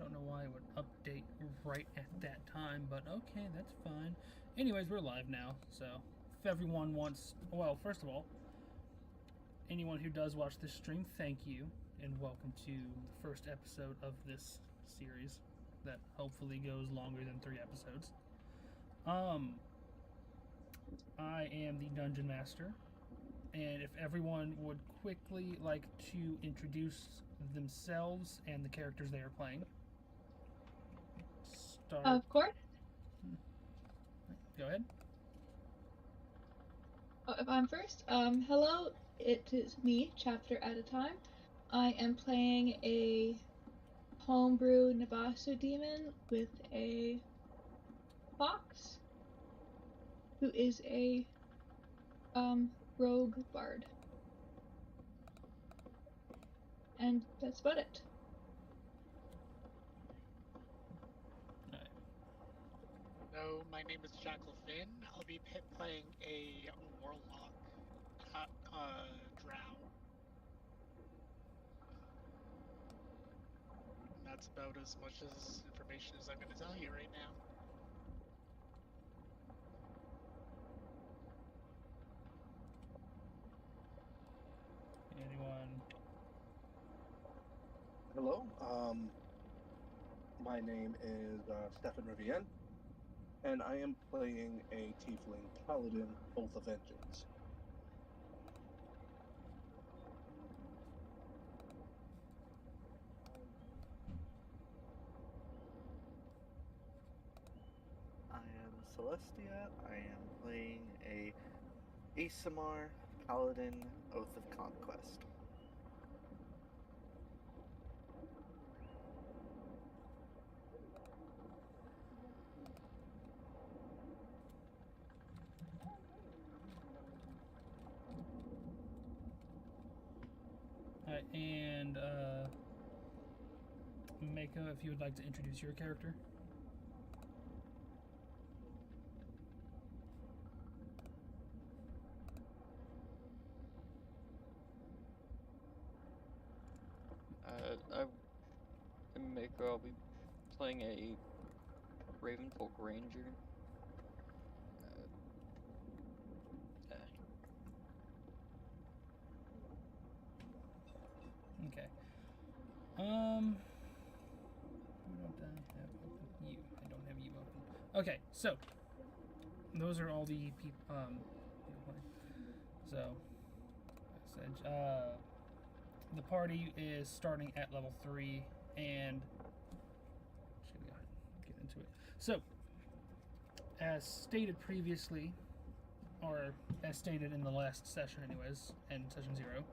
don't know why it would update right at that time, but okay, that's fine. Anyways, we're live now, so if everyone wants, well, first of all, anyone who does watch this stream, thank you, and welcome to the first episode of this series that hopefully goes longer than 3 episodes. I am the Dungeon Master, and if everyone would quickly like to introduce themselves and the characters they are playing. Start. Of course. Go ahead. Oh, if I'm first, hello, it is me, chapter at a time. I am playing a homebrew Nabasu demon with a fox, who is a rogue bard. And that's about it. Hello, my name is Jackal Finn. I'll be playing a warlock drow. And that's about as much as information as I'm going to tell you right now. Anyone? Hello. My name is Stefan Rivienne, and I am playing a tiefling paladin, Oath of Vengeance. I am Celestia. I am playing a Asimar Paladin, Oath of Conquest. And Mako, if you would like to introduce your character. I'm Mako. I'll be playing a Ravenfolk Ranger. Okay. Who don't I have open? You. I don't have you open. Okay, so those are all the people. So the party is starting at level 3, and should we go ahead and get into it? So, as stated previously, or as stated in the last session, anyways, in session 0.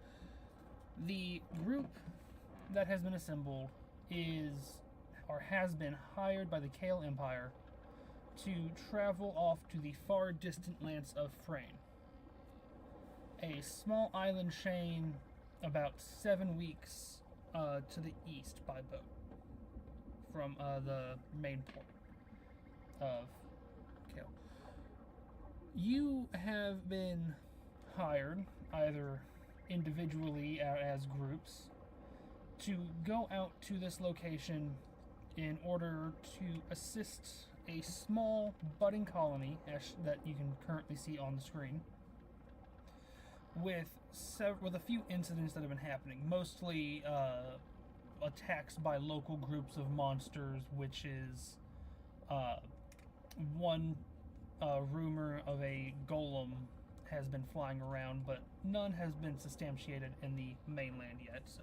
The group that has been assembled is, or has been hired by the Cale Empire to travel off to the far distant lands of Fran, a small island chain about 7 weeks to the east by boat from the main port of Cale. You have been hired either individually as groups to go out to this location in order to assist a small budding colony that you can currently see on the screen with a few incidents that have been happening, mostly attacks by local groups of monsters, witches, one rumor of a golem has been flying around, but none has been substantiated in the mainland yet, so.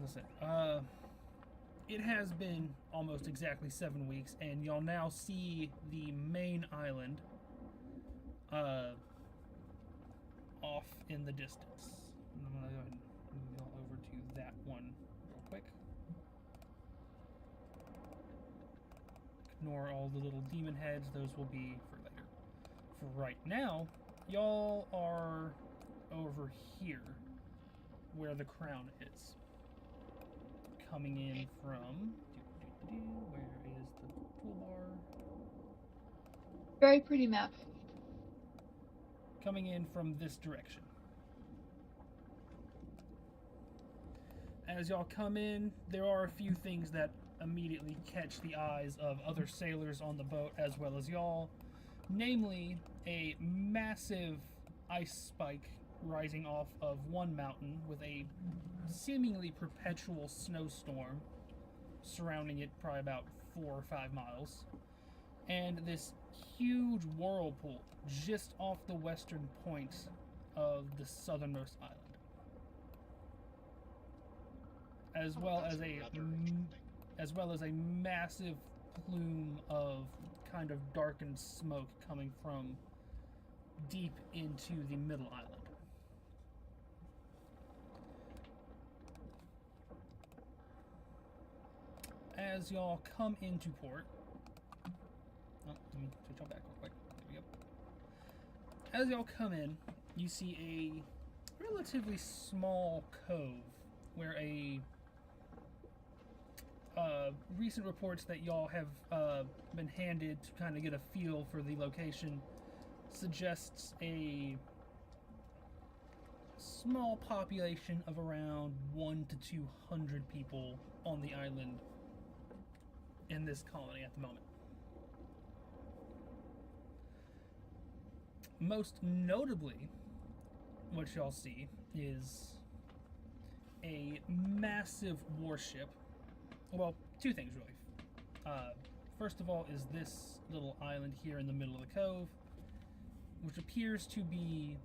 Listen, it has been almost exactly 7 weeks, and you'll now see the main island off in the distance. I'm going to go ahead and move y'all over to that one real quick. Ignore all the little demon heads, those will be for later. For right now, y'all are over here, where the crown is. Coming in from... Where is the toolbar? Very pretty map. Coming in from this direction. as y'all come in, there are a few things that immediately catch the eyes of other sailors on the boat as well as y'all. Namely, a massive ice spike rising off of one mountain with a seemingly perpetual snowstorm surrounding it, probably about 4 or 5 miles. And this huge whirlpool just off the western point of the southernmost island. As well as a massive plume of kind of darkened smoke coming from deep into the middle island. As y'all come into port, let me switch y'all back real quick. There we go. As y'all come in, you see a relatively small cove where recent reports that y'all have been handed to kind of get a feel for the location suggests a small population of around 1 to 200 people on the island in this colony at the moment. Most notably, what y'all see is a massive warship. Well, two things really. First of all is this little island here in the middle of the cove, which appears to be,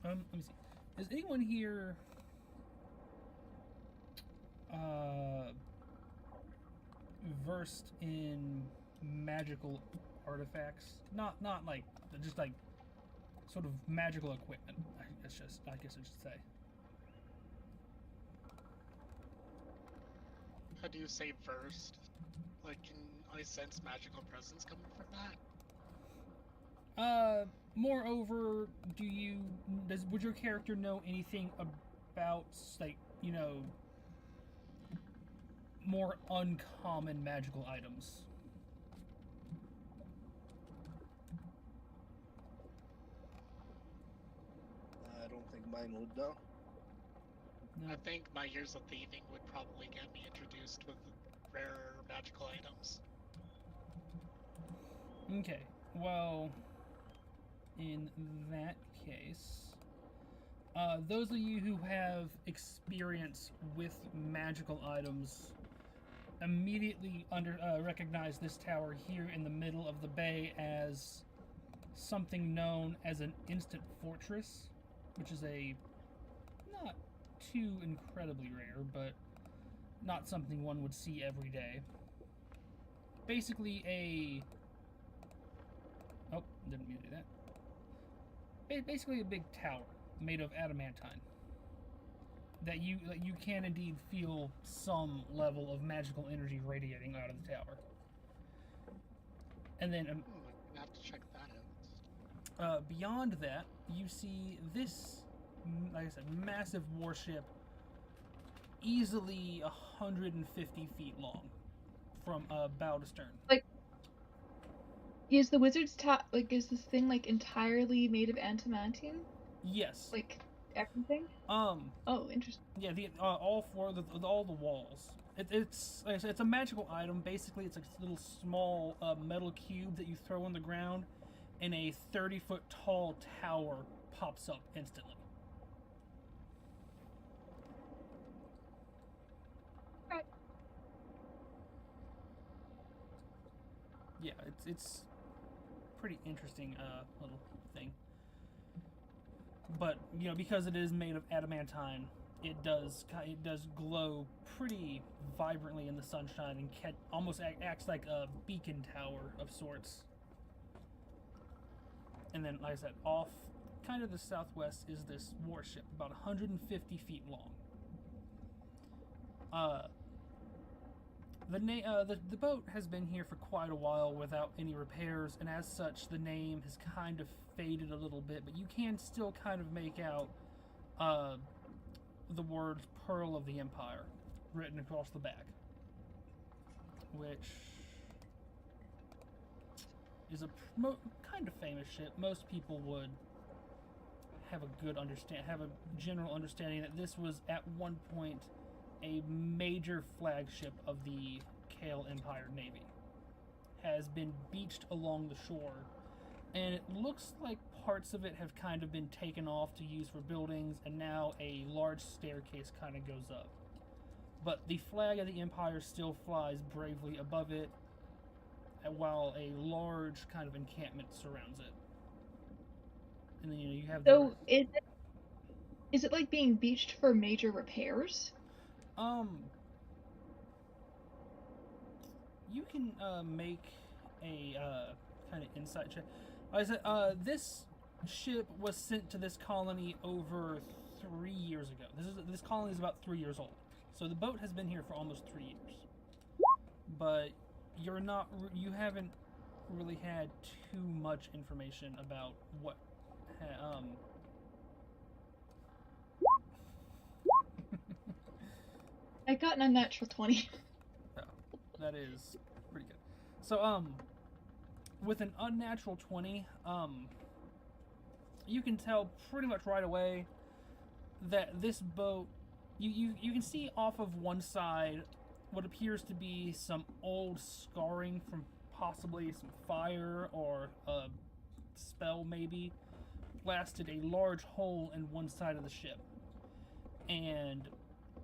let me see, is anyone here versed in magical artifacts? Not like, just like sort of magical equipment, I guess I should say. How do you say versed? Like, can I sense magical presence coming from that? Moreover, would your character know anything about, like, you know, more uncommon magical items? I don't think mine would, though. No. I think my years of thieving would probably get me introduced with rare magical items. Okay, well, in that case, those of you who have experience with magical items immediately recognize this tower here in the middle of the bay as something known as an instant fortress, which is a not too incredibly rare, but not something one would see every day. Basically didn't mean to do that. Basically a big tower made of adamantine that you can indeed feel some level of magical energy radiating out of the tower. And then I'm gonna have to check that out. beyond that, you see this, like I said, massive warship, easily 150 feet long from bow to stern. Like, is the wizard's is this thing like entirely made of adamantine? Yes. Like everything? Oh, interesting. Yeah, all the walls. It's like I said, it's a magical item. Basically, it's a little small metal cube that you throw on the ground, and a 30-foot tall tower pops up instantly. Right. Yeah, it's pretty interesting little thing. But you know, because it is made of adamantine, it does glow pretty vibrantly in the sunshine and almost acts like a beacon tower of sorts. And then, like I said, off kind of the southwest is this warship, about 150 feet long. The boat has been here for quite a while without any repairs, and as such, the name has kind of faded a little bit, but you can still kind of make out the words Pearl of the Empire written across the back, which is a kind of famous ship. Most people would have a general understanding that this was at one point a major flagship of the Cale Empire Navy has been beached along the shore, and it looks like parts of it have kind of been taken off to use for buildings, and now a large staircase kind of goes up. But the flag of the Empire still flies bravely above it, while a large kind of encampment surrounds it. And then you have So is it like being beached for major repairs? You can make a kind of insight check. Like I said, this ship was sent to this colony over 3 years ago. This colony is about 3 years old, so the boat has been here for almost 3 years. But you haven't really had too much information about what. I got an unnatural 20. Oh, that is pretty good. So, with an unnatural 20, you can tell pretty much right away that this boat, you can see off of one side what appears to be some old scarring from possibly some fire or a spell maybe, blasted a large hole in one side of the ship. And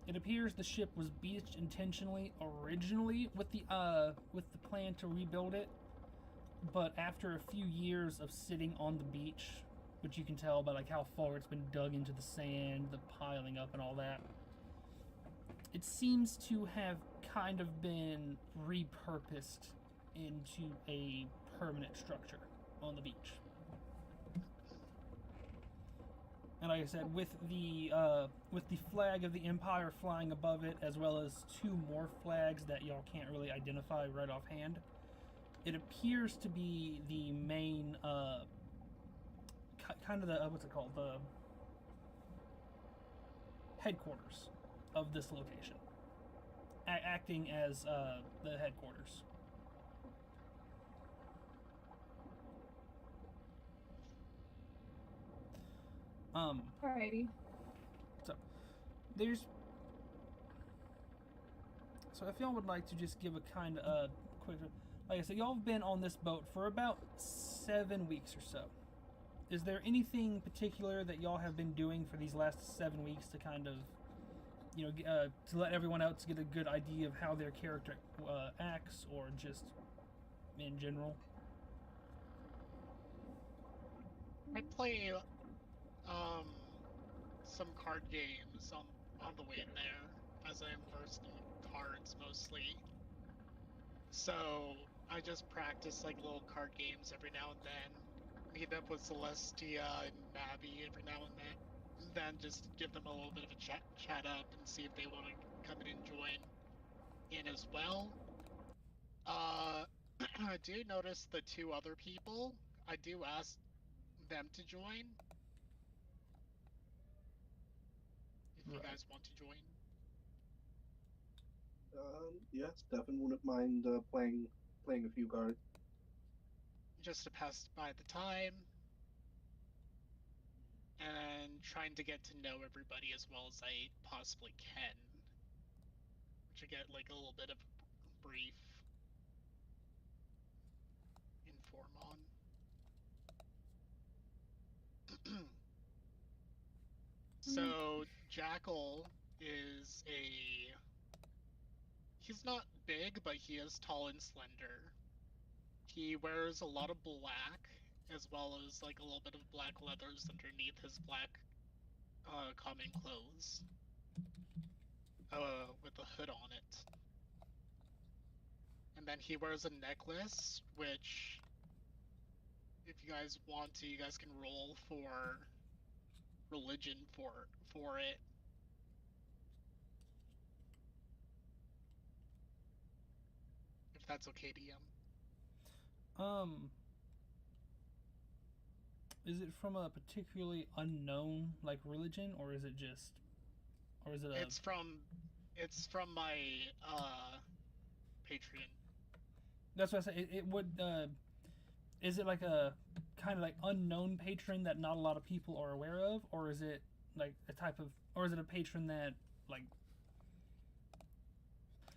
it appears the ship was beached intentionally originally with the plan to rebuild it, but after a few years of sitting on the beach, which you can tell by like how far it's been dug into the sand, the piling up and all that, it seems to have kind of been repurposed into a permanent structure on the beach. And like I said, with the flag of the Empire flying above it, as well as 2 more flags that y'all can't really identify right offhand, it appears to be the main, kind of the what's it called, the headquarters of this location, acting as the headquarters. Alrighty. So if y'all would like to just give a kind of quick, like I said, y'all have been on this boat for about 7 weeks or so. Is there anything particular that y'all have been doing for these last 7 weeks to kind of, to let everyone else get a good idea of how their character acts, or just in general? I play some card games on the way there, as I am versed in cards mostly. So I just practice like little card games every now and then. Meet up with Celestia and Nabby every now and then just give them a little bit of a chat up and see if they want to come in and join in as well. I do notice the 2 other people. I do ask them to join. If you guys want to join. Yes, Stefan wouldn't mind playing a few cards. Just to pass by the time. And trying to get to know everybody as well as I possibly can. Which I get like a little bit of brief inform on. So Jackal is he's not big, but he is tall and slender. He wears a lot of black, as well as like a little bit of black leathers underneath his black common clothes. With a hood on it. And then he wears a necklace, which, if you guys want to, you guys can roll for religion for it. If that's okay, DM. Is it from a particularly unknown like religion, or is it It's from my Patreon. That's what I say. It would. Is it like a kind of like unknown patron that not a lot of people are aware of, or is it like a type of, or is it a patron that like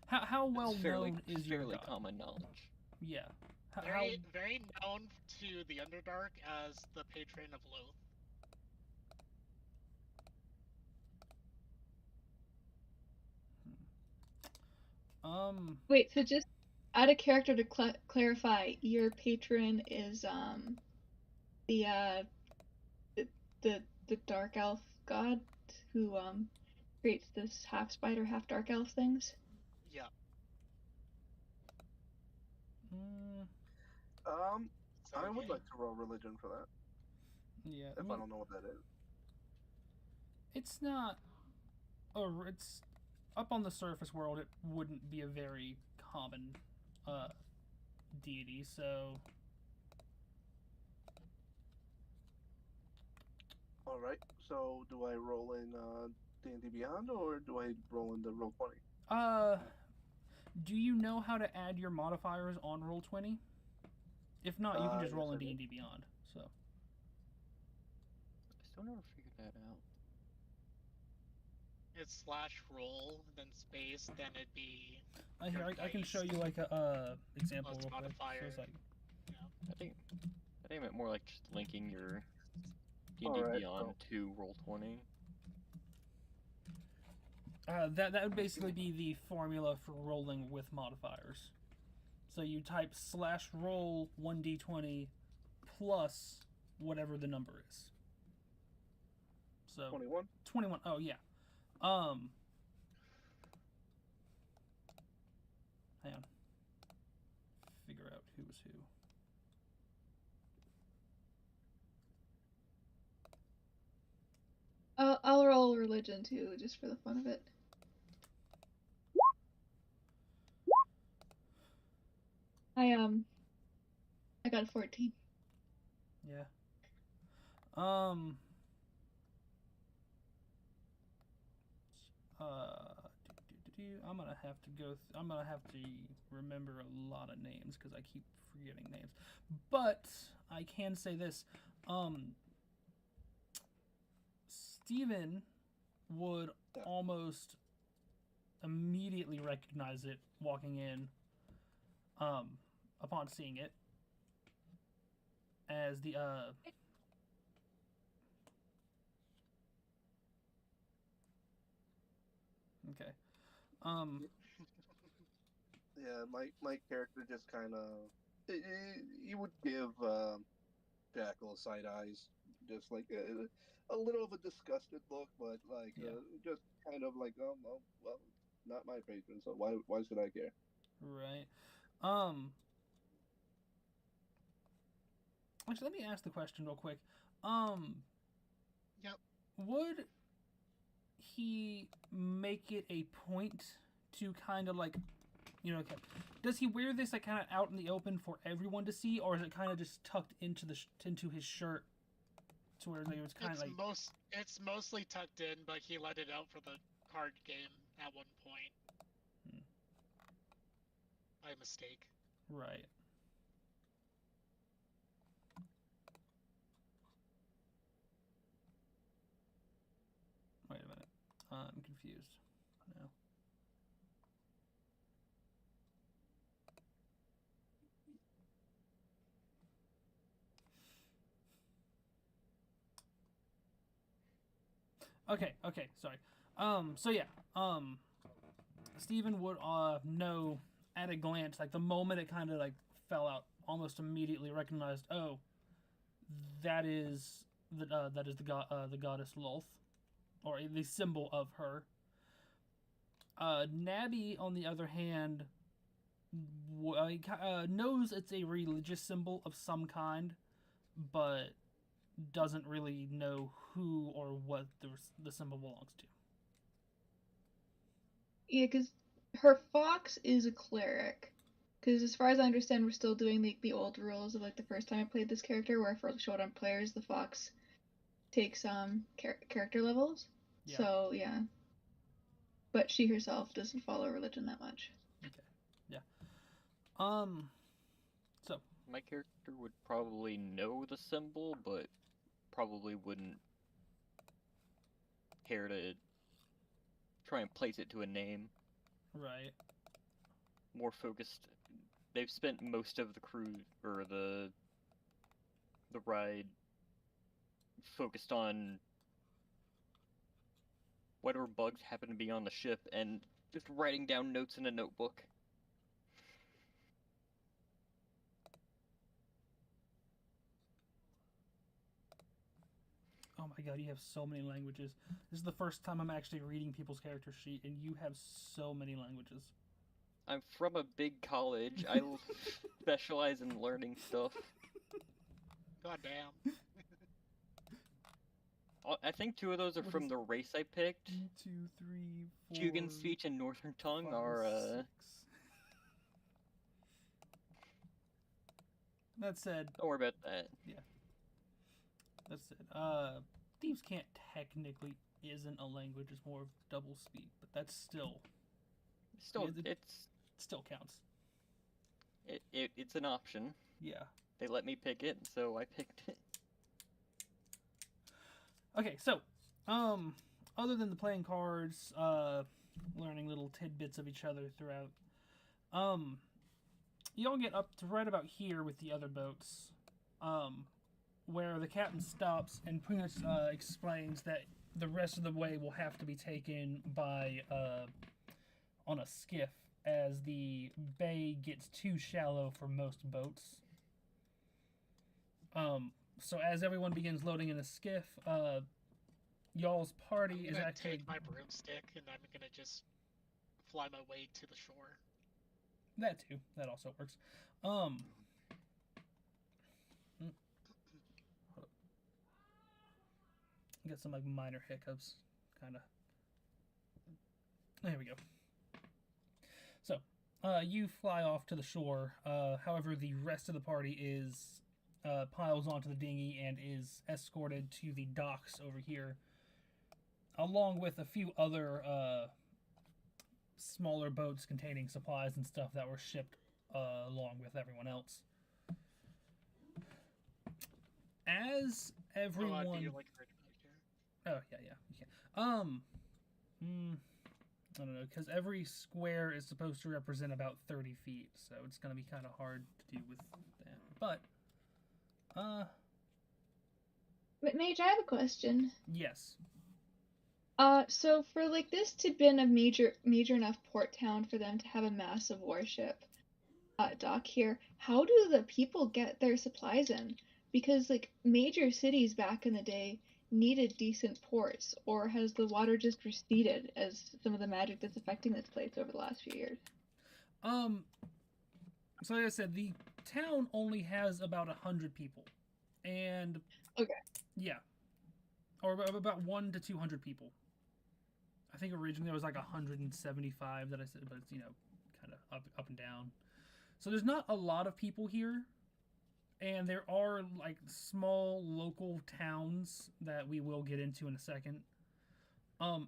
How well It's fairly, known is your fairly god? common knowledge. Yeah. How Very known to the Underdark as the patron of Loath. Wait, so just add a character to clarify. Your patron is the the dark elf god who creates this half spider, half dark elf things. Yeah. mm, I would Okay. like to roll religion for that, yeah. if I don't know what that is. It's not. Oh, it's up on the surface world. It wouldn't be a very common deity. So All right. So do I roll in D&D Beyond, or do I roll in the Roll20? do you know how to add your modifiers on Roll20? If not, you can just Yes, roll in I do. D&D Beyond. So I still never figured that out. It's /roll, then space, then it'd be here your I can show dice you like a example plus real quick. So modifier. it's like I think it meant more like just linking your D&D Alright, Beyond to Roll20. that would basically be the formula for rolling with modifiers. So you type /roll 1d20 plus whatever the number is. So 21. 21. Oh yeah. Hang on. Figure out who was who. I'll roll religion too, just for the fun of it. I got a 14. Yeah. I'm gonna have to go. I'm gonna have to remember a lot of names because I keep forgetting names. But I can say this: Steven would almost immediately recognize it walking in. Upon seeing it, as the okay. Yeah, my character just kind of he would give Jackal side eyes, just like a little of a disgusted look, but like Yeah. just kind of like oh well, not my patron, so why should I care? Right. Actually, let me ask the question real quick. Yep. Would he make it a point to kind of like, okay, does he wear this like kind of out in the open for everyone to see, or is it kind of just tucked into into his shirt, to where it was kind of like It's mostly tucked in, but he let it out for the card game at one point. By mistake. right? Wait a minute, I'm confused now. Okay, sorry. So yeah, Steven would know at a glance, like the moment it kind of like fell out, almost immediately recognized, oh, that is the goddess Lolth, or the symbol of her. Nabby, on the other hand, knows it's a religious symbol of some kind, but doesn't really know who or what the symbol belongs to. Yeah, because her fox is a cleric. Because as far as I understand, we're still doing the old rules of like the first time I played this character, where for showed on players, the fox takes character levels. Yeah. So yeah, but she herself doesn't follow religion that much. Okay. Yeah. So My character would probably know the symbol, but probably wouldn't care to try and place it to a name. right. more focused. They've spent most of the cruise or the ride focused on whatever bugs happen to be on the ship and just writing down notes in a notebook. Oh my god, you have so many languages. This is the first time I'm actually reading people's character sheet, and you have so many languages. I'm from a big college. I specialize in learning stuff. God damn. I think 2 of those are What from is- the race I picked. 1, 2, 3, 4. Jugan speech and Northern Tongue 5, are 6. That said, don't worry about that. that's it. Thieves Can't technically isn't a language; it's more of double speak, but that's still Still, Yeah, it still counts. it's an option. Yeah. They let me pick it, so I picked it. Okay, so other than the playing cards, learning little tidbits of each other throughout, y'all get up to right about here with the other boats, where the captain stops and pretty much explains that the rest of the way will have to be taken by on a skiff, as the bay gets too shallow for most boats. So as everyone begins loading in a skiff, y'all's party I'm is gonna actually take my broomstick and I'm gonna just fly my way to the shore. that too. That also works. Hold up. Got some like minor hiccups, kind of. There we go. So, you fly off to the shore. However, the rest of the party is piles onto the dinghy and is escorted to the docks over here, along with a few other smaller boats containing supplies and stuff that were shipped along with everyone else. As everyone, Do you like right back here? oh yeah, you can. I don't know, because every square is supposed to represent about 30 feet, so it's gonna be kind of hard to do with that. But, But Mage, I have a question. yes. So for like this to been a major enough port town for them to have a massive warship dock here, how do the people get their supplies in? Because like major cities back in the day needed decent ports, or has the water just receded as some of the magic that's affecting this place over the last few years? So like I said, the town only has about 100 people, and Okay. yeah, or about 1 to 200 people. I think originally there was like 175 that I said, but it's kind of up and down. So there's not a lot of people here, and there are like small local towns that we will get into in a second.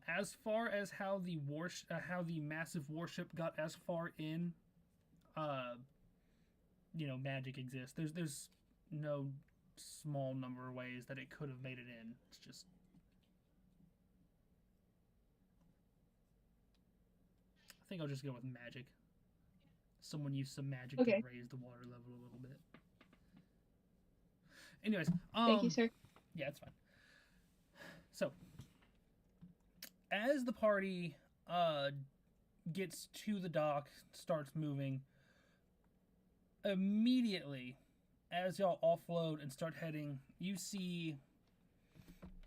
As far as how the massive warship got as far in, magic exists. There's no small number of ways that it could have made it in. It's just I think I'll just go with magic. Someone used some magic to raise the water level a little bit. Anyways, Thank you, sir. Yeah, it's fine. So, as the party gets to the dock, starts moving, immediately, as y'all offload and start heading, you see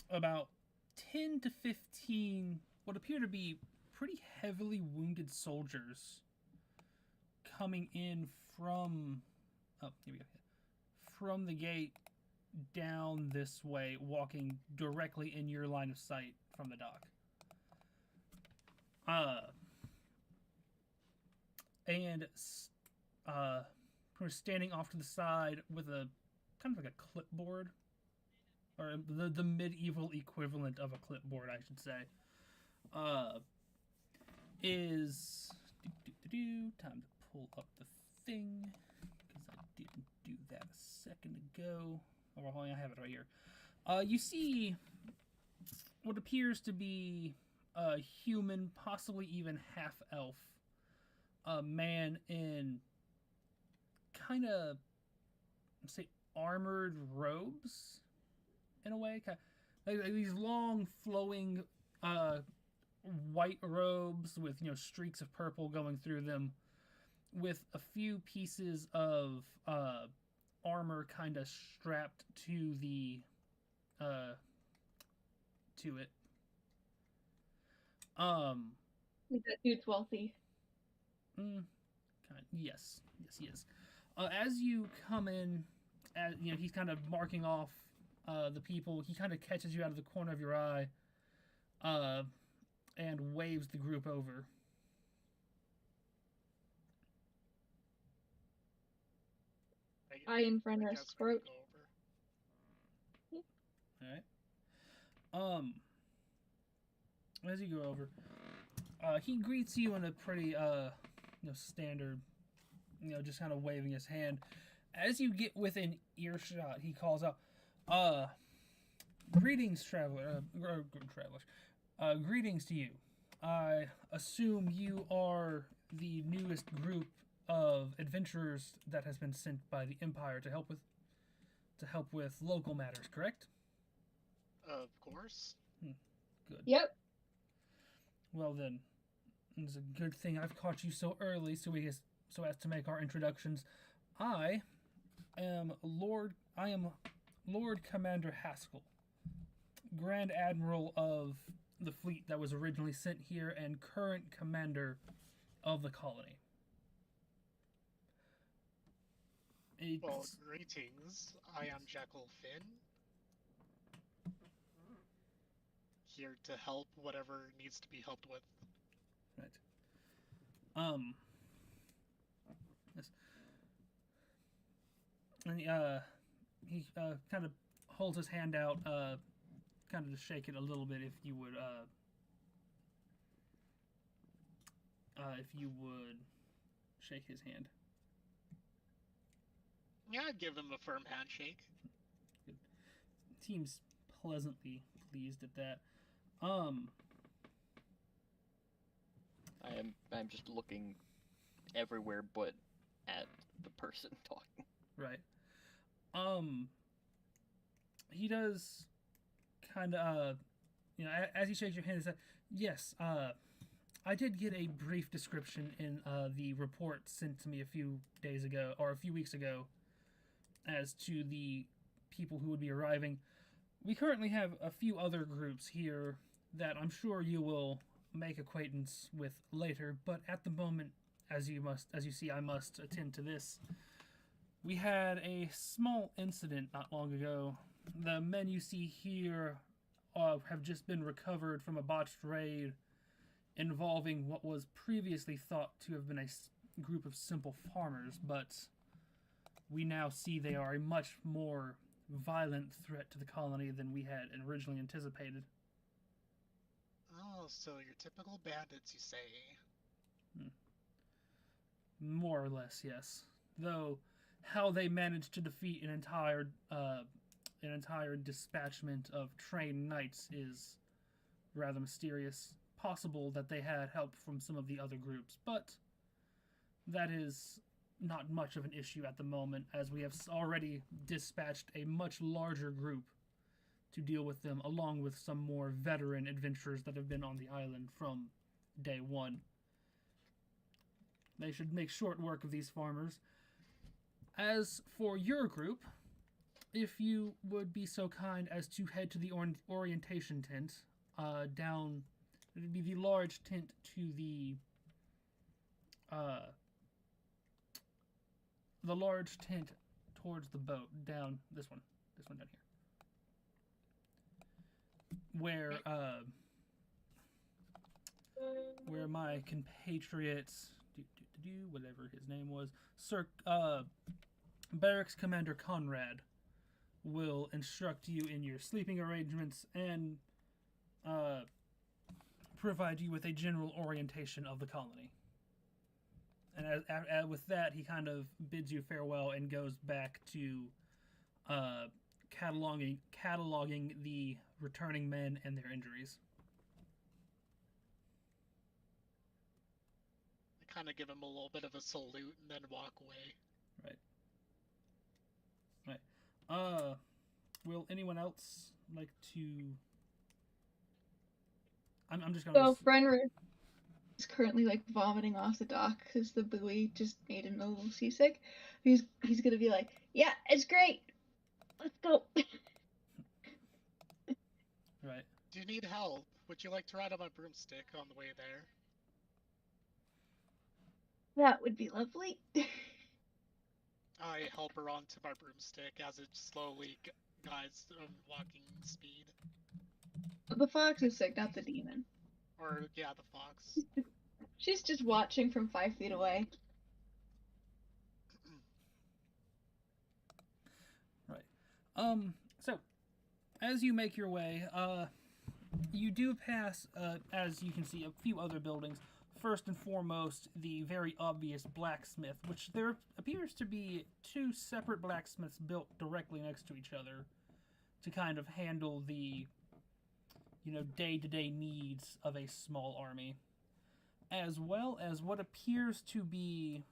about 10 to 15 what appear to be pretty heavily wounded soldiers coming in from from the gate down this way, walking directly in your line of sight from the dock. And we're standing off to the side with a kind of like a clipboard, or the medieval equivalent of a clipboard, I should say. Is time to pull up the thing, because I didn't do that a second ago. Oh, well, I have it right here. You see what appears to be a human, possibly even half elf, a man in kind of, say, armored robes in a way, like these long flowing white robes with streaks of purple going through them, with a few pieces of armor kind of strapped to the to it. That dude's wealthy. Yes, he is. As you come in, he's kind of marking off the people. He kind of catches you out of the corner of your eye, and waves the group over. I in front of Squirt. All right. As you go over, he greets you in a pretty standard, just kind of waving his hand. As you get within earshot, he calls out, "Greetings, travelers. Greetings to you. I assume you are the newest group of adventurers that has been sent by the Empire to help with local matters, correct?" Of course. Good. Yep. Well then, it's a good thing I've caught you so early, so as to make our introductions. I am Lord Commander Haskell, Grand Admiral of the fleet that was originally sent here and current commander of the colony. Well, greetings. I am Jackal Finn. Here to help whatever needs to be helped with. Right. Yes. And he kind of holds his hand out, kind of to shake it a little bit, if you would shake his hand. Yeah, I'd give him a firm handshake. Good. Seems pleasantly pleased at that. I'm just looking everywhere but at the person talking. Right. He does kind of, as he shakes your hand, he said, "Yes, I did get a brief description in the report sent to me a few weeks ago as to the people who would be arriving. We currently have a few other groups here that I'm sure you will make acquaintance with later, but at the moment, as you see, I must attend to this. We had a small incident not long ago. The men you see here have just been recovered from a botched raid involving what was previously thought to have been a group of simple farmers, but we now see they are a much more violent threat to the colony than we had originally anticipated." Oh, so your typical bandits, you say? More or less, yes. Though how they managed to defeat an entire dispatchment of trained knights is rather mysterious. Possible that they had help from some of the other groups, but that is not much of an issue at the moment, as we have already dispatched a much larger group to deal with them, along with some more veteran adventurers that have been on the island from day one. They should make short work of these farmers. As for your group, if you would be so kind as to head to the orientation tent, down, it would be the large tent to the large tent towards the boat, down this one down here, where my compatriot, whatever his name was, Sir Barracks Commander Conrad, will instruct you in your sleeping arrangements and provide you with a general orientation of the colony. And with that, he kind of bids you farewell and goes back to cataloging the returning men and their injuries. I kind of give him a little bit of a salute and then walk away. Right. Will anyone else like to? I'm just gonna. So Fenrir is currently like vomiting off the dock because the buoy just made him a little seasick. He's gonna be like, yeah, it's great. Let's go. Right. Do you need help? Would you like to ride on my broomstick on the way there? That would be lovely. I help her onto my broomstick as it slowly guides walking speed. The fox is sick, not the demon. Or, yeah, the fox. She's just watching from 5 feet away. Right. So, as you make your way, you do pass, as you can see, a few other buildings. First and foremost, the very obvious blacksmith, which there appears to be 2 separate blacksmiths built directly next to each other to kind of handle the, day-to-day needs of a small army. As well as what appears to be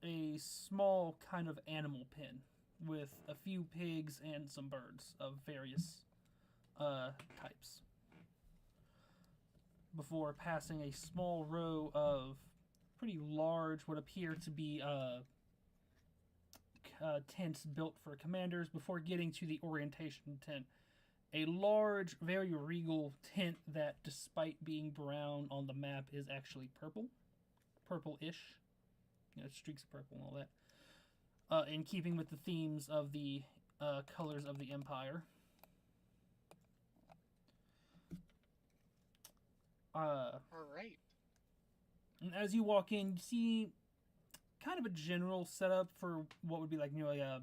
a small kind of animal pen with a few pigs and some birds of various types. Before passing a small row of pretty large, what appear to be tents built for commanders, before getting to the orientation tent. A large, very regal tent that, despite being brown on the map, is actually purple. Purple-ish. Streaks of purple and all that. In keeping with the themes of the colors of the Empire. Alright. And as you walk in, you see kind of a general setup for what would be like, like a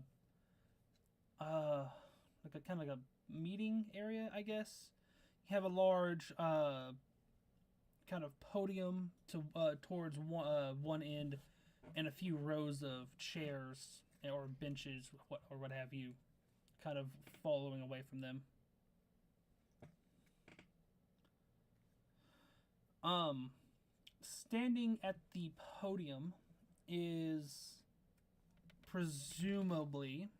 kind of like a meeting area, I guess. You have a large kind of podium towards one end, and a few rows of chairs or benches, or what have you, kind of following away from them. Standing at the podium is presumably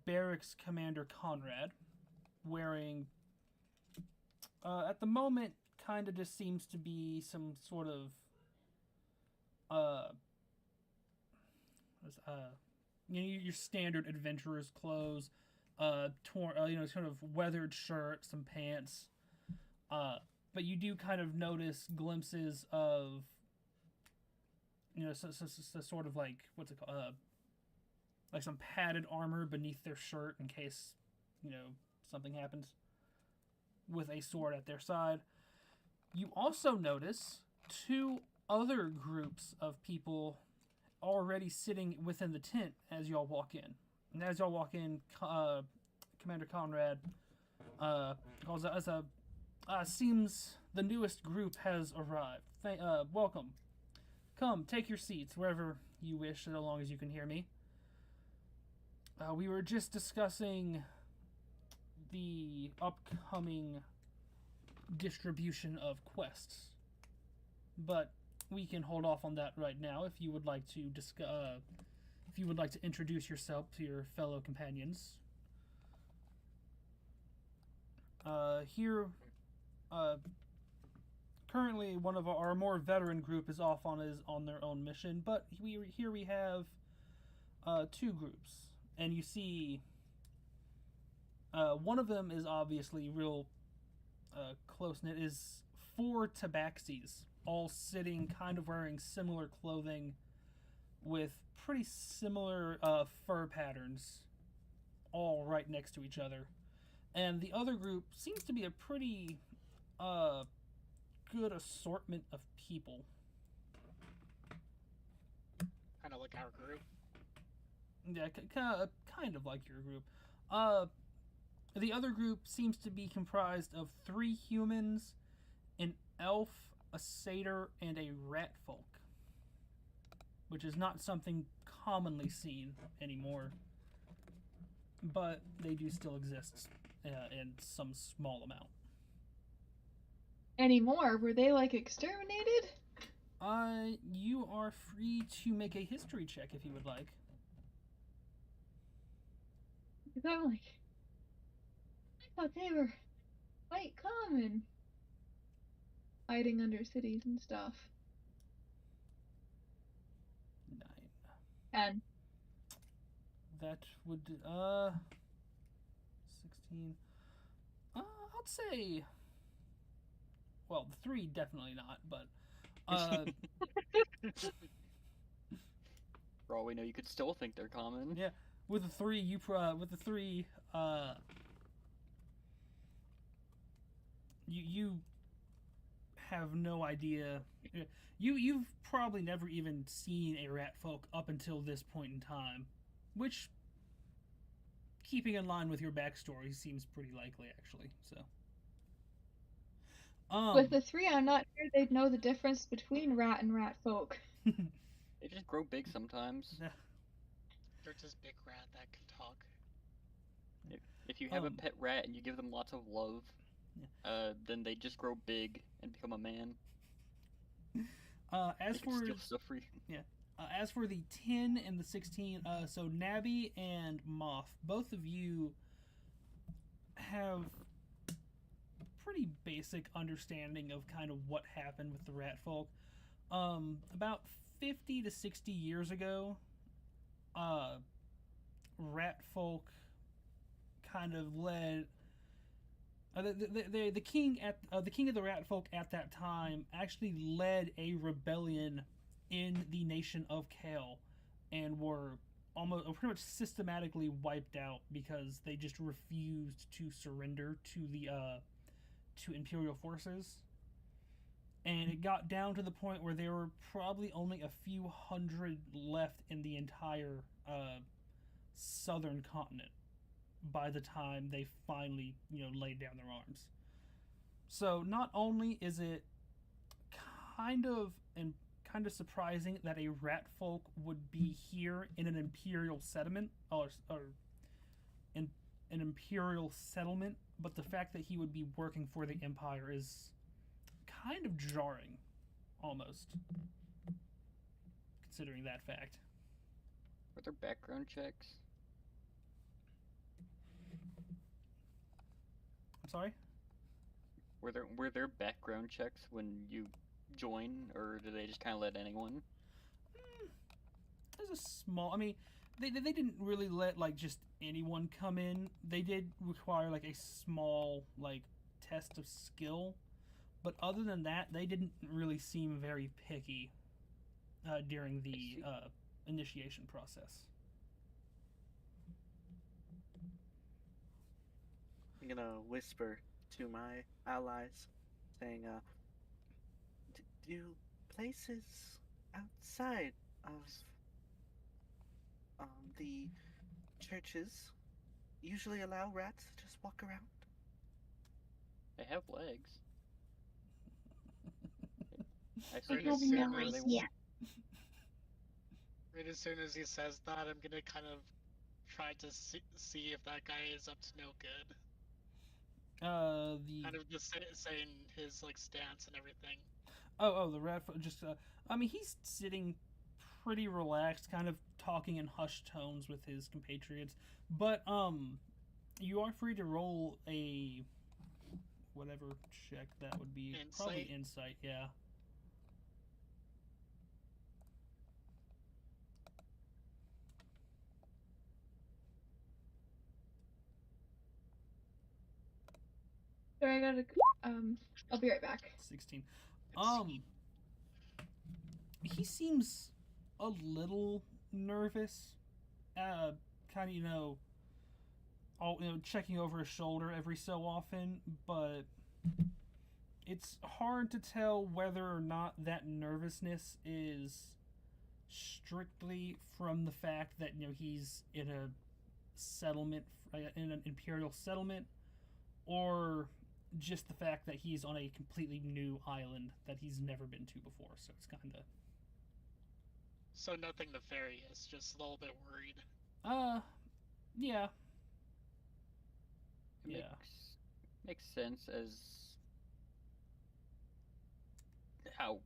Barracks Commander Conrad, wearing, at the moment, kind of just seems to be some sort of, your standard adventurer's clothes, torn, sort of weathered shirt, some pants, but you do kind of notice glimpses of, so sort of like, what's it called, like some padded armor beneath their shirt in case, something happens, with a sword at their side. You also notice 2 other groups of people already sitting within the tent as y'all walk in. And as y'all walk in, Commander Conrad calls out as seems the newest group has arrived. Welcome. Come, take your seats wherever you wish, so long as you can hear me. We were just discussing the upcoming distribution of quests, but we can hold off on that right now if you would like to introduce yourself to your fellow companions. Currently one of our more veteran group is off on their own mission, but we have 2 groups, and you see one of them is obviously real close-knit, is 4 tabaxis, all sitting kind of wearing similar clothing with pretty similar fur patterns, all right next to each other. And the other group seems to be a pretty good assortment of people. Kind of like our group. Yeah, kind of like your group. The other group seems to be comprised of 3 humans, an elf, a satyr, and a rat folk, which is not something commonly seen anymore, but they do still exist in some small amount. Anymore? Were they like exterminated? You are free to make a history check if you would like. Because I'm like, I thought they were quite common. Hiding under cities and stuff. 9. And That would 16. I'd say. Well, the 3 definitely not, but For all we know, you could still think they're common. yeah, with the 3 you have no idea. You've probably never even seen a rat folk up until this point in time, which, keeping in line with your backstory, seems pretty likely actually. So. with the 3, I'm not sure they'd know the difference between rat and rat folk. They just grow big sometimes. They're just big rat that can talk. If you have a pet rat and you give them lots of love, then they just grow big and become a man. As They can for steal stuff for you. as for the 10 and the 16, so Nabby and Moth, both of you have pretty basic understanding of kind of what happened with the rat folk. About 50 to 60 years ago, rat folk kind of led the king of the rat folk at that time actually led a rebellion in the nation of Cale, and were pretty much systematically wiped out because they just refused to surrender to the to Imperial forces. And it got down to the point where there were probably only a few hundred left in the entire southern continent by the time they finally, laid down their arms. So not only is it kind of surprising that a rat folk would be here in an imperial settlement, or in an imperial settlement, but the fact that he would be working for the Empire is kind of jarring, almost, considering that fact. Were there background checks? I'm sorry? Were there background checks when you join, or do they just kind of let anyone? There's a small. I mean, they didn't really let just anyone come in. They did require a small test of skill, but other than that, they didn't really seem very picky during the initiation process. I'm gonna whisper to my allies, saying, do places outside of the churches usually allow rats to just walk around? They have legs. I Right see as them soon wherever as- they want. Right as soon as he says that, I'm gonna kind of try to see if that guy is up to no good. Kind of just saying his stance and everything. The rat just I mean, he's sitting pretty relaxed, kind of talking in hushed tones with his compatriots, but you are free to roll a whatever check that would be. Insight? Probably insight, yeah. Sorry, I gotta. I'll be right back. 16. He seems a little nervous. Kind of, checking over his shoulder every so often, but it's hard to tell whether or not that nervousness is strictly from the fact that he's in a settlement, in an imperial settlement, or just the fact that he's on a completely new island that he's never been to before. So it's kind of. So nothing nefarious, just a little bit worried. Yeah. It makes sense as how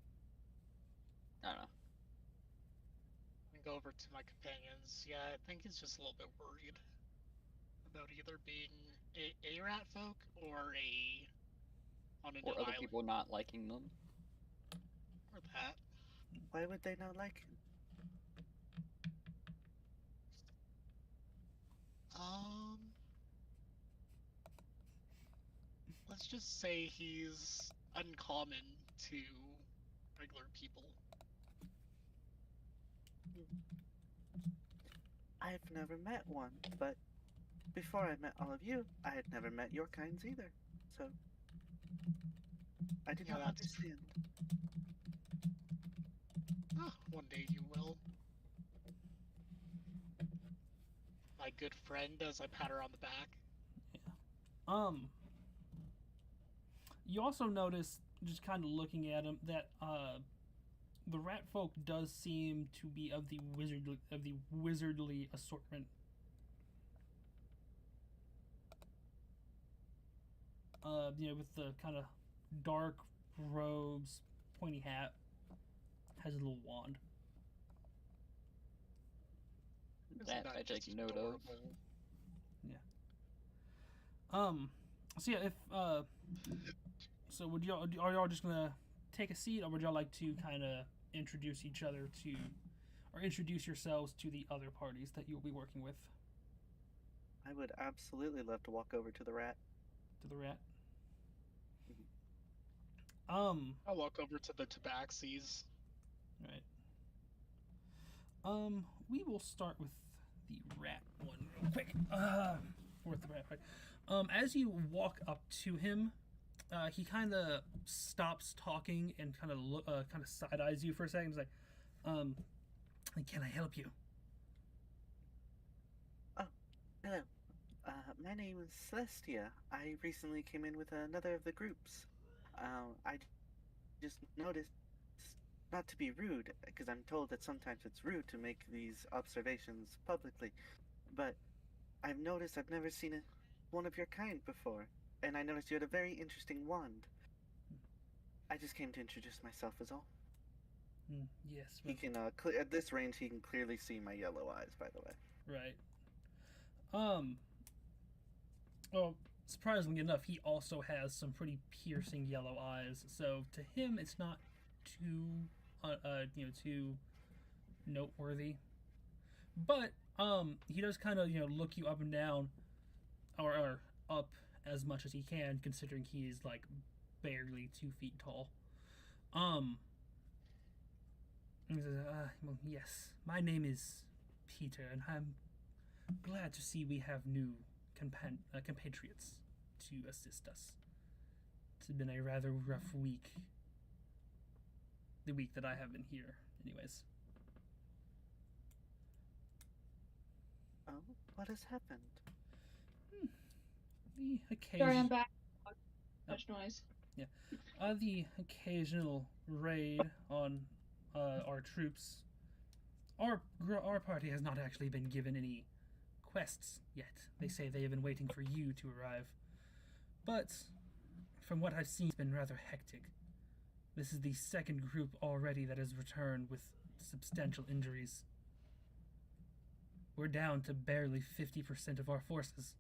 go over to my companions. Yeah, I think he's just a little bit worried about either being a rat folk or on a new Or other island people not liking them. or that. Why would they not like him? Um, let's just say he's uncommon to regular people. I've never met one, but before I met all of you, I had never met your kinds either. So I do Yeah, not that's true. understand. One day you will. My good friend, as I pat her on the back. You also notice, just kind of looking at him, that the rat folk does seem to be of the wizardly assortment. With the kind of dark robes, pointy hat, has a little wand. Isn't That I take just note of. adorable? So yeah, if so would y'all are y'all just gonna take a seat, or would y'all like to kind of introduce each other to, or introduce yourselves to the other parties that you'll be working with? I would absolutely love to walk over to the rat. To the rat. I'll walk over to the tabaxis. Right. We will start with the rat one real quick. With the rat, right? As you walk up to him, he kind of stops talking and kind of side eyes you for a second. He's like, "Can I help you?" Hello. My name is Celestia. I recently came in with another of the groups. I just noticed, not to be rude, because I'm told that sometimes it's rude to make these observations publicly, but I've noticed I've never seen one of your kind before, and I noticed you had a very interesting wand. I just came to introduce myself is all. Yes. He can, at this range, he can clearly see my yellow eyes, by the way. Right. Well, surprisingly enough, he also has some pretty piercing yellow eyes. So to him, it's not too, too noteworthy. But he does kind of look you up and down, or up as much as he can, considering he is like barely 2 feet tall. He says, well, yes, my name is Peter, and I'm glad to see we have new compatriots to assist us. It's been a rather rough week. The week that I have been here, anyways. Oh, what has happened? The occasion. Sorry, I'm back. Much noise. The occasional raid on our troops. Our party has not actually been given any quests yet. They say they have been waiting for you to arrive. But from what I've seen, it's been rather hectic. This is the second group already that has returned with substantial injuries. We're down to barely 50% of our forces.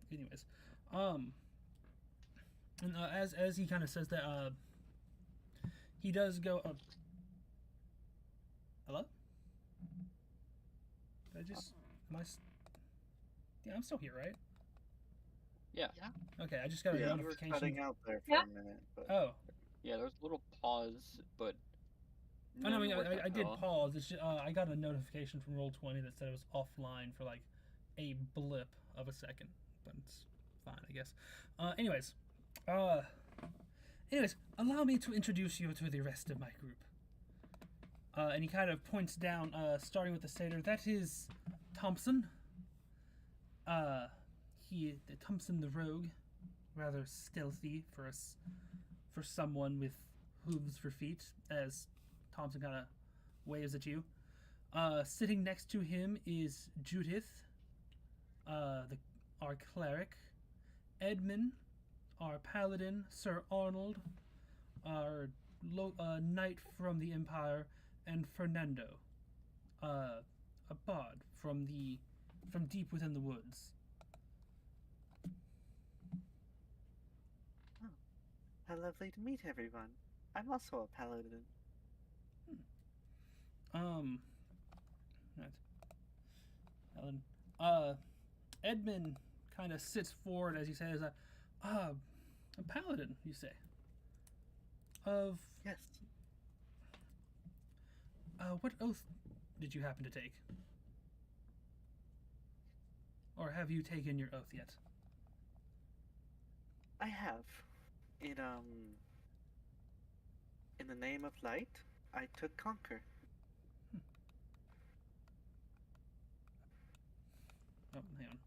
Anyways, and as he kind of says that, he does go. Hello? Did I just? Yeah, I'm still here, right? Yeah. Okay, I just got a You were notification. cutting out there for Yeah. a minute. But... Oh. Yeah, there's a little pause, but. Oh, no, I mean, you weren't I at did all. pause. It's just, I got a notification from Roll20 that said it was offline for like a blip of a second, but it's fine, I guess. Anyways, allow me to introduce you to the rest of my group. And he kind of points down, starting with the satyr. That is Thompson. Thompson the rogue, rather stealthy for someone with hooves for feet, as Thompson kind of waves at you. Sitting next to him is Judith, our cleric, Edmund, our paladin, Sir Arnold, our knight from the Empire, and Fernando, a bard from deep within the woods. Oh, how lovely to meet everyone. I'm also a paladin. Right. Paladin. Edmund kind of sits forward as he says, a paladin, you say? Of Yes. What oath did you happen to take? Or have you taken your oath yet? I have. In the name of light, I took conquer. Oh, hang on.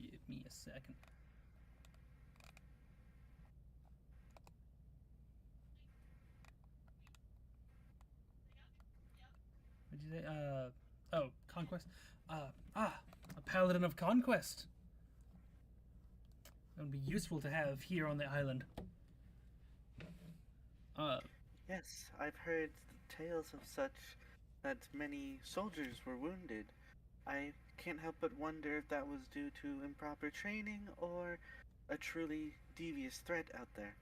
Give me a second. What did you say? Oh, conquest. A paladin of conquest. That would be useful to have here on the island. Yes, I've heard tales of such, that many soldiers were wounded. I can't help but wonder if that was due to improper training or a truly devious threat out there.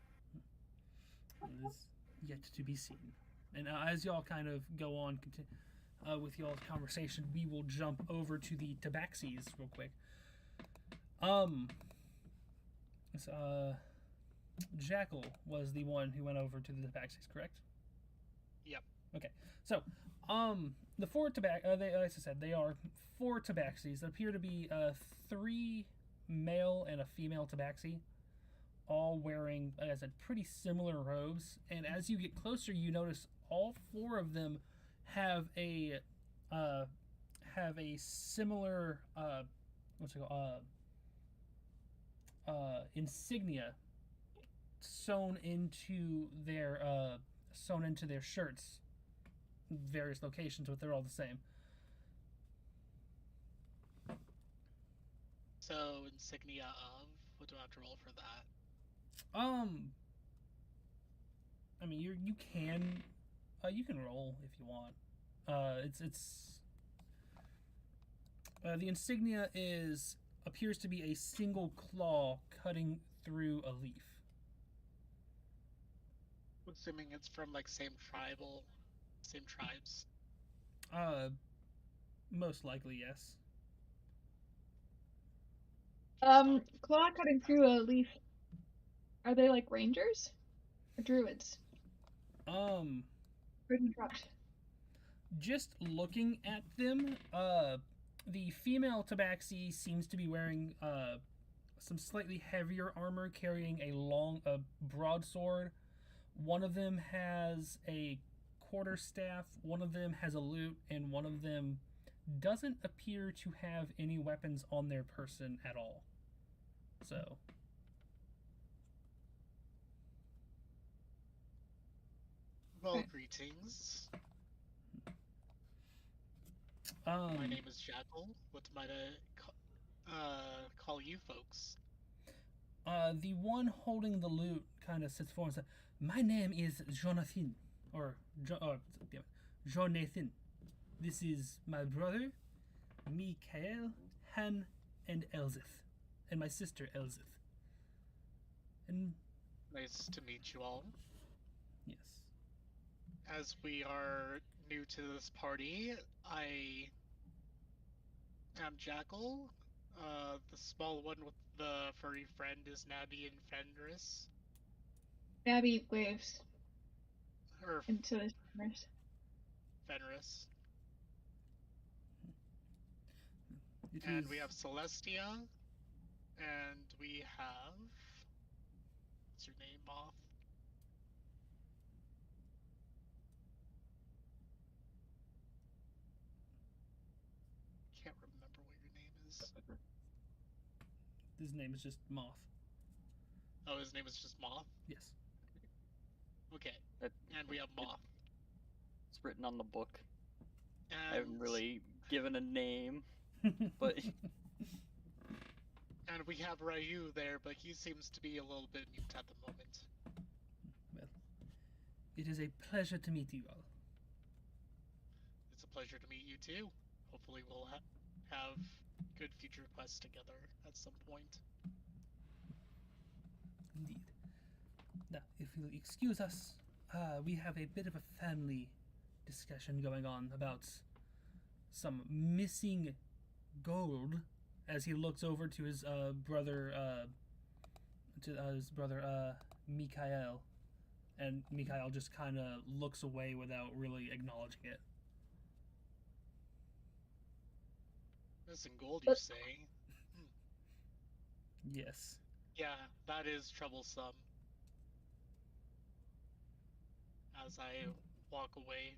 It is yet to be seen. And as y'all kind of go on with y'all's conversation, we will jump over to the Tabaxis real quick. Jackal was the one who went over to the Tabaxis, correct? Yep. Okay. So, the four as I said, they are four Tabaxis. There appear to be 3 male and a female Tabaxi, all wearing, as I said, pretty similar robes. And as you get closer, you notice all 4 of them have a similar what's it called insignia sewn into their shirts, various locations, but they're all the same. So insignia of, what do I have to roll for that? I mean, you can roll if you want. The insignia appears to be a single claw cutting through a leaf. Assuming it's from like same tribes. Most likely yes. Claw cutting through a leaf. Are they like rangers or druids? Just looking at them, the female Tabaxi seems to be wearing some slightly heavier armor, carrying a broadsword. One of them has a quarterstaff, one of them has a lute, and one of them doesn't appear to have any weapons on their person at all. So. Well, greetings. My name is Jackal. What might I call you folks? The one holding the lute kind of sits forward and says, "My name is Jonathan, Jonathan. This is my brother, Cale, Han, and Elzith, and my sister Elzith." And nice to meet you all. Yes. As we are new to this party, I am Jackal. The small one with the furry friend is Nabby and Fenris. Nabby waves. Or and so is Fenris. Fenris. And we have Celestia. And we have... What's your name, Moth? Can't remember what your name is. His name is just Moth. Oh, his name is just Moth? Yes. Okay. And we have Moth. It's written on the book. really given a name, but And we have Ryu there, but he seems to be a little bit mute at the moment. Well, it is a pleasure to meet you all. It's a pleasure to meet you too. Hopefully we'll have good future quests together at some point. Indeed. Now, if you'll excuse us, we have a bit of a family discussion going on about some missing gold. As he looks over to his brother, Mikhail, and Mikhail just kind of looks away without really acknowledging it. Missing gold, you But- say? Yes. Yeah, that is troublesome. As I walk away.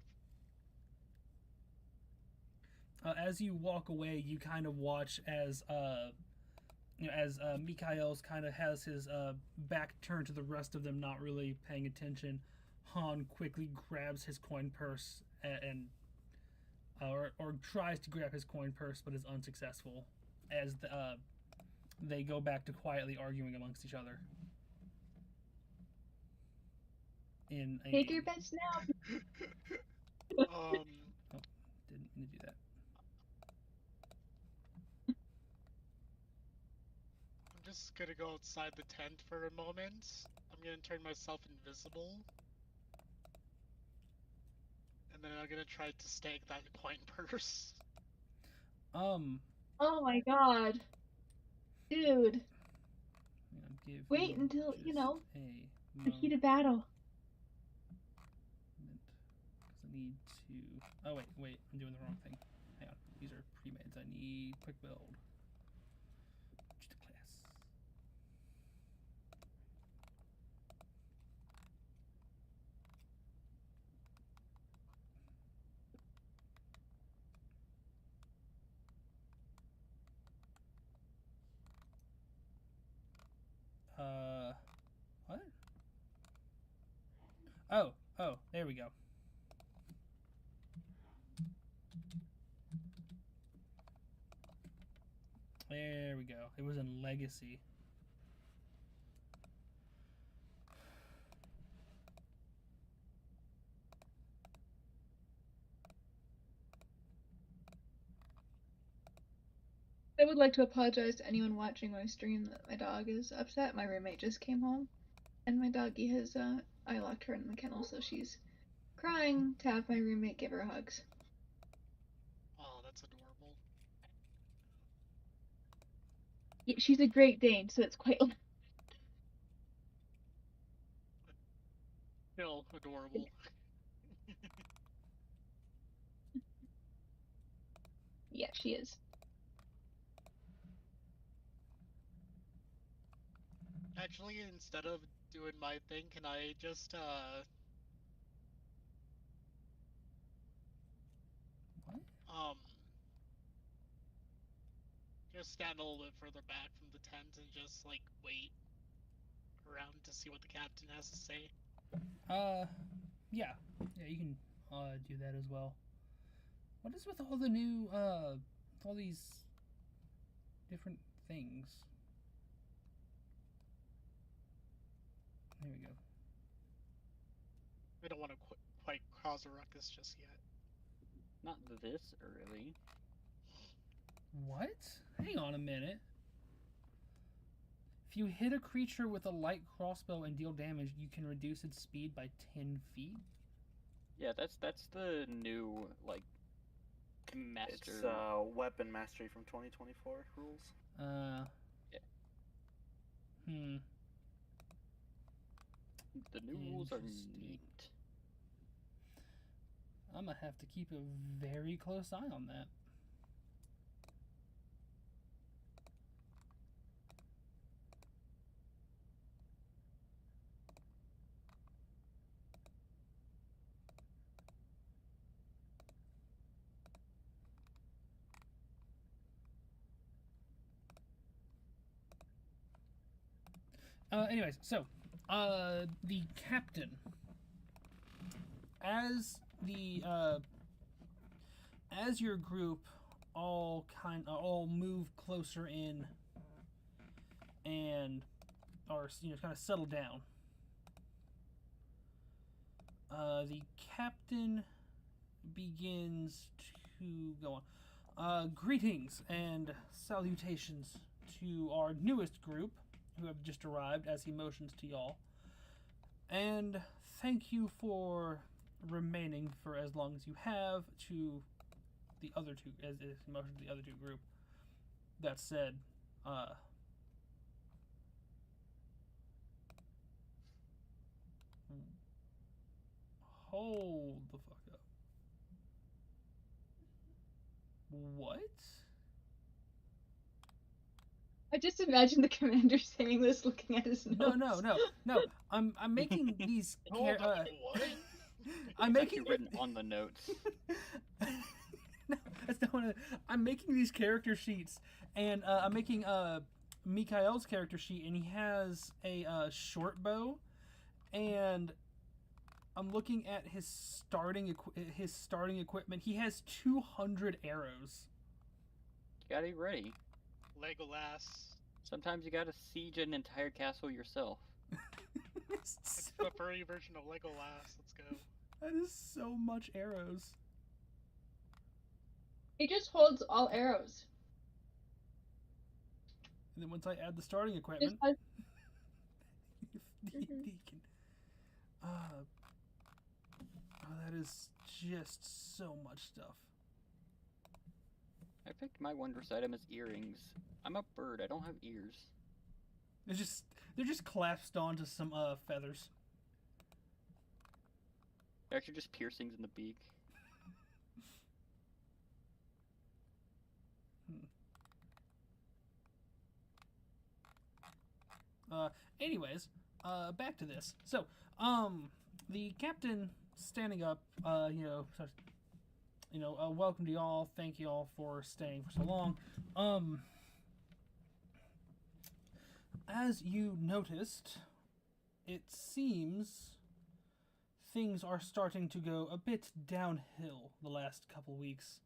As you walk away, you kind of watch as Mikhail's kind of has his back turned to the rest of them, not really paying attention. Han quickly grabs his coin purse or tries to grab his coin purse, but is unsuccessful. As they go back to quietly arguing amongst each other. Take your bets now. Didn't mean to do that. I'm just gonna go outside the tent for a moment. I'm gonna turn myself invisible. And then I'm gonna try to stake that coin purse. Oh my god. Dude. Wait until, you know, the heat of battle. Because I need to... Oh, wait. I'm doing the wrong thing. Hang on. These are pre-mades. I need quick build. Just a class. What? Oh, there we go. There we go. It was in Legacy. I would like to apologize to anyone watching my stream that my dog is upset. My roommate just came home, and my doggy has, I locked her in the kennel, so she's crying to have my roommate give her hugs. Oh, that's adorable. Yeah, she's a Great Dane, so it's quite... Still adorable. Yeah, she is. Actually, instead of doing my thing, can I just, What? just stand a little bit further back from the tent and just, like, wait around to see what the captain has to say? Yeah. Yeah, you can do that as well. What is with all the new all these different things? There we go. I don't want to quite cause a ruckus just yet. not this early. What? Hang on a minute. If you hit a creature with a light crossbow and deal damage, you can reduce its speed by 10 feet. Yeah, that's the new like master. It's weapon mastery from 2024 rules. Yeah. Hmm. The new rules are Interesting. neat. I'm gonna have to keep a very close eye on that. Anyways, so, the captain, as as your group all move closer in and are kind of settle down, the captain begins to go on. Greetings and salutations to our newest group who have just arrived, as he motions to y'all. And thank you for remaining for as long as you have to the other two, as he motions to the other two group. That said, hold the fuck up. What? I just imagine the commander saying this, looking at his notes. No. I'm making these. Hold on, what? I'm It's making actually written on the notes. No, that's not what I'm making these character sheets, and I'm making Mikhail's character sheet, and he has a short bow, and I'm looking at his starting equipment. He has 200 arrows. You gotta be ready. Legolas. Sometimes you gotta siege an entire castle yourself. It's the furry version of Legolas. Let's go. That is so much arrows. He just holds all arrows. And then once I add the starting equipment, Just he can. That is just so much stuff. I picked my wondrous item as earrings. I'm a bird, I don't have ears. They're just clasped onto some feathers. They're actually just piercings in the beak. Anyways, back to this. So, the captain standing up, welcome to y'all. Thank y'all for staying for so long. As you noticed, it seems things are starting to go a bit downhill the last couple weeks,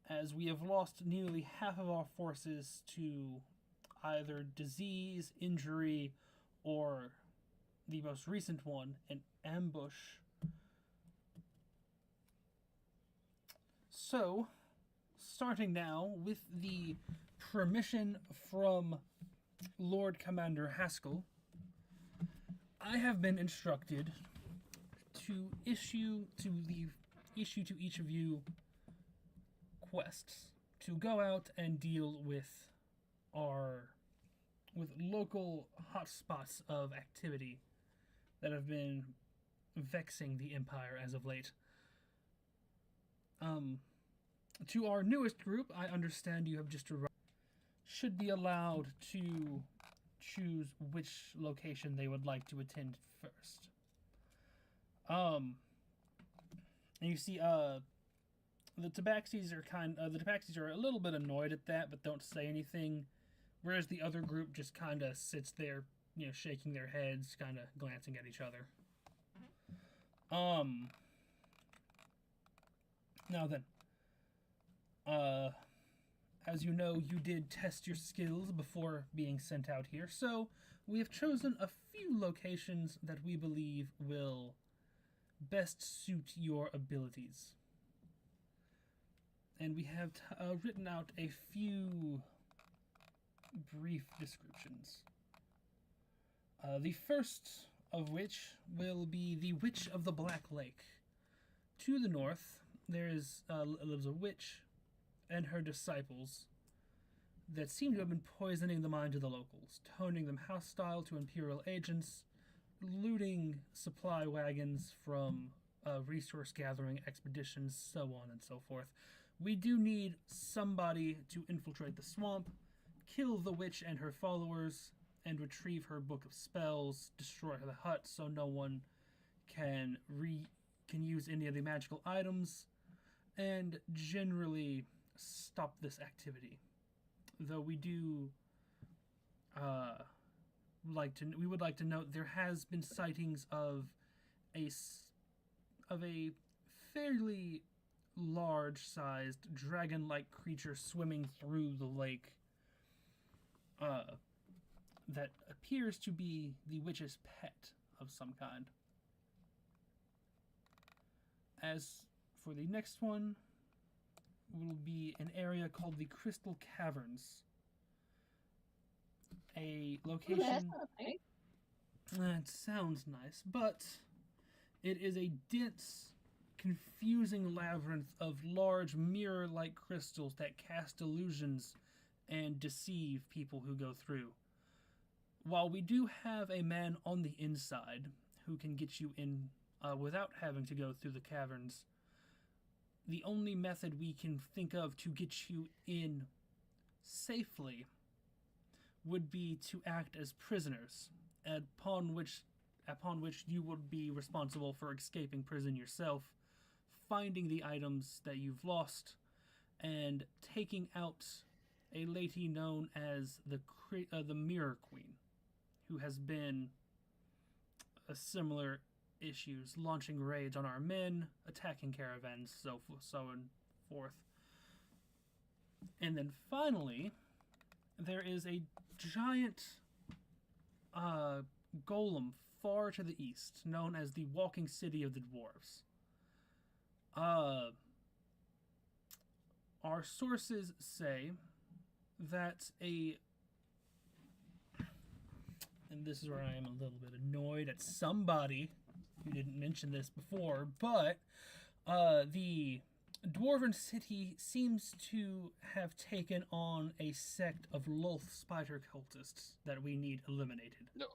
as we have lost nearly half of our forces to either disease, injury, or the most recent one, an ambush. So, starting now, with the permission from Lord Commander Haskell, I have been instructed to issue to each of you quests to go out and deal with local hotspots of activity that have been vexing the Empire as of late. To our newest group, I understand you have just arrived. Should be allowed to choose which location they would like to attend first. And you see, the Tabaxis are a little bit annoyed at that, but don't say anything. Whereas the other group just kind of sits there, shaking their heads, kind of glancing at each other. Now then, as you know, you did test your skills before being sent out here, so we have chosen a few locations that we believe will best suit your abilities. And we have written out a few brief descriptions. The first of which will be the Witch of the Black Lake. To the north, there lives a witch and her disciples that seem to have been poisoning the minds of the locals, turning them hostile to Imperial agents, looting supply wagons from resource-gathering expeditions, so on and so forth. We do need somebody to infiltrate the swamp, kill the witch and her followers, and retrieve her book of spells, destroy the hut so no one can use any of the magical items, and generally stop this activity. Though we do we would like to note there has been sightings of a fairly large-sized dragon-like creature swimming through the lake. That appears to be the witch's pet of some kind. As for the next one, will be an area called the Crystal Caverns. A location. That's not nice. It sounds nice, but it is a dense, confusing labyrinth of large mirror-like crystals that cast illusions and deceive people who go through. While we do have a man on the inside who can get you in without having to go through the caverns, the only method we can think of to get you in safely would be to act as prisoners, upon which you would be responsible for escaping prison yourself, finding the items that you've lost, and taking out a lady known as the Mirror Queen, who has been similar issues, launching raids on our men, attacking caravans, so and forth. And then finally, there is a giant golem far to the east, known as the Walking City of the Dwarves. Our sources say that and this is where I am a little bit annoyed at somebody who didn't mention this before, but the Dwarven City seems to have taken on a sect of Loth spider cultists that we need eliminated. No.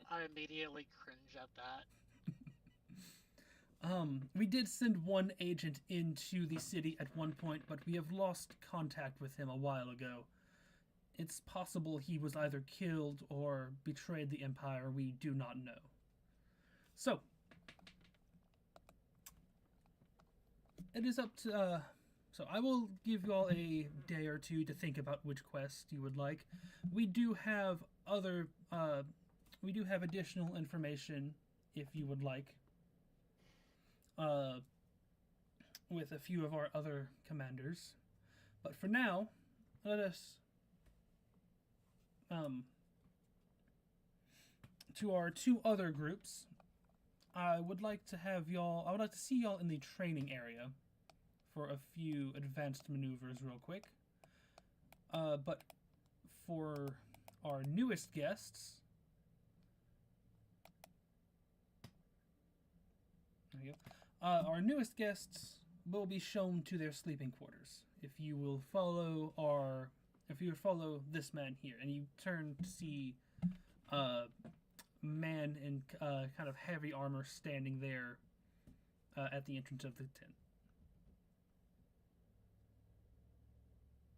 I immediately cringe at that. We did send one agent into the city at one point, but we have lost contact with him a while ago. It's possible he was either killed or betrayed the Empire. We do not know. So, it is up to, so I will give you all a day or two to think about which quest you would like. We do have additional information if you would like, with a few of our other commanders. But for now, let us, to our two other groups. I would like to see y'all in the training area for a few advanced maneuvers real quick. But for our newest guests, there you go. Our newest guests will be shown to their sleeping quarters. If you will follow this man here, and you turn to see man in kind of heavy armor standing there at the entrance of the tent.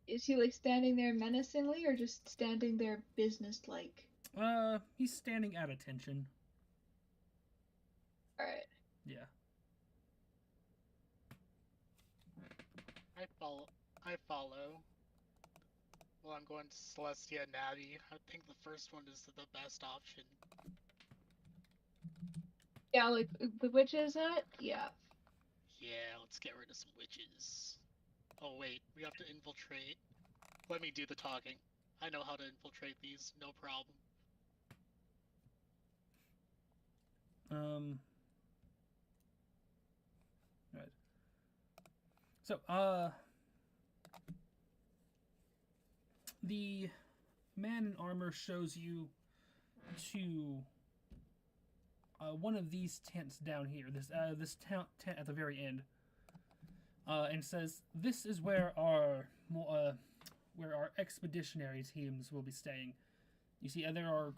Is he like standing there menacingly or just standing there business-like? He's standing at attention. Alright. Yeah. I follow. Well, I'm going to Celestia and Navi. I think the first one is the best option. Yeah, like the witches at? Yeah. Yeah, let's get rid of some witches. Oh wait, we have to infiltrate. Let me do the talking. I know how to infiltrate these, no problem. Right. So, the man in armor shows you to one of these tents down here. This tent at the very end, and says this is where our expeditionary teams will be staying. You see, there are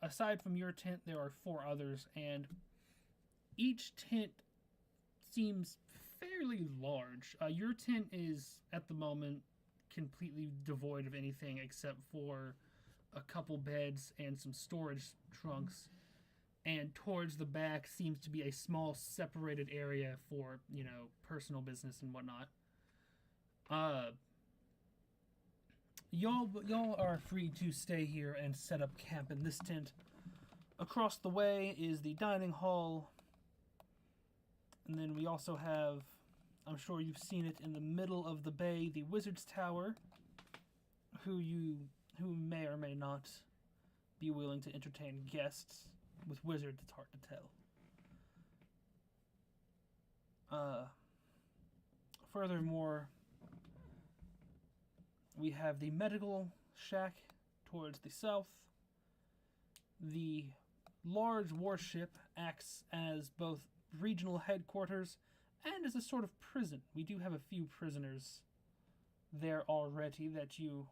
aside from your tent, there are 4 others, and each tent seems fairly large. Your tent is at the moment completely devoid of anything except for a couple beds and some storage trunks, and towards the back seems to be a small separated area for, personal business and whatnot. Y'all are free to stay here and set up camp in this tent. Across the way is the dining hall, And then we also have, I'm sure you've seen it in the middle of the bay, the Wizard's Tower, who may or may not be willing to entertain guests. With wizards, it's hard to tell. Furthermore, we have the medical shack towards the south. The large warship acts as both regional headquarters and as a sort of prison. We do have a few prisoners there already that you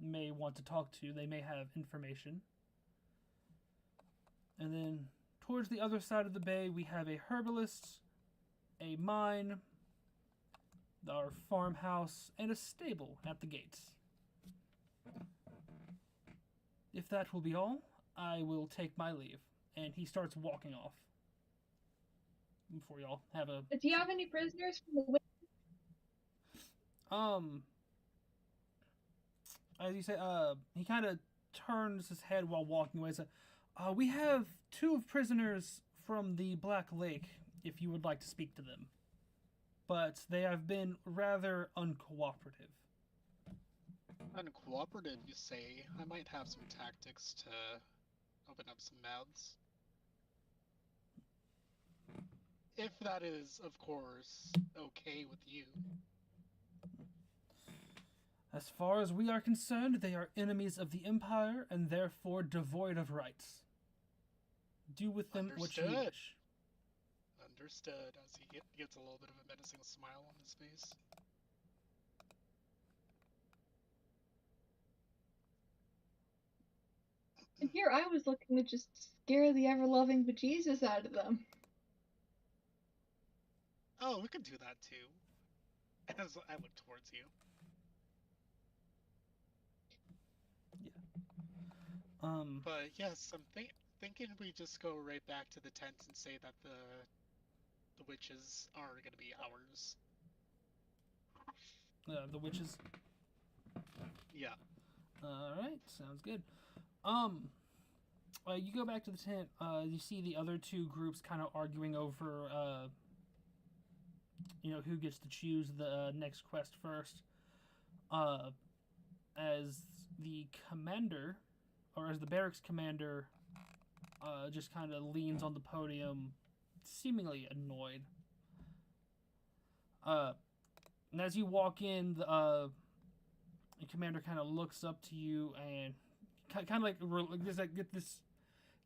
may want to talk to. They may have information. And then towards the other side of the bay, we have a herbalist, a mine, our farmhouse, and a stable at the gates. If that will be all, I will take my leave. And he starts walking off. Before y'all have a... Do you have any prisoners from the As you say, he kind of turns his head while walking away and says, we have 2 prisoners from the Black Lake, if you would like to speak to them. But they have been rather uncooperative. Uncooperative, you say? I might have some tactics to open up some mouths. If that is, of course, okay with you. As far as we are concerned, they are enemies of the Empire and therefore devoid of rights. Do with them what you wish. Understood, as he gets a little bit of a menacing smile on his face. And here I was looking to just scare the ever-loving bejesus out of them. Oh, we could do that too. As I look towards you. But yes, I'm thinking we just go right back to the tent and say that the witches are gonna be ours. The witches? Yeah. Alright, sounds good. You go back to the tent, you see the other 2 groups kind of arguing over, who gets to choose the next quest first. As the commander, or as the barracks commander, just kind of leans on the podium, seemingly annoyed. And as you walk in, the commander kind of looks up to you and kind of like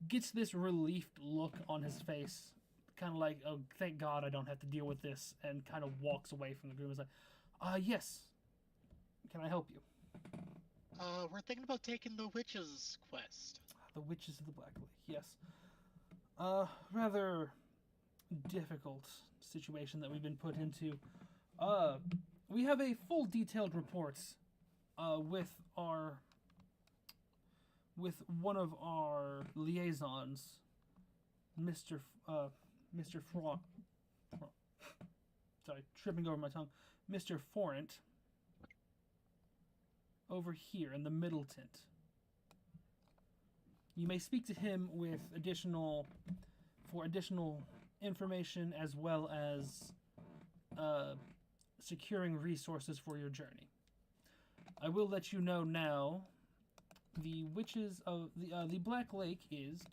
gets this relieved look on his face, kind of like, oh, thank God I don't have to deal with this, and kind of walks away from the group. He's like, yes, can I help you? We're thinking about taking the witches quest. The Witches of the Black Lake, yes. Rather difficult situation that we've been put into. We have a full detailed report with one of our liaisons, Mr. Fran. Sorry, tripping over my tongue. Mr. Forant. Over here in the middle tent. You may speak to him with additional information as well as securing resources for your journey. I will let you know now. The witches of the Black Lake is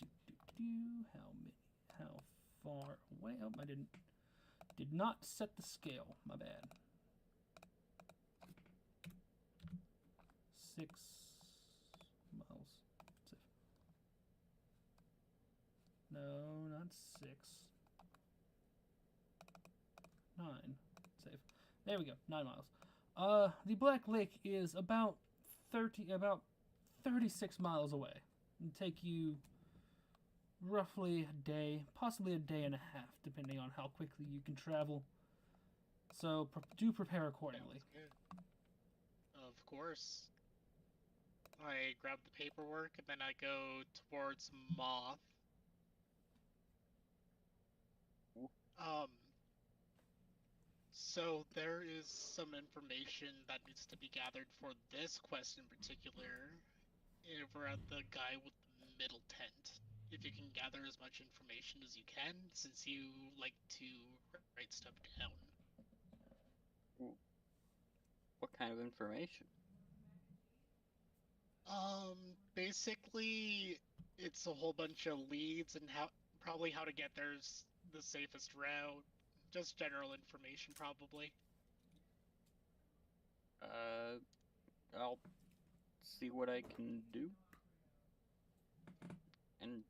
how far away? Oh, I did not set the scale. My bad. 6 miles. No, not 6. 9. Save. There we go. 9 miles. The Black Lake is about 36 miles away. It'll take you roughly a day, possibly a day and a half, depending on how quickly you can travel. So do prepare accordingly. Of course. I grab the paperwork and then I go towards Moth. So there is some information that needs to be gathered for this quest in particular over at the guy with the middle tent. if you can gather as much information as you can, since you like to write stuff down. What kind of information? Basically, it's a whole bunch of leads and probably how to get there's the safest route. Just general information, probably. I'll see what I can do. And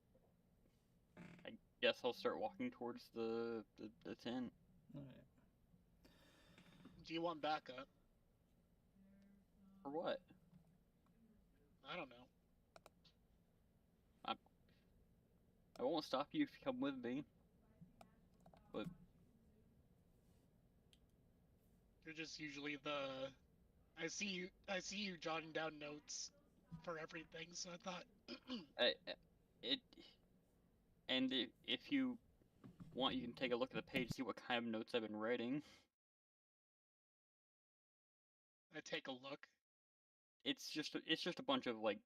I guess I'll start walking towards the tent. All right. Do you want backup? For what? I don't know. I won't stop you if you come with me. But You're just usually the. I see you jotting down notes for everything. So I thought. it and if you want, you can take a look at the page, see what kind of notes I've been writing. I take a look. It's just a bunch of like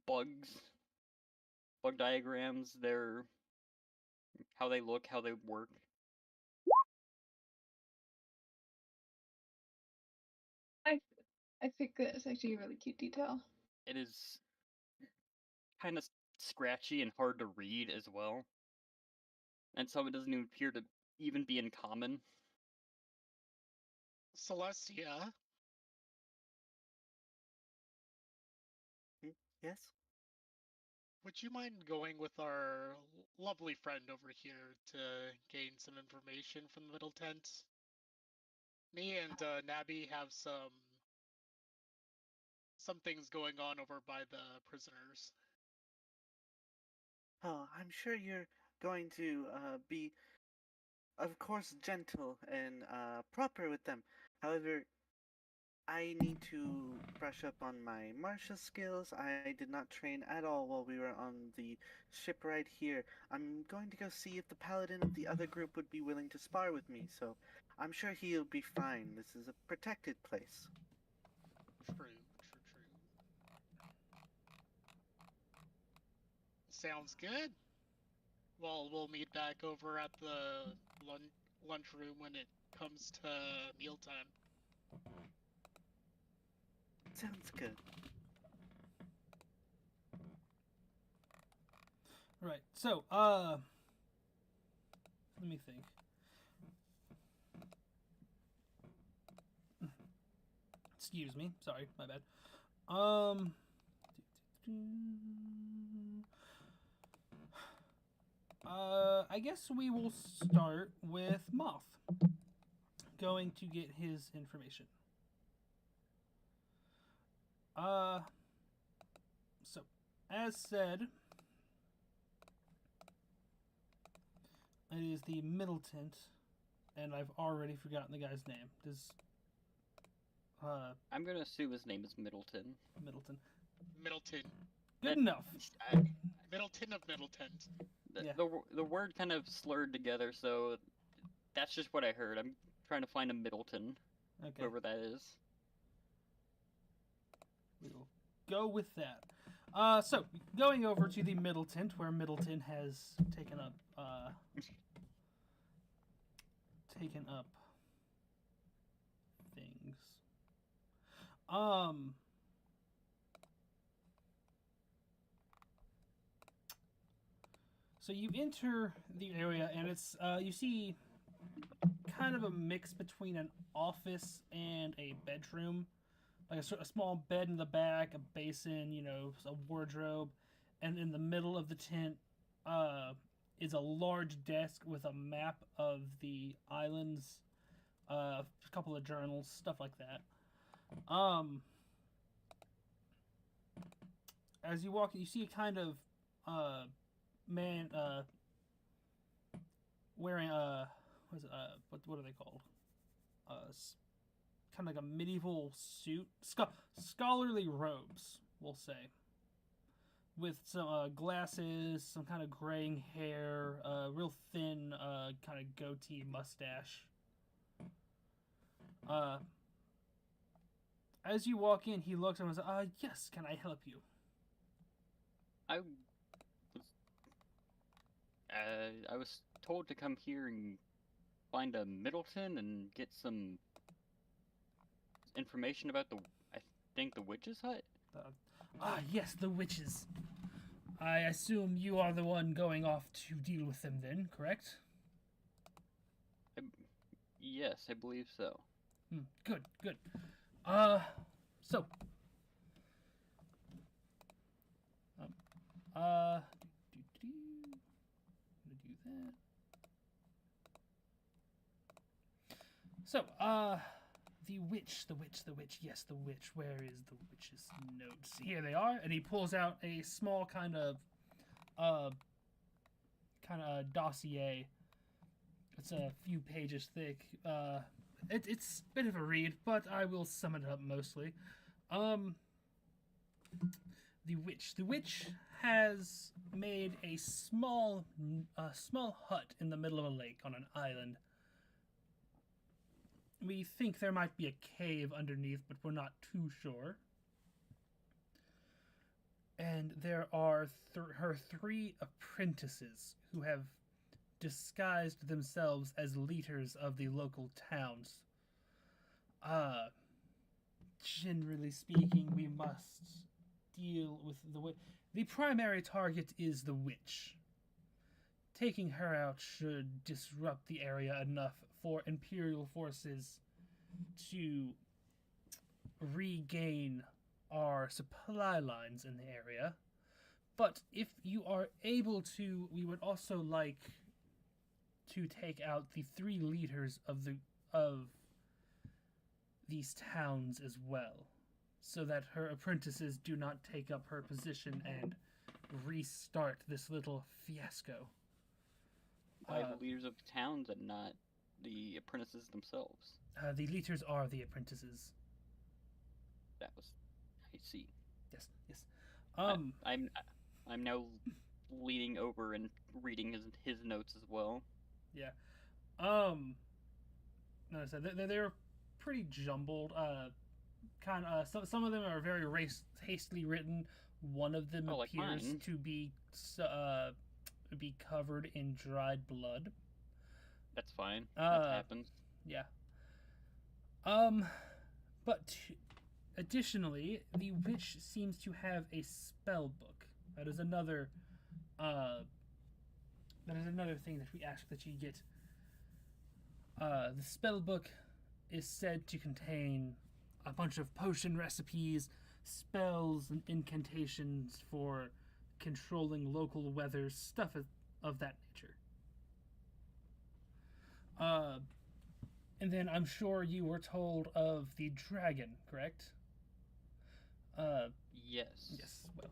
bug diagrams. They're how they look, how they work. I think that's actually a really cute detail. It is kind of scratchy and hard to read as well, and some of it doesn't even appear to even be in common. Celestia, Yes? would you mind going with our lovely friend over here to gain some information from the middle tent? Me and Nabby have some things going on over by the prisoners. Oh, I'm sure you're going to be, of course, gentle and proper with them. However, I need to brush up on my martial skills. I did not train at all while we were on the ship right here. I'm going to go see if the paladin of the other group would be willing to spar with me, so I'm sure he'll be fine. This is a protected place. True. Sounds good. Well, we'll meet back over at the lunchroom when it comes to mealtime. Sounds good. Right. So, let me think. Excuse me. Sorry, my bad. I guess we will start with Moth. Going to get his information. So, as said, it is the middle tent, and I've already forgotten the guy's name. Does I'm gonna assume his name is Middleton. Middleton. Middleton. Good enough. Middleton of Middleton. Yeah. The word kind of slurred together, so that's just what I heard. I'm trying to find a Middleton, Okay. whoever that is. We'll go with that. So going over to the middle tent, where Middleton has taken up things. So you enter the area, and it's you see kind of a mix between an office and a bedroom. Like a small bed in the back, a basin, a wardrobe, and in the middle of the tent is a large desk with a map of the islands, a couple of journals, stuff like that. As you walk, you see a kind of man wearing what are they called? Kind of like a medieval suit, scholarly robes, we'll say, with some glasses, some kind of graying hair, real thin kind of goatee mustache. As you walk in, he looks and says, "Yes, can I help you?" I I was told to come here and find a Middleton and get some information about I think the witch's hut. Yes, the witches. I assume you are the one going off to deal with them then, correct? Yes, I believe so. Good, good. So. Gonna do that. So, the witch. Yes, the witch. Where is the witch's notes? Here they are. And he pulls out a small kind of dossier. It's a few pages thick. It's a bit of a read, but I will sum it up mostly. The witch has made a small hut in the middle of a lake on an island. We think there might be a cave underneath, but we're not too sure. And there are her 3 apprentices who have disguised themselves as leaders of the local towns. Generally speaking, we must deal with the witch. The primary target is the witch. Taking her out should disrupt the area enough for Imperial forces to regain our supply lines in the area. But if you are able to, we would also like to take out the 3 leaders of these towns as well, so that her apprentices do not take up her position and restart this little fiasco. By the leaders of towns and not the apprentices themselves. The leaders are the apprentices. That was, I see. Yes. I'm now leading over and reading his notes as well. Yeah. No, so they're pretty jumbled. Some of them are very hastily written. One of them appears to be covered in dried blood. That's fine. That happens. Yeah. But additionally, the witch seems to have a spell book. That is another thing that we ask that you get. The spell book is said to contain a bunch of potion recipes, spells, and incantations for controlling local weather, stuff of that nature. And then I'm sure you were told of the dragon, correct? Yes. Yes, well,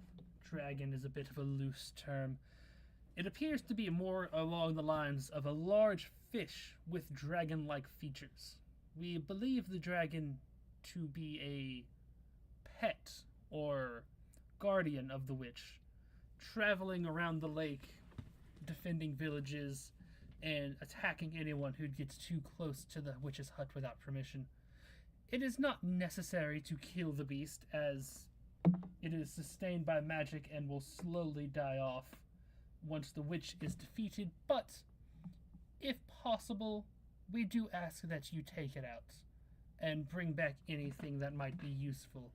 dragon is a bit of a loose term. It appears to be more along the lines of a large fish with dragon-like features. We believe the dragon to be a pet or guardian of the witch, traveling around the lake, defending villages, and attacking anyone who gets too close to the witch's hut without permission. It is not necessary to kill the beast, as it is sustained by magic and will slowly die off once the witch is defeated, but if possible, we do ask that you take it out and bring back anything that might be useful.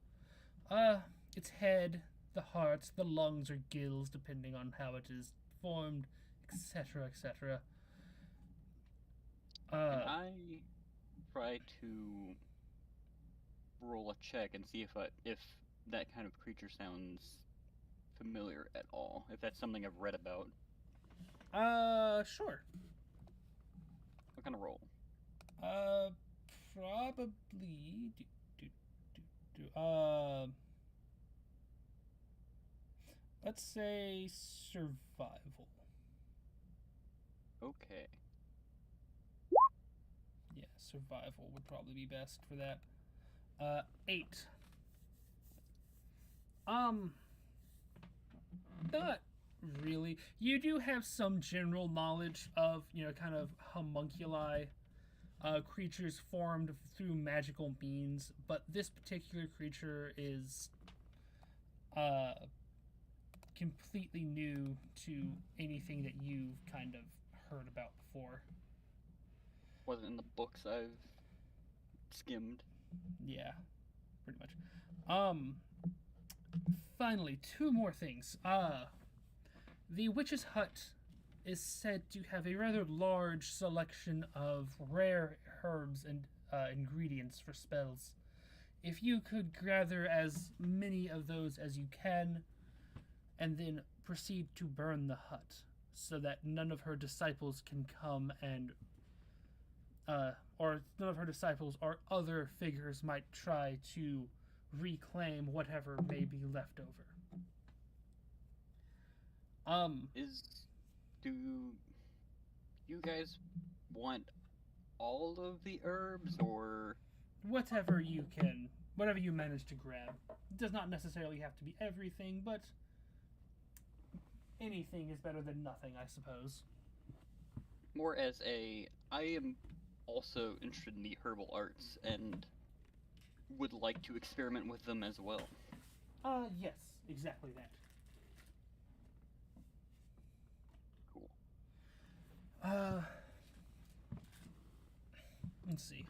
Its head, the heart, the lungs or gills, depending on how it is formed, etc., etc. Can I try to roll a check and see if that kind of creature sounds familiar at all? If that's something I've read about. Sure. What kind of roll? Probably. Let's say survival. Okay. Yeah, survival would probably be best for that. 8. Not really. You do have some general knowledge of, kind of homunculi, creatures formed through magical means, but this particular creature is, completely new to anything that you've kind of heard about before. Wasn't in the books I've skimmed. Yeah, pretty much. Finally, two more things. The witch's hut is said to have a rather large selection of rare herbs and ingredients for spells. If you could gather as many of those as you can, and then proceed to burn the hut, so that none of her disciples can come and, or none of her disciples or other figures might try to reclaim whatever may be left over. Do you guys want all of the herbs, or Whatever you can, whatever you manage to grab. It does not necessarily have to be everything, but anything is better than nothing, I suppose. more as a I am also interested in the herbal arts and would like to experiment with them as well. Yes, exactly that. Cool. Let's see.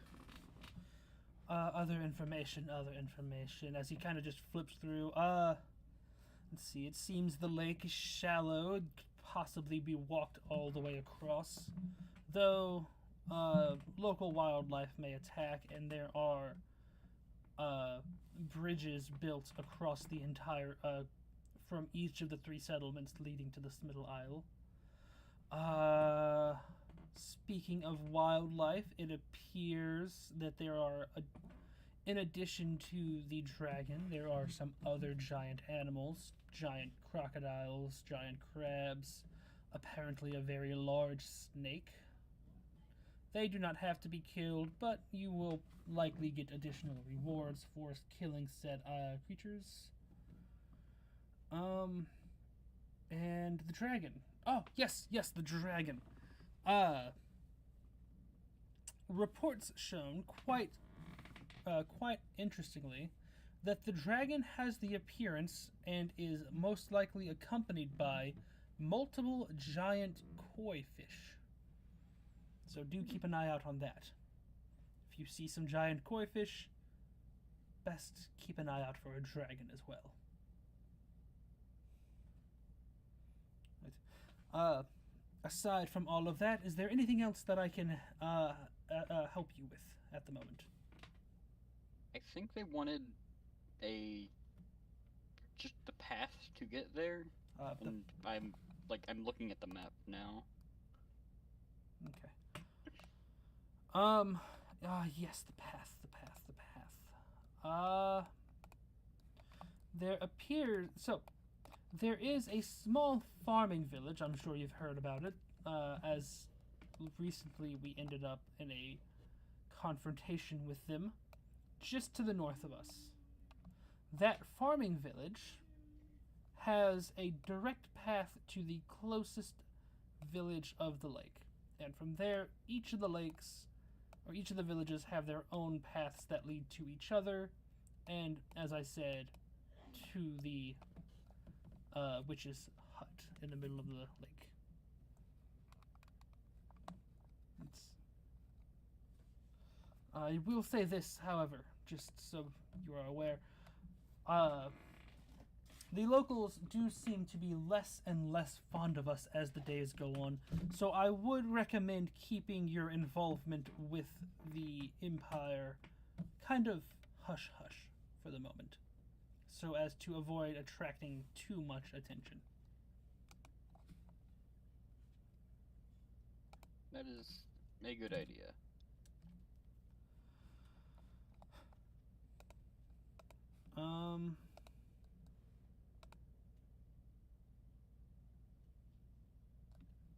Other information. As he kind of just flips through. Let's see. It seems the lake is shallow. It could possibly be walked all the way across. Though, local wildlife may attack, and there are, bridges built across the entire, from each of the three settlements leading to this middle isle. Speaking of wildlife, it appears that there are, in addition to the dragon, there are some other giant animals, giant crocodiles, giant crabs, apparently a very large snake. They do not have to be killed, but you will likely get additional rewards for killing said creatures. And the dragon. Oh, yes, the dragon. Reports shown quite interestingly that the dragon has the appearance and is most likely accompanied by multiple giant koi fish. So do keep an eye out on that. If you see some giant koi fish, best keep an eye out for a dragon as well. Right. Aside from all of that, is there anything else that I can help you with at the moment? I think they wanted just the path to get there, and I'm looking at the map now. Okay. Yes, the path. There is a small farming village. I'm sure you've heard about it, as recently we ended up in a confrontation with them just to the north of us. That farming village has a direct path to the closest village of the lake. And from there, each of the lakes, or each of the villages, have their own paths that lead to each other, and, as I said, to the witch's hut in the middle of the lake. I will say this, however, just so you are aware. The locals do seem to be less and less fond of us as the days go on, so I would recommend keeping your involvement with the Empire kind of hush-hush for the moment, so as to avoid attracting too much attention. That is a good idea.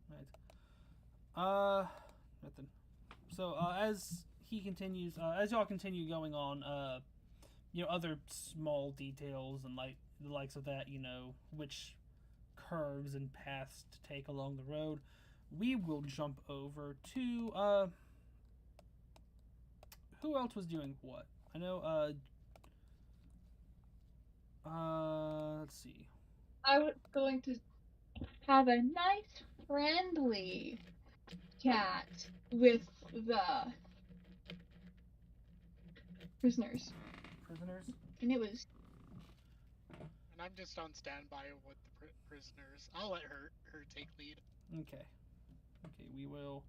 Right. Nothing. So, as he continues, as y'all continue going on, other small details and the likes of that, which curves and paths to take along the road, we will jump over to, who else was doing what? I know, let's see. I was going to have a nice, friendly chat with the prisoners. Prisoners? And it was And I'm just on standby with the prisoners. I'll let her take lead. Okay. Okay, we will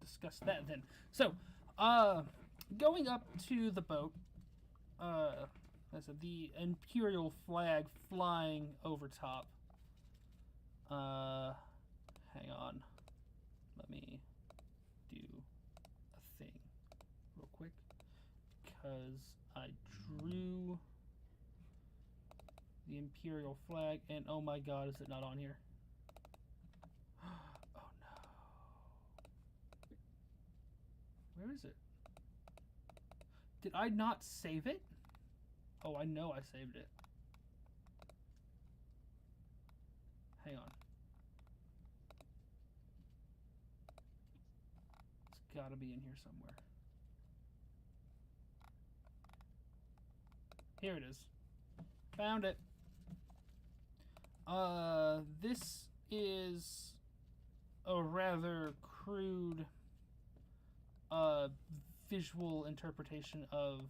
discuss that then. So, going up to the boat, I said the Imperial flag flying over top. Hang on. Let me do a thing real quick. Because I drew the Imperial flag, and oh my god, is it not on here? Oh no. Where is it? Did I not save it? Oh, I know I saved it. Hang on. It's gotta be in here somewhere. Here it is. Found it. This is a rather crude visual interpretation of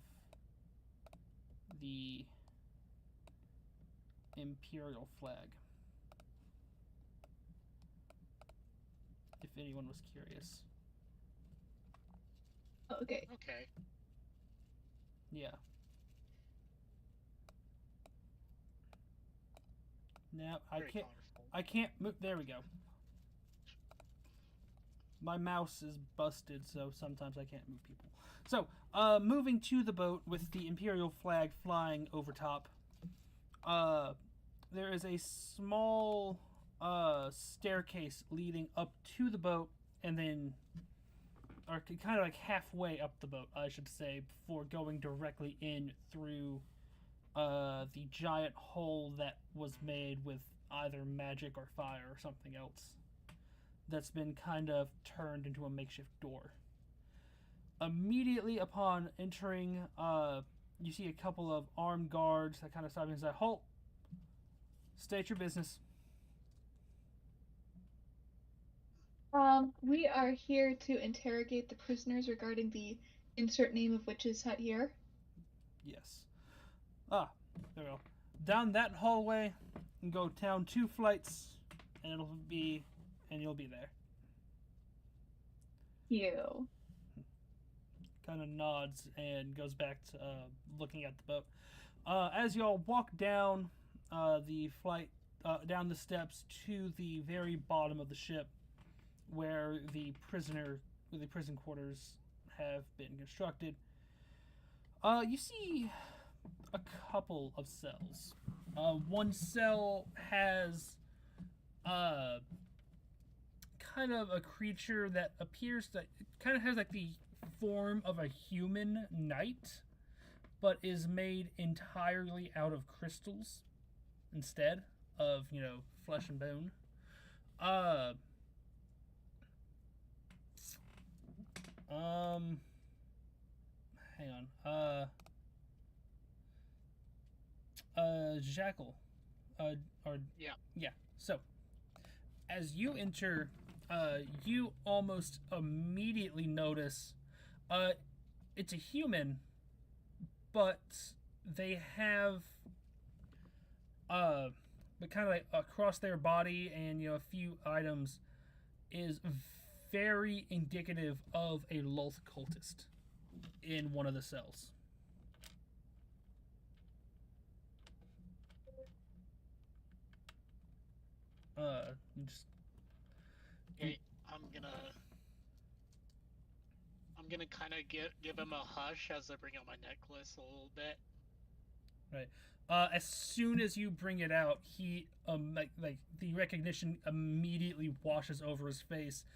the Imperial flag. If anyone was curious. okay. Okay. Yeah. Now Very colorful. I can't move. There we go. My mouse is busted, so sometimes I can't move people. So, moving to the boat with the Imperial flag flying over top. There is a small staircase leading up to the boat, and then, or kind of like halfway up the boat, I should say, before going directly in through the giant hole that was made with either magic or fire or something else that's been kind of turned into a makeshift door. Immediately upon entering, you see a couple of armed guards that kind of stop and say, "Halt! State your business." We are here to interrogate the prisoners regarding the insert name of witch's hut here. Yes. Ah, there we go. Down that hallway and go down 2 flights, and you'll be there. You. Kind of nods and goes back to looking at the boat. As y'all walk down the flight, down the steps to the very bottom of the ship, where the prison quarters have been constructed, you see a couple of cells. One cell has kind of a creature that appears that kind of has like the form of a human knight, but is made entirely out of crystals instead of, flesh and bone. Hang on. Jackal. Yeah. So, as you enter, you almost immediately notice, it's a human, but they have, but kind of like across their body and a few items is very indicative of a Lulth cultist in one of the cells. Just Okay, I'm gonna kind of give him a hush as I bring out my necklace a little bit. right. As soon as you bring it out, he like the recognition immediately washes over his face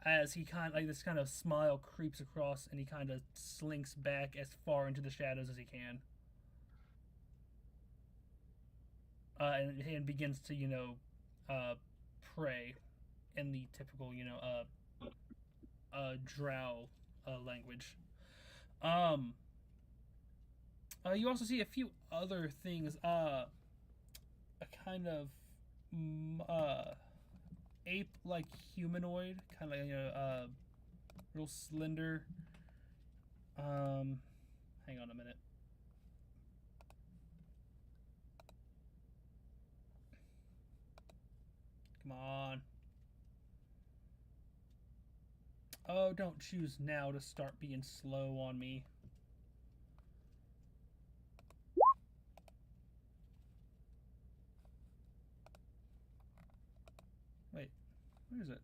as he this kind of smile creeps across, and he kind of slinks back as far into the shadows as he can. And begins to pray in the typical drow language. You also see a few other things. A kind of ape-like humanoid, kind of real slender. Hang on a minute. Come on. Oh, don't choose now to start being slow on me. Wait, where is it?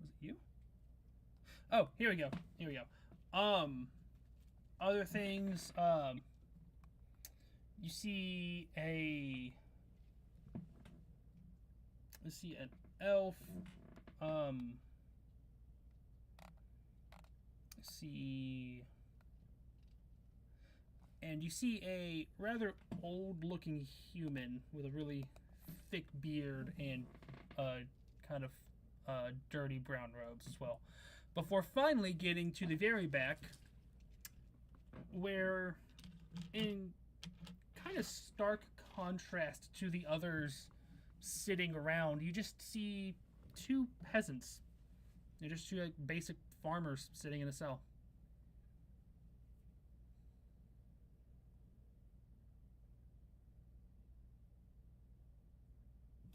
Was it you? Oh, here we go. Here we go. Other things. You see an elf. And you see a rather old-looking human with a really thick beard and kind of dirty brown robes as well. Before finally getting to the very back, where in kind of stark contrast to the others sitting around, you just see two peasants. They're just two like basic farmers sitting in a cell.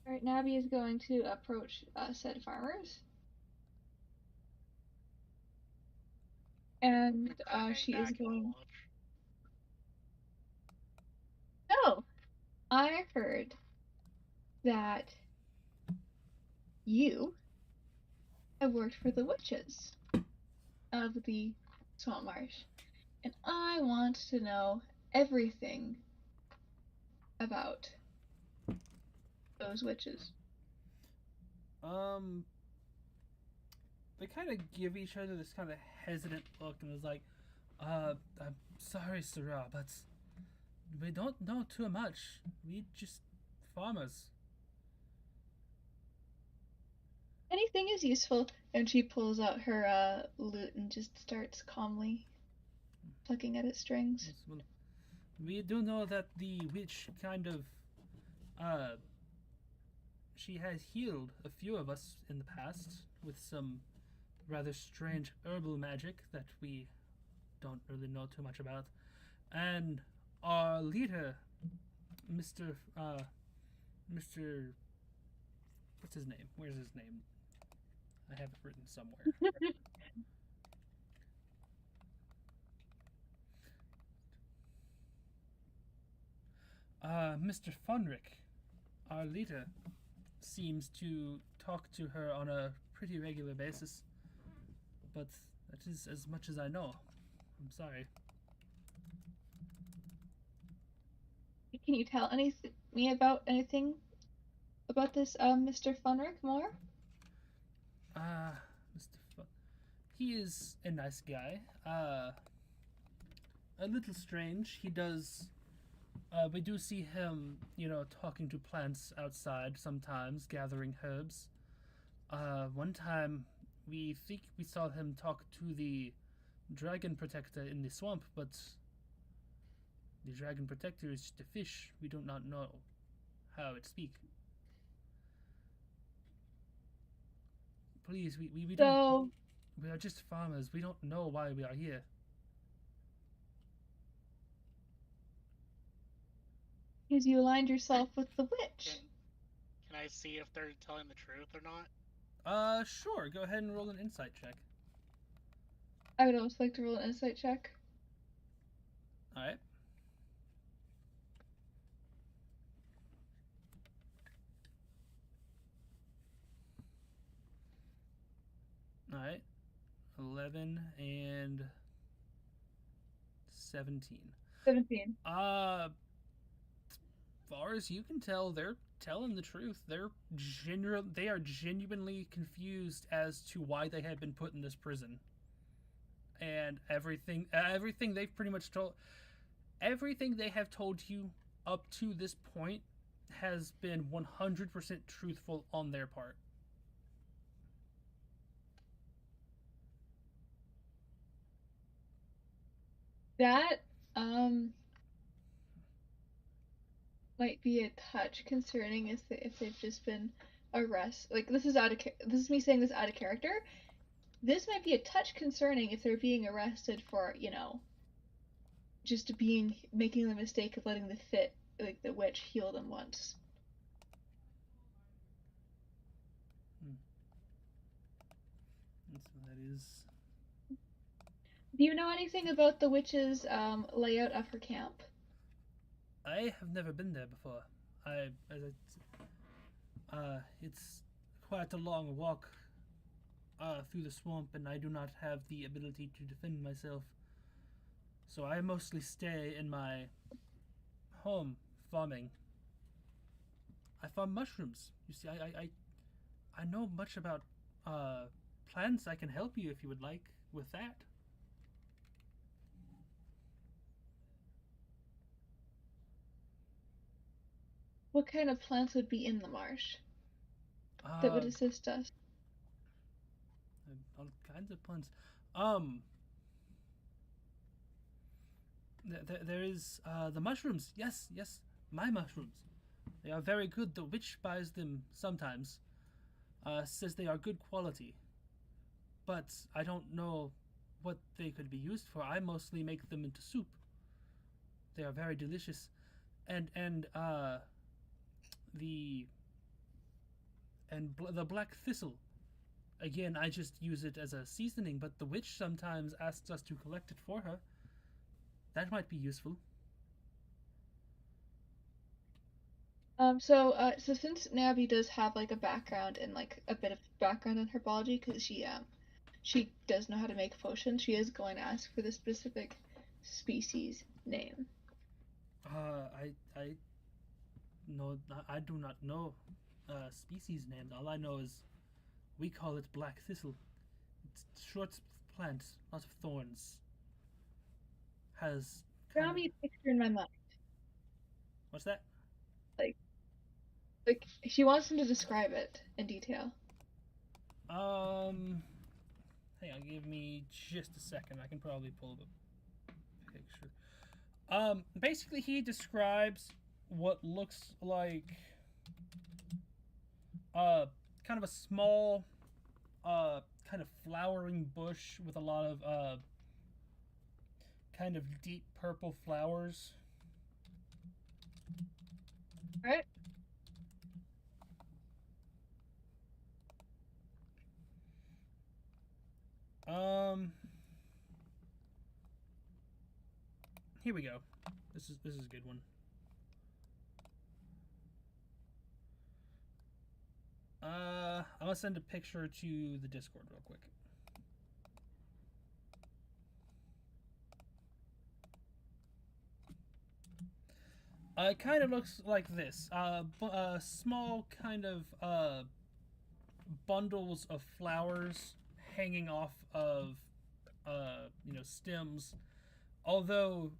Alright, Navi is going to approach said farmers. And she is going. So, I heard that you have worked for the witches of the Swamp Marsh, and I want to know everything about those witches. They kind of give each other this kind of hesitant look, and is like, I'm sorry, Sarah, but we don't know too much. We just farmers. Anything is useful. And she pulls out her lute and just starts calmly plucking at its strings. Yes, well, we do know that the witch kind of, she has healed a few of us in the past with some rather strange herbal magic that we don't really know too much about. And our leader, Mr. What's his name? Where's his name? I have it written somewhere. Mr. Funrick, our leader, seems to talk to her on a pretty regular basis, but that is as much as I know. I'm sorry. Can you tell me about anything about this Mr. Funrick more? Mr. He is a nice guy. A little strange. He does. We do see him, talking to plants outside sometimes, gathering herbs. One time, we think we saw him talk to the dragon protector in the swamp, but the dragon protector is just a fish. We do not know how it speaks. Please, we don't. We are just farmers. We don't know why we are here. Because you aligned yourself with the witch. Can I see if they're telling the truth or not? Sure. Go ahead and roll an insight check. I would also like to roll an insight check. Alright. Alright. 11 and 17. 17. Far as you can tell, they're telling the truth. They are genuinely confused as to why they have been put in this prison. And everything they've pretty much told, everything they have told you up to this point has been 100% truthful on their part. That, might be a touch concerning if they've just been arrested. Like this is this is me saying this out of character. This might be a touch concerning if they're being arrested for, you know, just making the mistake of letting the witch heal them once. And so that is. Do you know anything about the witch's layout of her camp? I have never been there before. It's quite a long walk through the swamp, and I do not have the ability to defend myself. So I mostly stay in my home farming. I farm mushrooms. You see, I know much about plants. I can help you if you would like with that. What kind of plants would be in the marsh that would assist us? All kinds of plants. There is the mushrooms. Yes, my mushrooms. They are very good. The witch buys them sometimes. Says they are good quality. But I don't know what they could be used for. I mostly make them into soup. They are very delicious. And the black thistle. Again, I just use it as a seasoning, but the witch sometimes asks us to collect it for her. That might be useful. So since Navi does have like a background and like a bit of background in herbology, because she does know how to make potions, she is going to ask for the specific species name. I do not know species names. All I know is we call it black thistle. It's short plant, lots of thorns. Has Draw me a picture in my mind. What's that? Like she wants him to describe it in detail. Hang on, give me just a second. I can probably pull up a picture. Basically he describes what looks like kind of a small kind of flowering bush with a lot of kind of deep purple flowers. Alright. Here we go. This is a good one. I'm gonna send a picture to the Discord real quick. It kind of looks like this. Small kind of bundles of flowers hanging off of stems. Although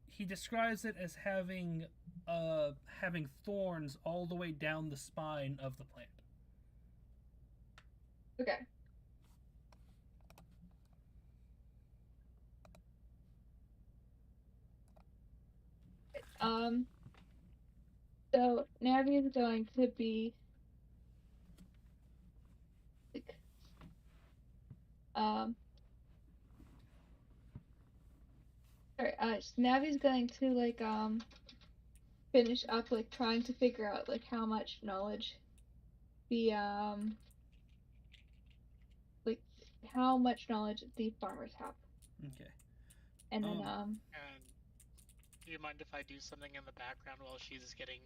he describes it as having thorns all the way down the spine of the plant. Okay. So Navi is going to be like, sorry, Navi's going to like finish up like trying to figure out like how much knowledge the like how much knowledge the farmers have. Okay. And then And do you mind if I do something in the background while she's getting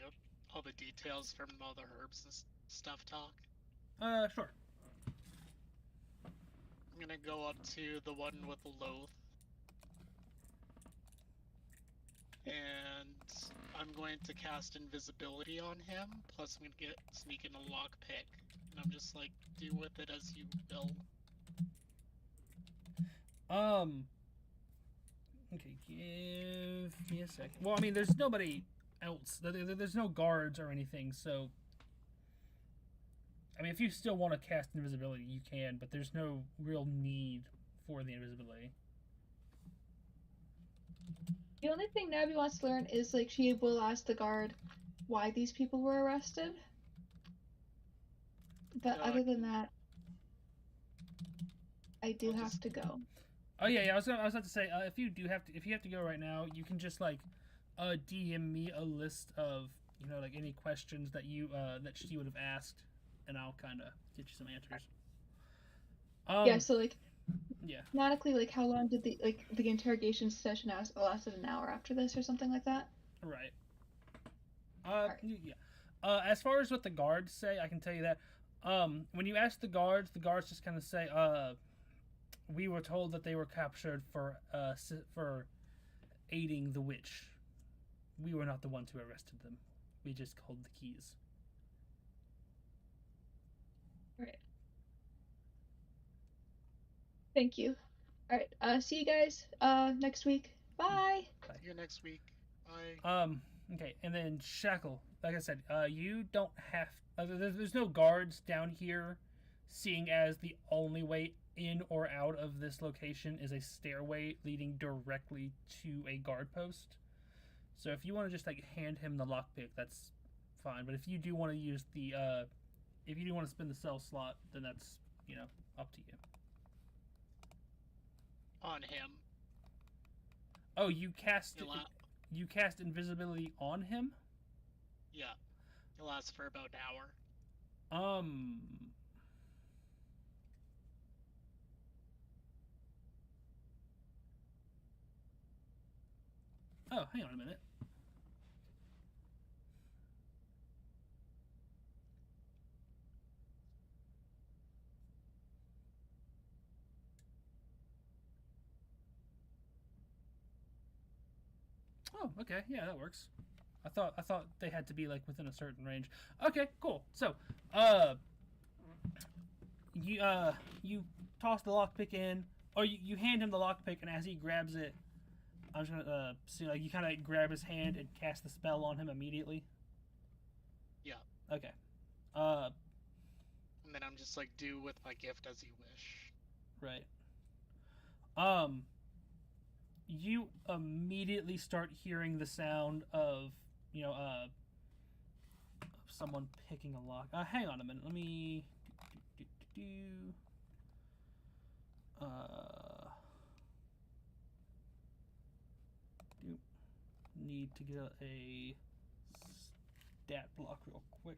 all the details from all the herbs and stuff talk? Sure. I'm gonna go up to the one with the loath. And I'm going to cast invisibility on him, plus I'm gonna sneak in a lockpick. And I'm just like, do with it as you will. Okay, give me a second. Well, I mean, there's nobody else. There's no guards or anything, so... I mean, if you still want to cast invisibility, you can, but there's no real need for the invisibility. The only thing Nabby wants to learn is like she will ask the guard why these people were arrested. But other than that, I do I'll have just- to go. Oh yeah, I was about to say, if you have to go right now, you can just like, DM me a list of like any questions that you that she would have asked, and I'll kind of get you some answers. Yeah, so like yeah. thematically, like how long did the interrogation session lasted an hour after this or something like that? Right. Alright. Yeah. As far as what the guards say, I can tell you that. When you ask the guards just kind of say, we were told that they were captured for aiding the witch. We were not the ones who arrested them. We just called the keys. Alright. Thank you. Alright, see you guys next week. Bye! See you next week. Bye. Okay, and then Shackle. Like I said, you don't have. There's no guards down here, seeing as the only way in or out of this location is a stairway leading directly to a guard post. So if you want to just like hand him the lockpick, that's fine. But if you do want to use the, if you do want to spin the cell slot, then that's up to you. On him. Oh, you cast He'll la- you cast invisibility on him? Yeah. It lasts for about an hour. Oh, hang on a minute. Oh, okay, yeah, that works. I thought they had to be like within a certain range. Okay, cool. So, you toss the lockpick in, or you hand him the lockpick, and as he grabs it, I'm just gonna see like you kind of grab his hand and cast the spell on him immediately. Yeah. Okay. And then I'm just like, do with my gift as you wish. Right. You immediately start hearing the sound of someone picking a lock. Hang on a minute. Let me need to get a stat block real quick.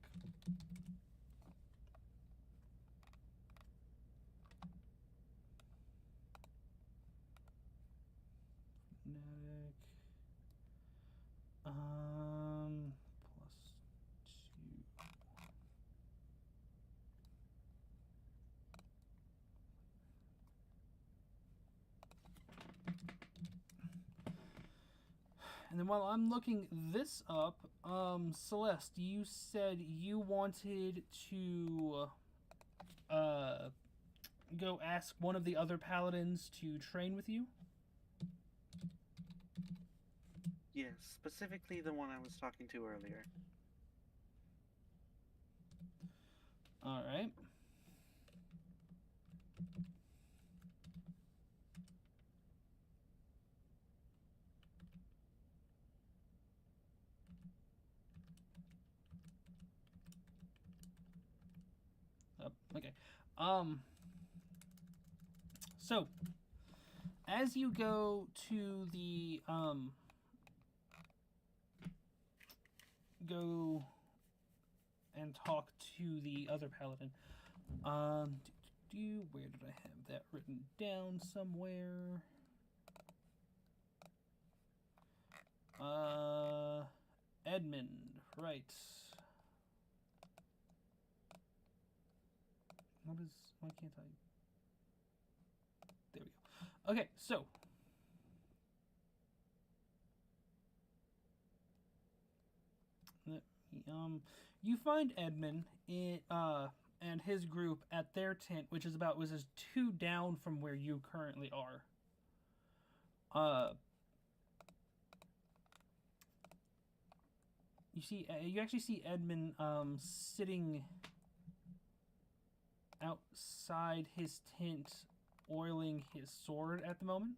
Magnetic. Plus 2. And then while I'm looking this up, Celeste, you said you wanted to go ask one of the other paladins to train with you? Yes, specifically the one I was talking to earlier. Alright. Okay. So as you go to the go and talk to the other paladin, where did I have that written down somewhere? Edmund, right. Why can't I? There we go. Okay, so. You find Edmund and his group at their tent, which is just 2 down from where you currently are. You actually see Edmund sitting outside his tent, oiling his sword at the moment.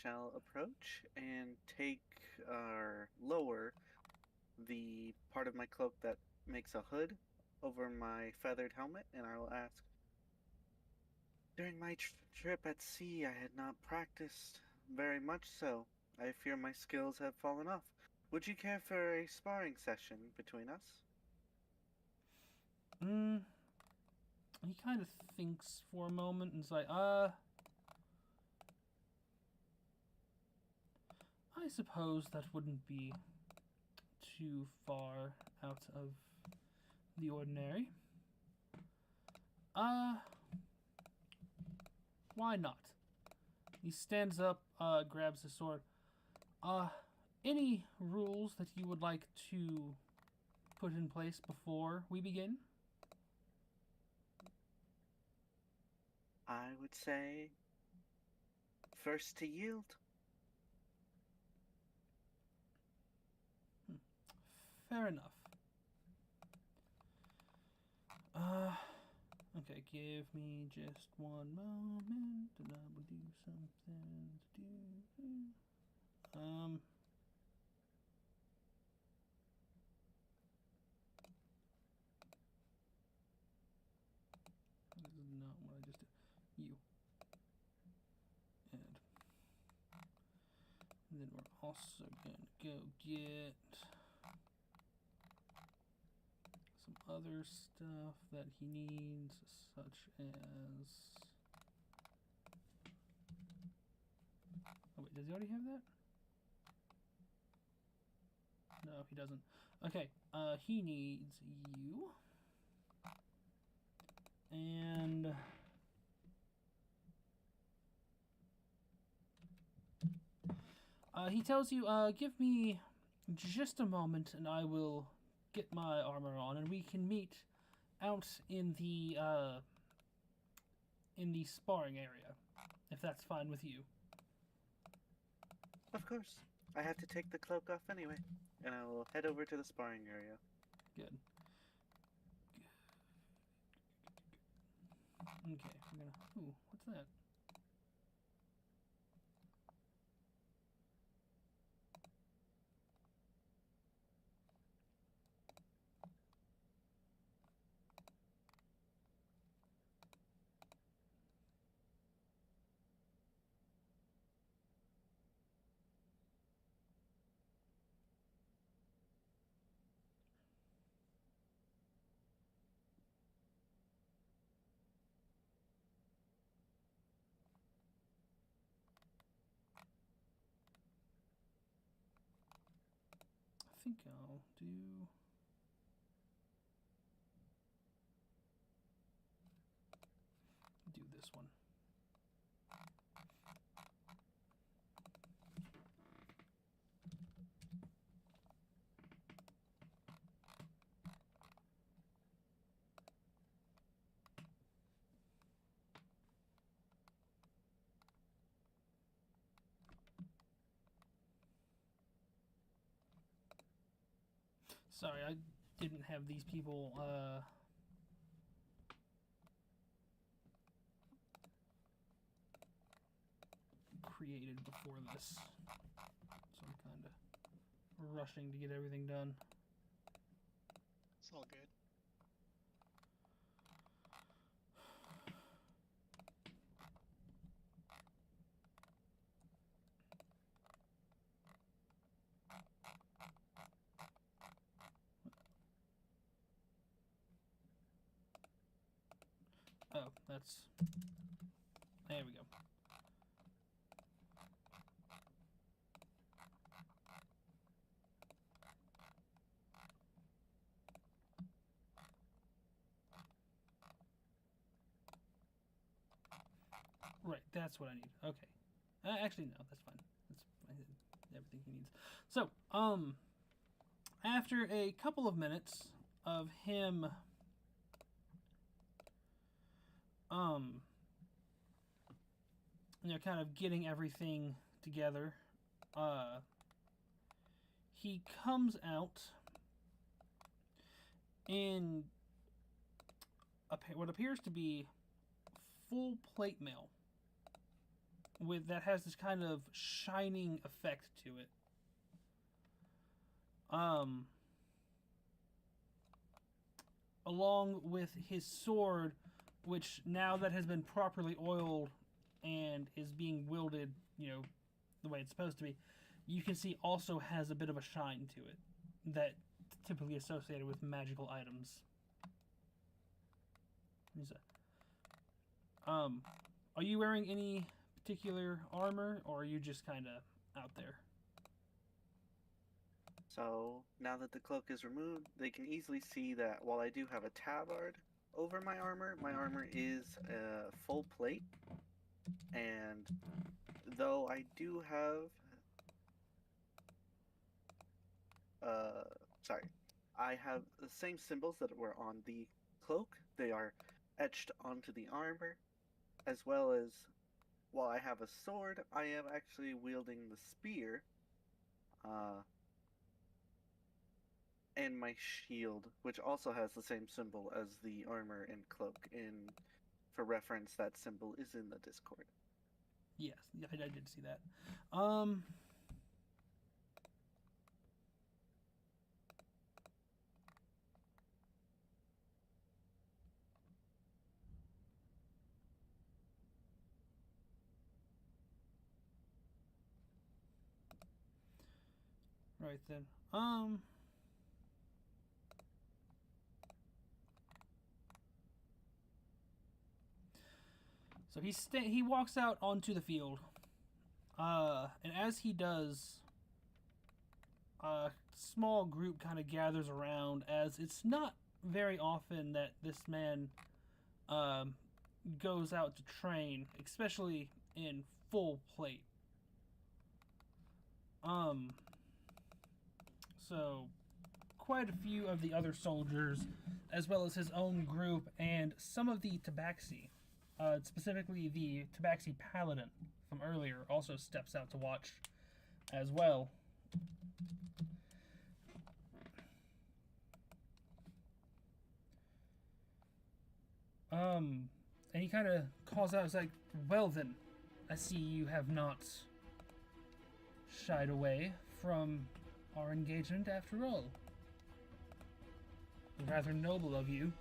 shall approach and take or lower the part of my cloak that makes a hood over my feathered helmet, and I will ask, during my trip at sea, I had not practiced very much so. I fear my skills have fallen off. Would you care for a sparring session between us? He kind of thinks for a moment and is like, I suppose that wouldn't be too far out of the ordinary. Why not? He stands up, grabs his sword. Any rules that you would like to put in place before we begin? I would say first to yield. Fair enough. Okay, give me just one moment and I will do something to do. This is not what I just did. You. And then we're also going to go get some other stuff that he needs, such as... Oh wait, does he already have that? No, he doesn't. Okay, he needs you. And... he tells you, give me just a moment and I will get my armor on and we can meet out in the sparring area, if that's fine with you. Of course. I have to take the cloak off anyway, and I will head over to the sparring area. Good. Okay, we're gonna... Ooh, what's that? I think I'll do this one. Sorry, I didn't have these people, created before this. So I'm kind of rushing to get everything done. It's all good. Oh, that's... There we go. Right, that's what I need. Okay. Actually, no, that's fine. That's everything he needs. So, after a couple of minutes of him, kind of getting everything together, he comes out in what appears to be full plate mail. that has this kind of shining effect to it. Along with his sword, which now that has been properly oiled and is being wielded, the way it's supposed to be, you can see also has a bit of a shine to it that typically associated with magical items. Are you wearing any particular armor, or are you just kind of out there? So now that the cloak is removed, they can easily see that while I do have a tabard over my armor is full plate. And though I do have, I have the same symbols that were on the cloak. They are etched onto the armor, as well as while I have a sword, I am actually wielding the spear. And my shield, which also has the same symbol as the armor and cloak. And for reference, that symbol is in the Discord. Yes, I did see that. Right then. So he walks out onto the field, and as he does, a small group kind of gathers around, as it's not very often that this man goes out to train, especially in full plate. So quite a few of the other soldiers, as well as his own group, and some of the Tabaxi, specifically the Tabaxi Paladin from earlier, also steps out to watch as well. And he kind of calls out, he's like, well then, I see you have not shied away from our engagement after all. Rather noble of you.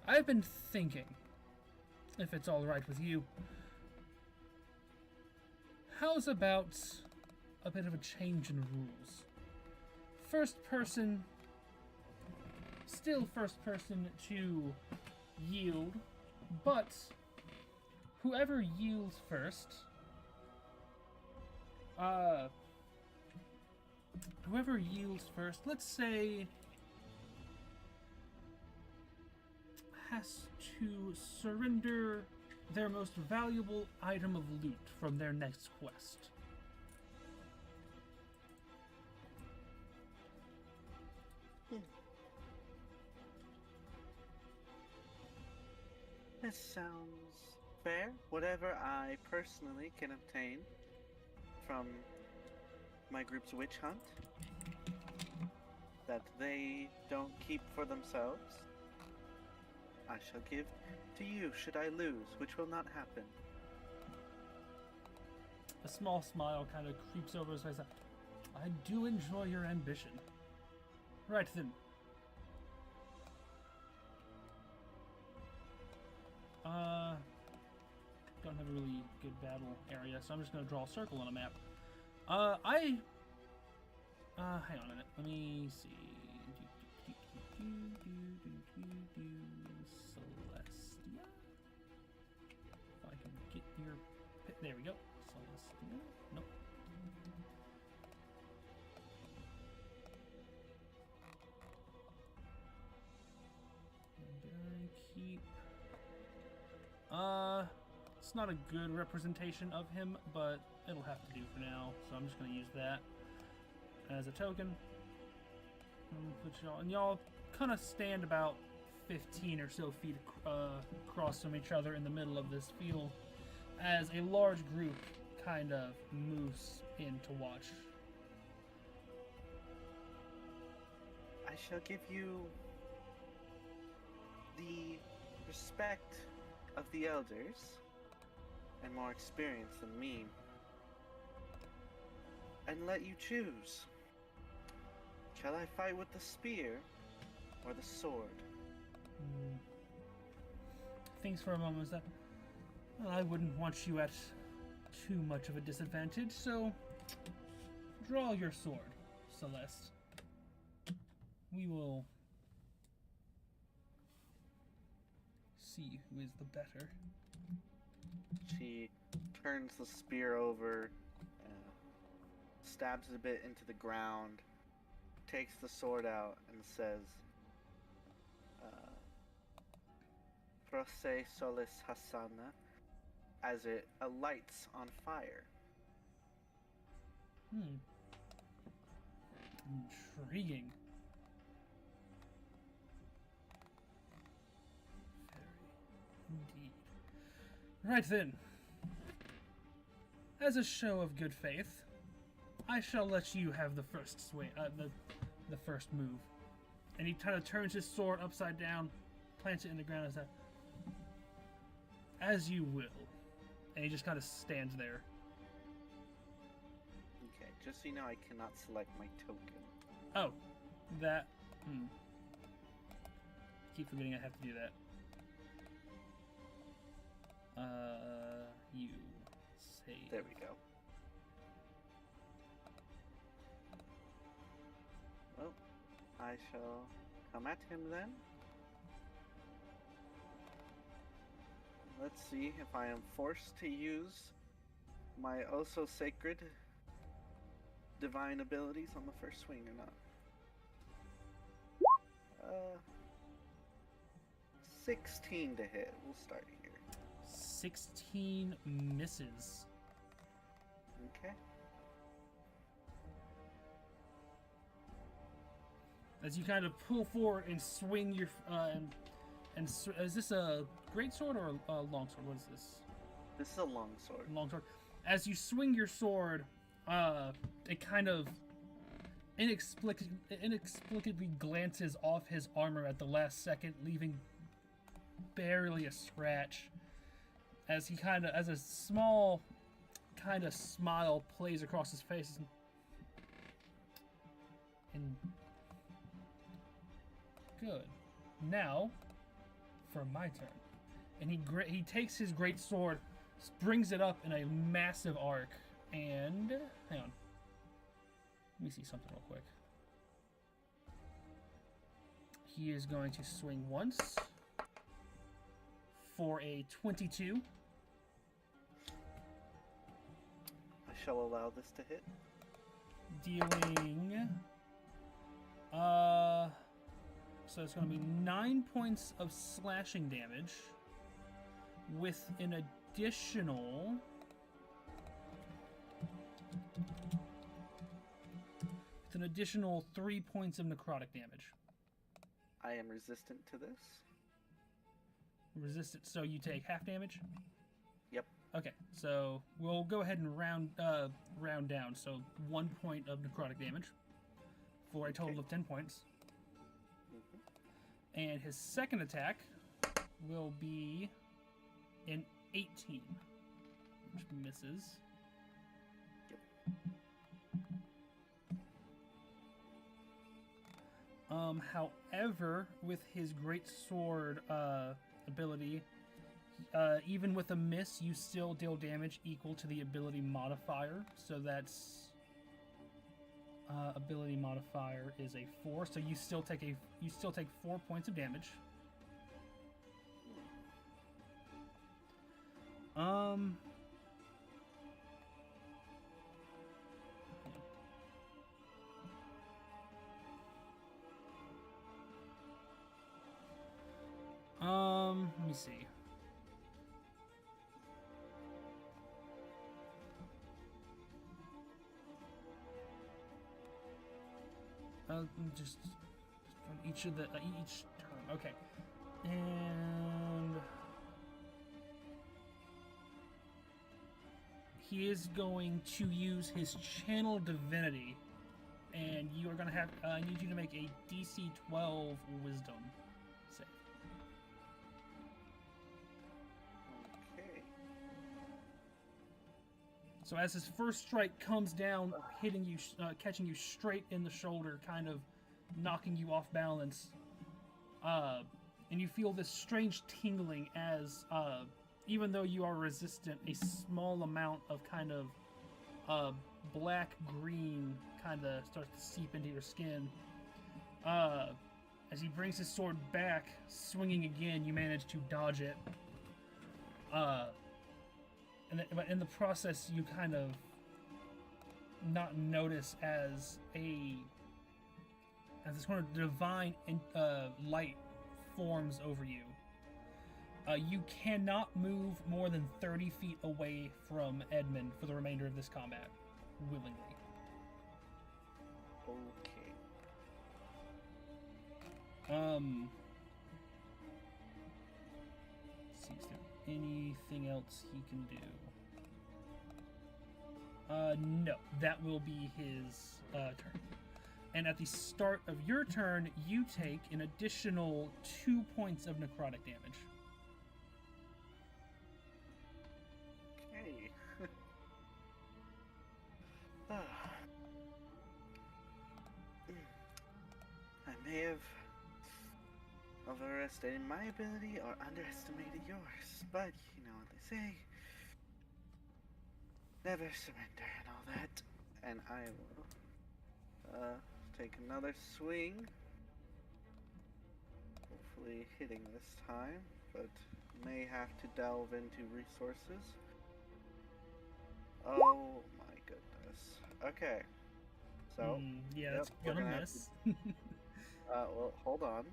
I've been thinking, if it's all right with you, how's about a bit of a change in rules? Still first person to yield, but whoever yields first, let's say, has to surrender their most valuable item of loot from their next quest. This sounds fair. Whatever I personally can obtain from my group's witch hunt that they don't keep for themselves, I shall give to you should I lose, which will not happen. A small smile kind of creeps over his face. I do enjoy your ambition. Right then. Don't have a really good battle area, so I'm just going to draw a circle on a map. Hang on a minute. Let me see. Celestia. If I can get your... There we go. Celestia. Nope. And I keep... It's not a good representation of him, but it'll have to do for now, so I'm just going to use that as a token. Put y'all, and y'all kind of stand about 15 or so feet across from each other in the middle of this field as a large group kind of moves in to watch. I shall give you the respect of the elders and more experience than me, and let you choose. Shall I fight with the spear or the sword? Thinks for a moment. Is that well, I wouldn't want you at too much of a disadvantage, so draw your sword, Celeste. We will see who is the better. She turns the spear over, stabs it a bit into the ground, takes the sword out, and says, Proce solis Hasana, as it alights on fire. Intriguing. Very indeed. Right then. As a show of good faith, I shall let you have the first swing, the first move. And he kind of turns his sword upside down, plants it in the ground as that. As you will. And he just kind of stands there. Okay, just so you know, I cannot select my token. Oh, that. Keep forgetting I have to do that. You save. There we go. Well, I shall come at him then. Let's see if I am forced to use my oh so sacred divine abilities on the first swing or not. 16 to hit. We'll start here. 16 misses. Okay. As you kind of pull forward and swing your is this a great sword or a long sword? What is this? This is a long sword. Long sword. As you swing your sword, it kind of inexplicably glances off his armor at the last second, leaving barely a scratch. As he as a small kind of smile plays across his face, and good. Now, for my turn, and he takes his great sword, brings it up in a massive arc, and hang on. Let me see something real quick. He is going to swing once for a 22. I shall allow this to hit. Dealing so it's going to be 9 points of slashing damage with an additional 3 points of necrotic damage. I am resistant to this. Resistant, so you take half damage? Yep. Okay, so we'll go ahead and round down. So 1 point of necrotic damage for a total of 10 points. And his second attack will be an 18, which misses. However, with his great sword ability, even with a miss, you still deal damage equal to the ability modifier. So that's ability modifier is a 4. So you still take 4 points of damage. Let me see. Just from each of the each turn. Okay, and he is going to use his channel divinity, and you are gonna have. I need you to make a DC 12 Wisdom save. Okay. So as his first strike comes down, hitting you, catching you straight in the shoulder, kind of knocking you off balance, and you feel this strange tingling as, even though you are resistant, a small amount of kind of black-green kind of starts to seep into your skin. As he brings his sword back, swinging again, you manage to dodge it. But in the process, you kind of not notice as this kind of divine light forms over you. You cannot move more than 30 feet away from Edmund for the remainder of this combat, willingly. Okay. Let's see, is there anything else he can do? No, that will be his turn. And at the start of your turn, you take an additional 2 points of necrotic damage. Okay. I may have overestimated my ability or underestimated yours, but you know what they say. Never surrender and all that. And I will take another swing. Hopefully hitting this time, but may have to delve into resources. Oh my goodness. Okay. So, yeah, yep, that's we're gonna gonna miss. well, hold on.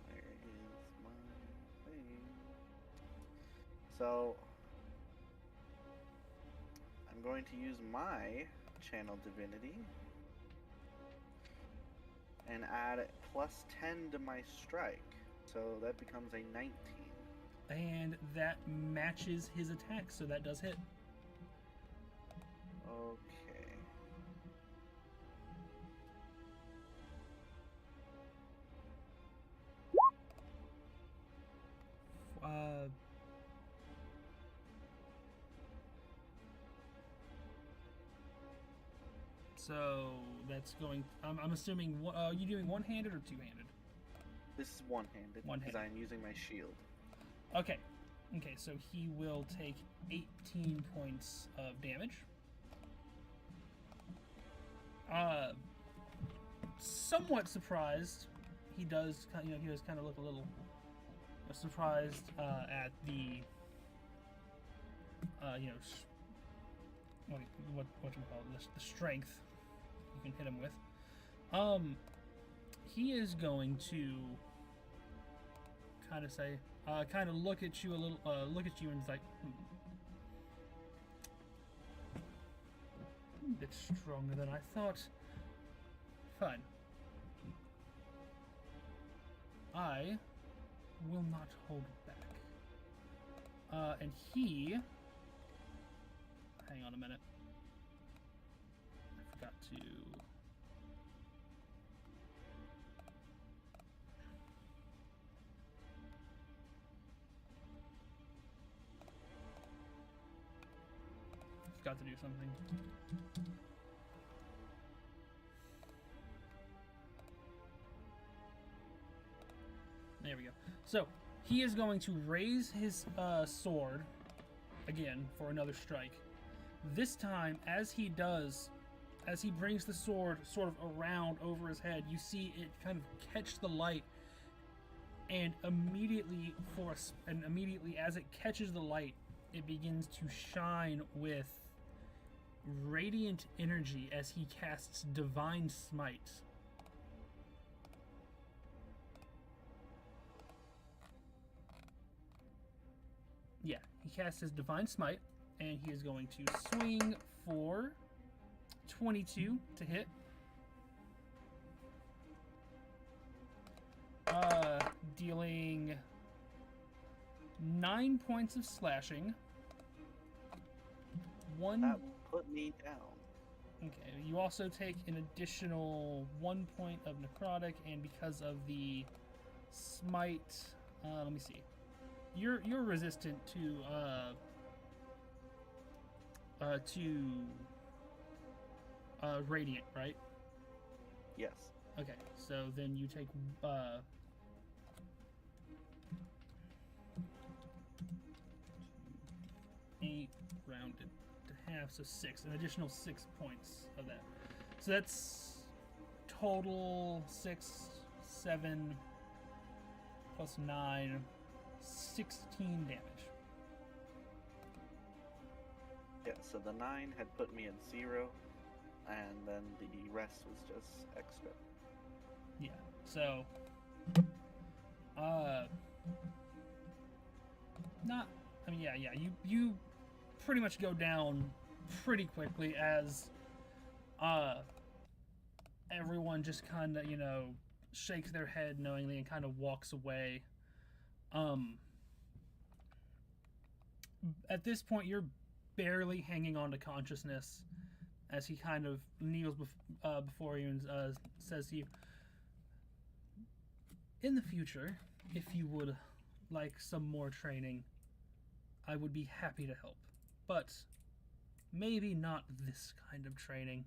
Where is my thing? So, I'm going to use my channel divinity and add plus 10 to my strike. So that becomes a 19. And that matches his attack, so that does hit. Okay. So that's going. I'm assuming. You doing one-handed or two-handed? This is one-handed because I'm using my shield. Okay. Okay. So he will take 18 points of damage. Somewhat surprised. He does. He does kind of look a little surprised at the. What you call it? The strength you can hit him with. He is going to kind of say, kind of look at you a little, look at you and is like, a bit stronger than I thought. Fine. I will not hold back. And he. Hang on a minute. I forgot to. Forgot to do something. There we go. So he is going to raise his sword again for another strike. This time, as he does, as he brings the sword sort of around over his head, you see it kind of catch the light, and immediately as it catches the light, it begins to shine with radiant energy as he casts Divine Smite. Yeah, he casts his Divine Smite, and he is going to swing for 22 to hit. Dealing 9 points of slashing. That will put me down. Okay, you also take an additional 1 point of necrotic, and because of the smite, let me see. You're resistant to to radiant, right? Yes. Okay, so then you take 8 rounded to half, so 6, an additional 6 points of that. So that's total 6, 7 plus 9, 16 damage. Yeah, so the 9 had put me at 0, and then the rest was just extra. Yeah. So, not. I mean, yeah. You pretty much go down pretty quickly as everyone just kind of shakes their head knowingly and kind of walks away. At this point, you're barely hanging on to consciousness as he kind of kneels before you and says to you, in the future, if you would like some more training, I would be happy to help. But maybe not this kind of training.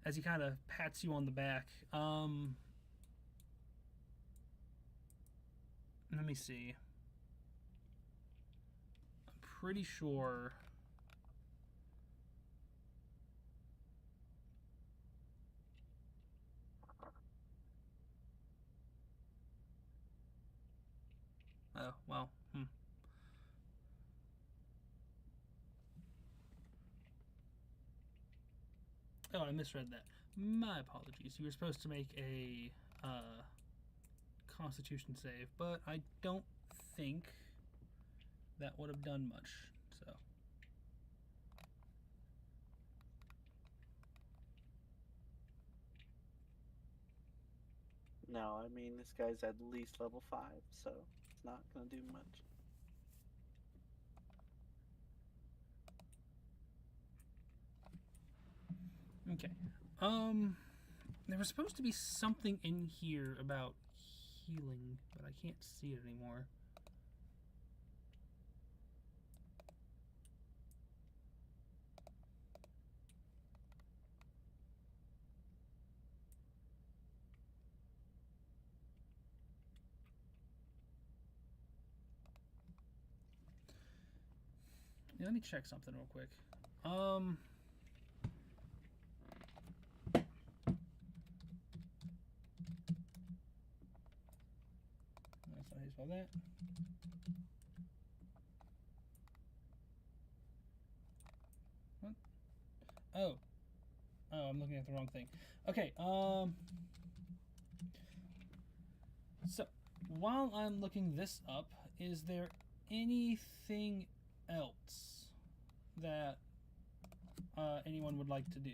As he kind of pats you on the back. Let me see. I'm pretty sure. Oh, well. Oh, I misread that. My apologies. You were supposed to make a Constitution save, but I don't think that would have done much. So. No, I mean, this guy's at least level 5, so it's not going to do much. Okay. There was supposed to be something in here about healing, but I can't see it anymore. Yeah, let me check something real quick. That's not how you spell that. What? Oh, I'm looking at the wrong thing. Okay. So while I'm looking this up, is there anything else that anyone would like to do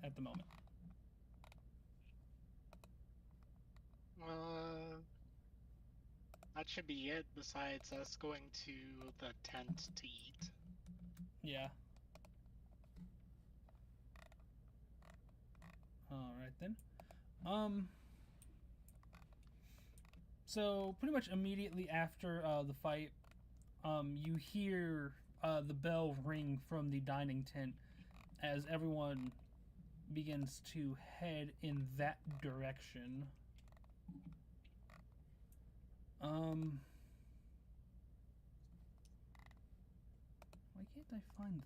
at the moment? That should be it, besides us going to the tent to eat. Yeah. Alright then. So pretty much immediately after the fight, you hear the bell ring from the dining tent as everyone begins to head in that direction. Why can't I find this?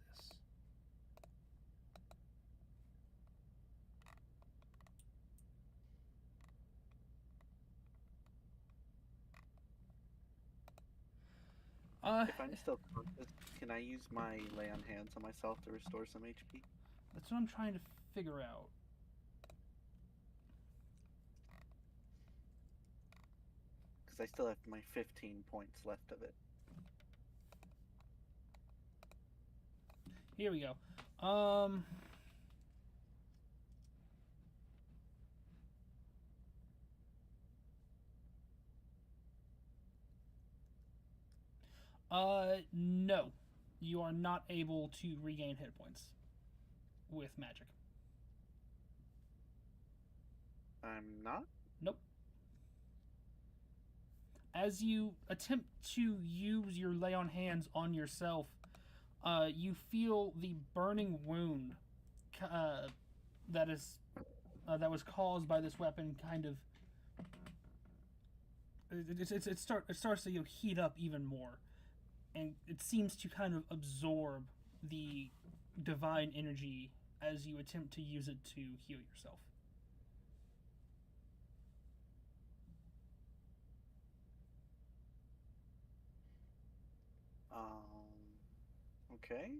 If I'm still conscious, can I use my lay on hands on myself to restore some HP? That's what I'm trying to figure out. Because I still have my 15 points left of it. Here we go. No. You are not able to regain hit points with magic. I'm not? Nope. As you attempt to use your lay on hands on yourself, you feel the burning wound that is that was caused by this weapon kind of it starts to heat up even more, and it seems to kind of absorb the divine energy as you attempt to use it to heal yourself. Okay.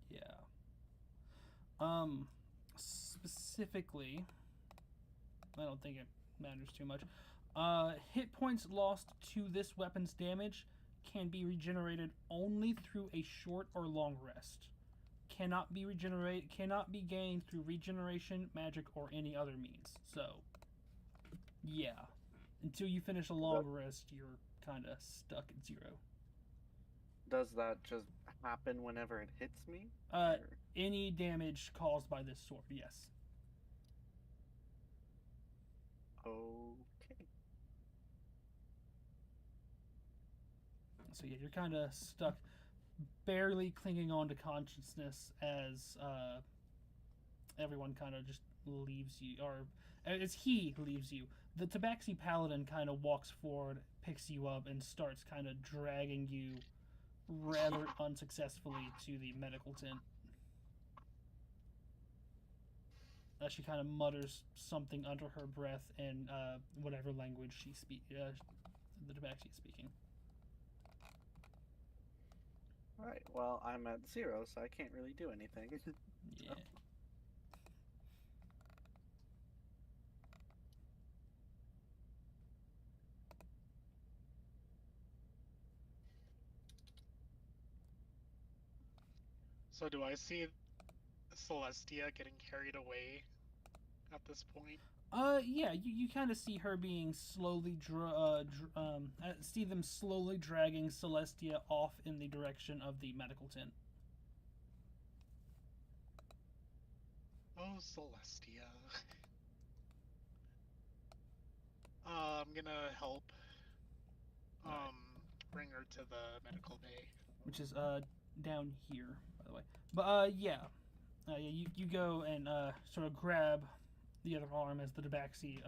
Yeah. Specifically, I don't think it matters too much. Hit points lost to this weapon's damage can be regenerated only through a short or long rest. Cannot be gained through regeneration, magic, or any other means. So, yeah. Until you finish a long rest, you're kind of stuck at 0. Does that just happen whenever it hits me? Any damage caused by this sword, yes. Okay. So yeah, you're kind of stuck, barely clinging on to consciousness as everyone kind of just leaves you, or as he leaves you. The Tabaxi Paladin kind of walks forward, picks you up, and starts kind of dragging you rather unsuccessfully to the medical tent. She kind of mutters something under her breath in whatever language the Tabaxi is speaking. Alright, well, I'm at 0, so I can't really do anything. Yeah. So do I see Celestia getting carried away at this point? Yeah, you kind of see her being slowly see them slowly dragging Celestia off in the direction of the medical tent. Oh, Celestia. I'm gonna help bring her to the medical bay. Which is down here, by the way. But yeah, you go and sort of grab the other arm as the Tabaxi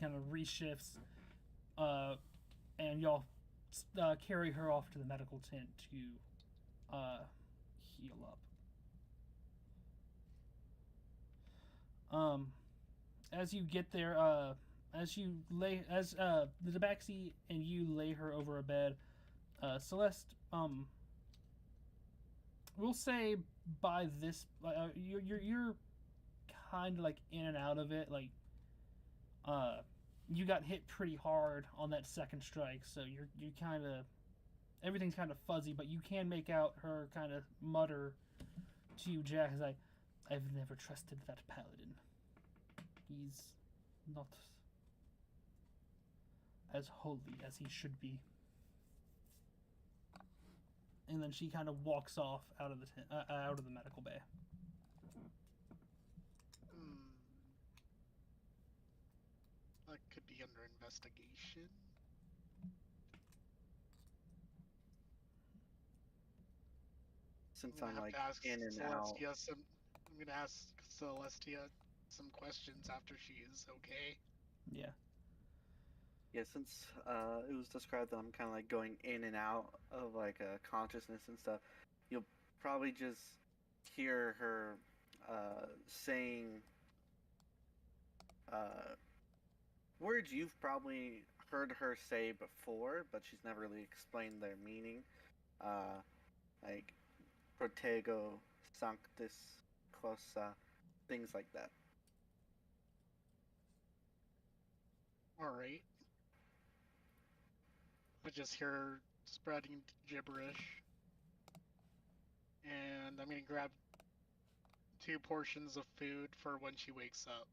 kind of reshifts, and y'all carry her off to the medical tent to heal up. As you get there, as the Tabaxi and you lay her over a bed, Celeste, we'll say by this, you're kind of like in and out of it. Like, you got hit pretty hard on that second strike, so you kind of, everything's kind of fuzzy, but you can make out her kind of mutter to you, Jack, as I've never trusted that paladin. He's not as holy as he should be. And then she kind of walks off out of the medical bay. That could be under investigation. Since I'm like in and out. I'm gonna ask Celestia some questions after she is okay. Yeah. Yeah, since it was described that I'm kind of like going in and out of like consciousness and stuff, you'll probably just hear her saying words you've probably heard her say before, but she's never really explained their meaning. Like Protego, Sanctus, Cosa, things like that. Alright. I just hear her spreading gibberish. And I'm gonna grab 2 portions of food for when she wakes up.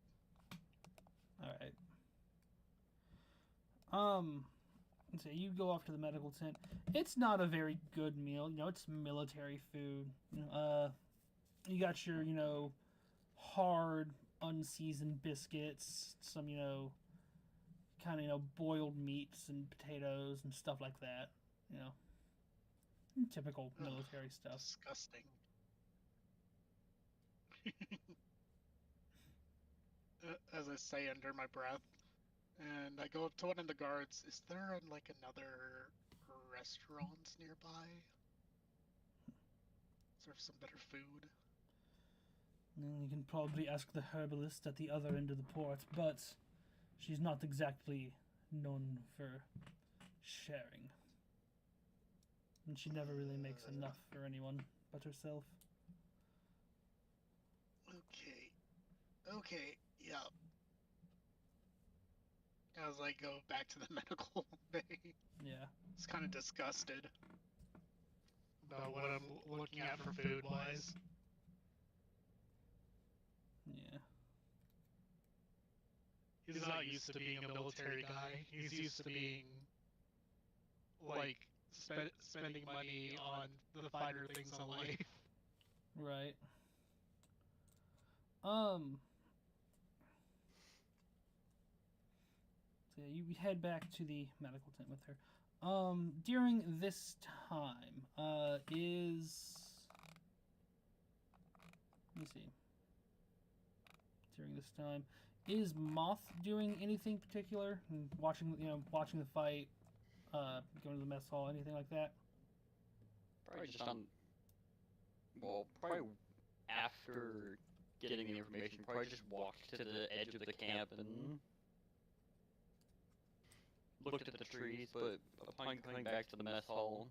Alright. So you go off to the medical tent. It's not a very good meal. You know, it's military food. You got your, hard unseasoned biscuits, some, kind of, boiled meats and potatoes and stuff like that. Typical military stuff. Disgusting. As I say under my breath, and I go up to one of the guards. Is there like another restaurant nearby? Is there some better food? You can probably ask the herbalist at the other end of the port, but she's not exactly known for sharing. And she never really makes enough for anyone but herself. Okay, yeah. As I go back to the medical bay, Yeah. it's kind of disgusted about what I'm looking at for food-wise. Yeah. He's not used to being a military guy. He's used to being, like, spending money on the finer things in life. Right. So yeah, you head back to the medical tent with her. During this time, let me see. During this time, is Moth doing anything particular? Watching the fight, going to the mess hall, anything like that? Probably just on. Well, probably after getting the information, probably just walked to the edge of the camp and looked at the trees, but upon coming back to the mess hall,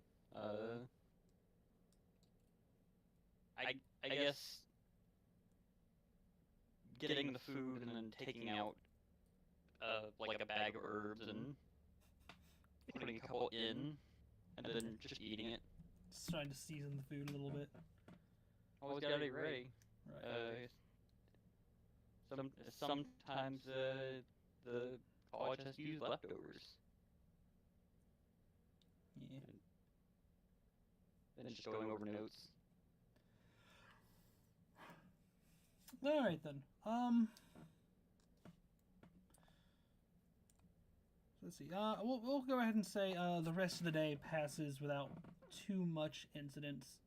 I guess getting the food and then taking out like a bag of herbs and putting a couple in, and then just eating it. Just trying to season the food a little bit. Always gotta be ready. Right. Sometimes the college has to use leftovers. Yeah. Then just going over notes. All right then. Let's see. We'll go ahead and say the rest of the day passes without too much incidents.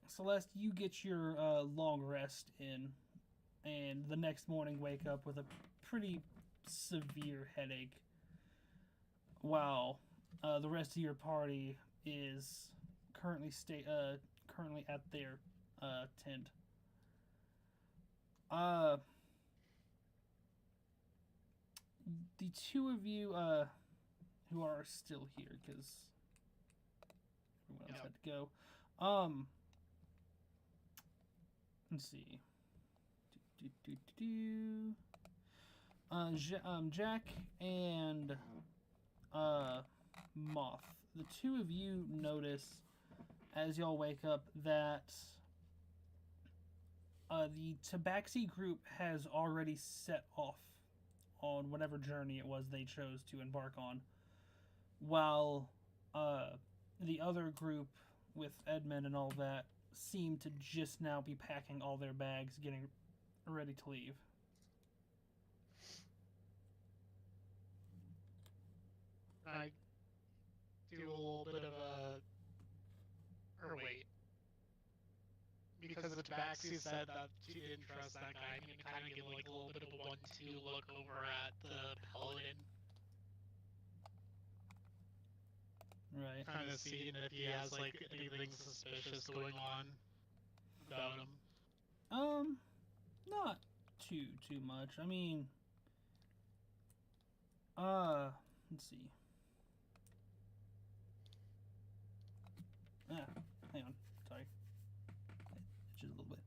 Celeste, you get your long rest in, and the next morning wake up with a pretty severe headache, while the rest of your party is currently at their tent. The two of you who are still here, because everyone else had to go. Let's see. Jack and Moth. The two of you notice as y'all wake up that the Tabaxi group has already set off on whatever journey it was they chose to embark on, while the other group with Edmund and all that seem to just now be packing all their bags, getting ready to leave. I do a little bit of a... Or wait. Because the Tabaxi said that she didn't trust that guy, I'm gonna kind of give like a little bit of a 1-2 look over at the Paladin. Right. Kind of seeing if he has like anything suspicious going on about him. Not too much. I mean, let's see. Hang on. Sorry. Just a little bit.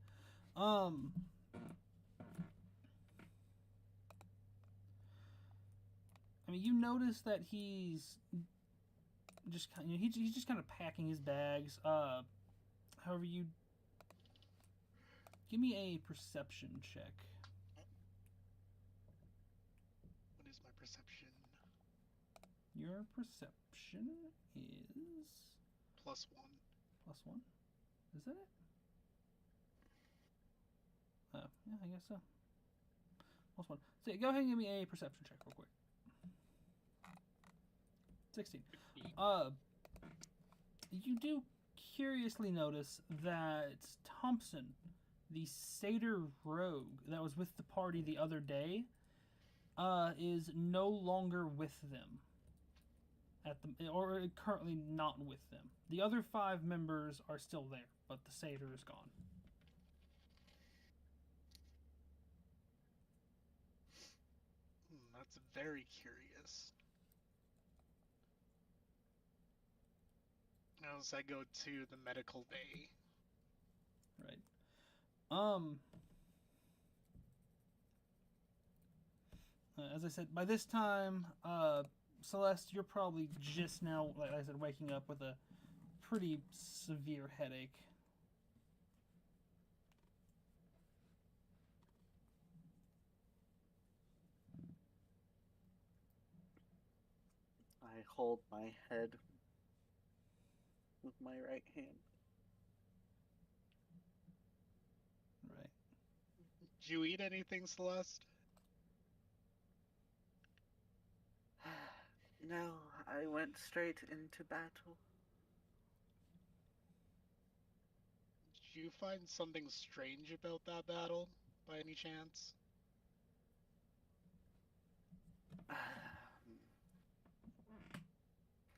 I mean, you notice that he's just he's just kind of packing his bags. However, you give me a perception check. What is my perception? Your perception is +1. +1. Is that it? Oh, yeah, I guess so. Plus one. So go ahead and give me a perception check real quick. 16. You do curiously notice that Thompson, the satyr rogue that was with the party the other day, is no longer with them. Or currently not with them. The other 5 members are still there, but the satyr is gone. That's very curious. As I go to the medical bay. Right. As I said, by this time, Celeste, you're probably just now, like I said, waking up with a pretty severe headache. I hold my head with my right hand. Right. Did you eat anything, Celeste? No, I went straight into battle. Did you find something strange about that battle, by any chance?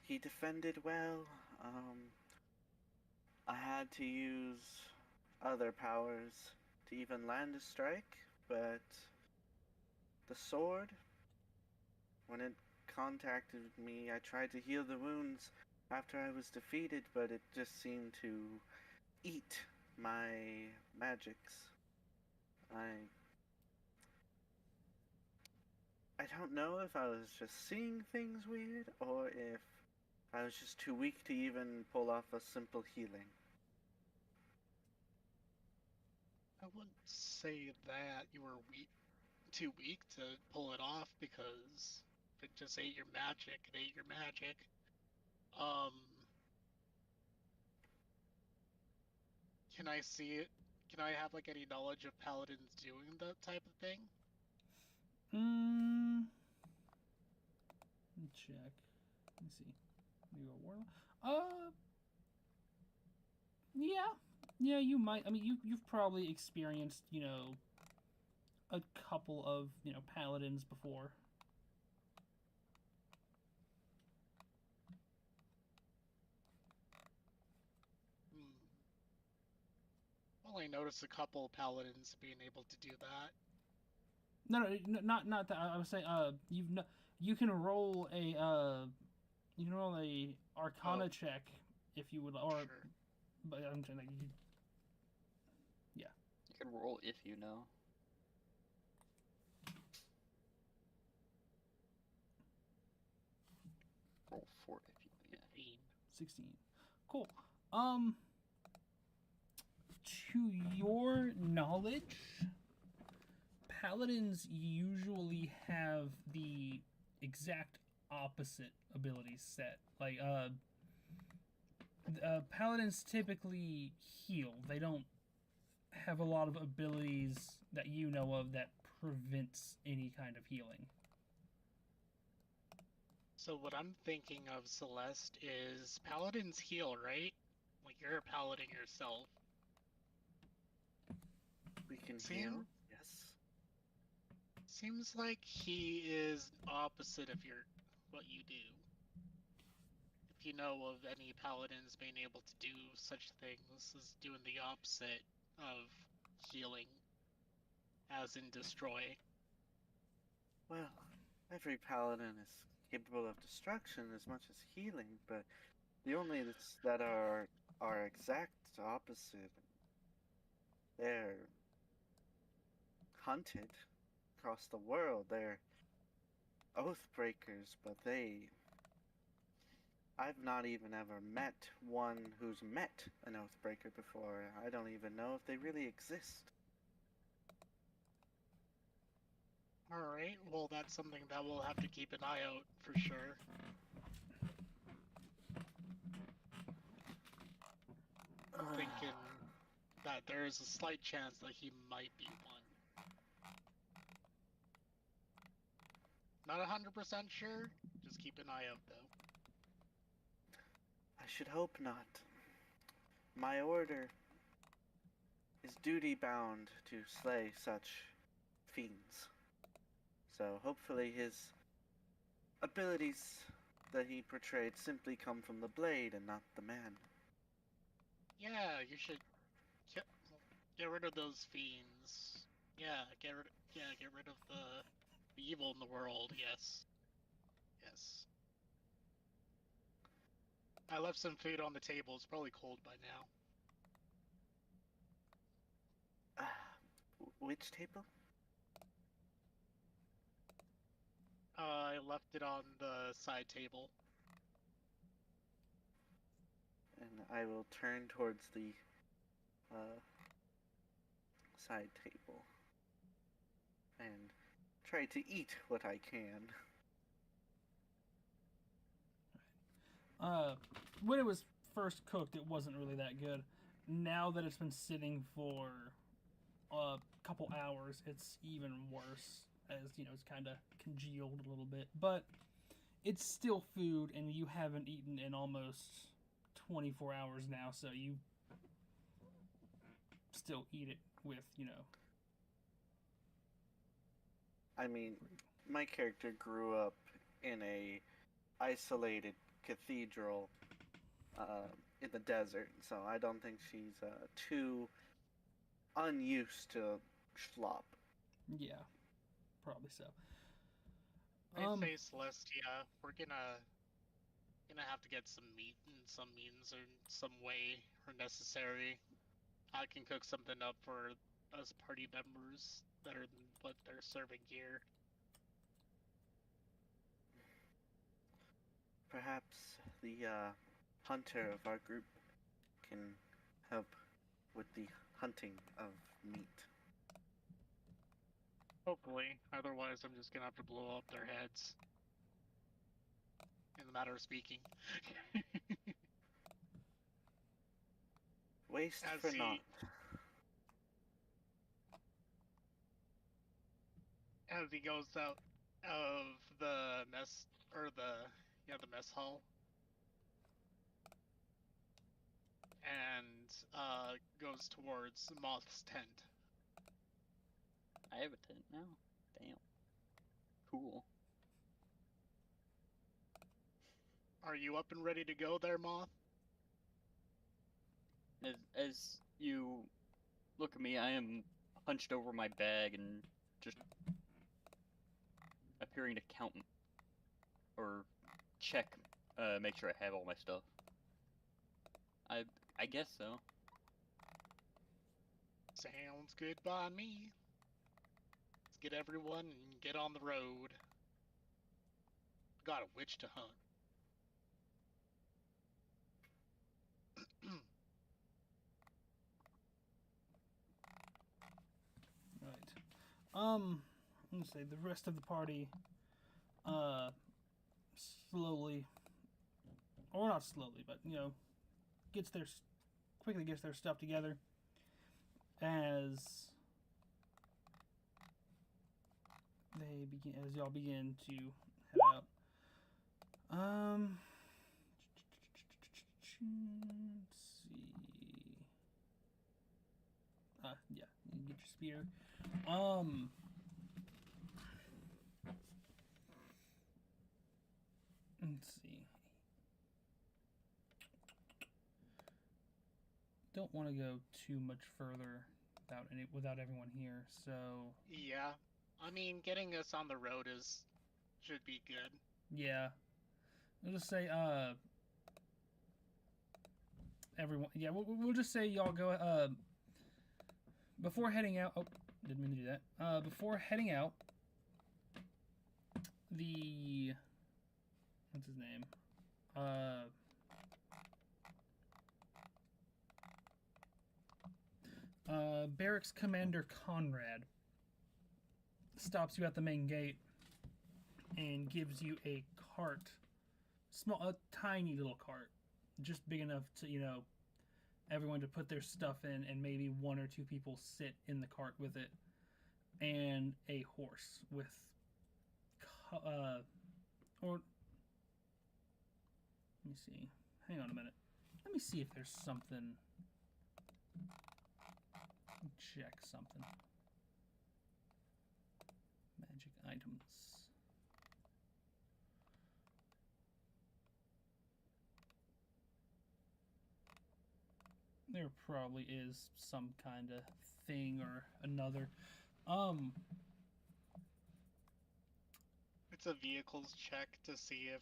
He defended well. I had to use other powers to even land a strike, but the sword, when it contacted me, I tried to heal the wounds after I was defeated, but it just seemed to eat my magics. I don't know if I was just seeing things weird or if I was just too weak to even pull off a simple healing. I wouldn't say that you were too weak to pull it off, because if it just ate your magic, it ate your magic. Can I see it? Can I have like any knowledge of paladins doing that type of thing? Let me check. Let me see. You a warlock? Yeah, you might. I mean, you've probably experienced, a couple of, paladins before. Well, I noticed a couple paladins being able to do that. No, not that. I was saying, you can roll a Arcana check if you would, or, Sure. but I'm trying to, You can roll if you know. Roll 4 if you know. 15. 16. Cool. To your knowledge, paladins usually have the exact opposite ability set. Like, paladins typically heal. They don't have a lot of abilities that you know of that prevents any kind of healing. So what I'm thinking of, Celeste, is paladins heal, right? Like, you're a paladin yourself. We can heal, yes. Seems like he is opposite of what you do. If you know of any paladins being able to do such things as doing the opposite of healing, as in destroy. Well, every paladin is capable of destruction as much as healing, but the only that are exact opposite. They're hunted across the world. They're oath breakers, but I've not even ever met one who's met an oathbreaker before. I don't even know if they really exist. Alright, well, that's something that we'll have to keep an eye out for sure. Thinking that Yeah, there is a slight chance that he might be one. Not 100% sure. Just keep an eye out, though. I should hope not. My order is duty-bound to slay such fiends. So hopefully his abilities that he portrayed simply come from the blade and not the man. Yeah, you should get rid of those fiends. Yeah, get rid of the evil in the world. Yes, yes. I left some food on the table. It's probably cold by now. Which table? I left it on the side table. And I will turn towards the side table and try to eat what I can. When it was first cooked, it wasn't really that good. Now that it's been sitting for a couple hours, it's even worse. As it's kind of congealed a little bit, but it's still food, and you haven't eaten in almost 24 hours now, so you still eat it with I mean, my character grew up in a isolated cathedral in the desert, so I don't think she's too unused to slop. Yeah, probably so. I'd say Celestia, we're gonna have to get some meat in some means or some way or necessary. I can cook something up for us party members better than what they're serving here. Perhaps the hunter of our group can help with the hunting of meat. Hopefully. Otherwise, I'm just gonna have to blow up their heads. In the matter of speaking. Waste for naught. As he goes out of the mess, or the mess hall, and goes towards Moth's tent. I have a tent now. Damn. Cool. Are you up and ready to go there, Moth? As you look at me, I am hunched over my bag and just appearing to count or check, make sure I have all my stuff. I guess so. Sounds good by me. Let's get everyone and get on the road. Got a witch to hunt. Right. Let me say the rest of the party, slowly, or not slowly, but quickly gets their stuff together as y'all begin to head out. Let's see. Yeah, you can get your spear. Let's see. Don't want to go too much further without everyone here. So yeah, I mean, getting us on the road should be good. Yeah, we'll just say everyone. Yeah, we'll just say y'all go before heading out. Oh, didn't mean to do that. Before heading out, what's his name? Barracks Commander Conrad stops you at the main gate and gives you a cart, a tiny little cart, just big enough to everyone to put their stuff in, and maybe 1 or 2 people sit in the cart with it, and a horse with, or let me see. Hang on a minute. Let me see if there's something. Check something. Magic items. There probably is some kind of thing or another. It's a vehicles check to see if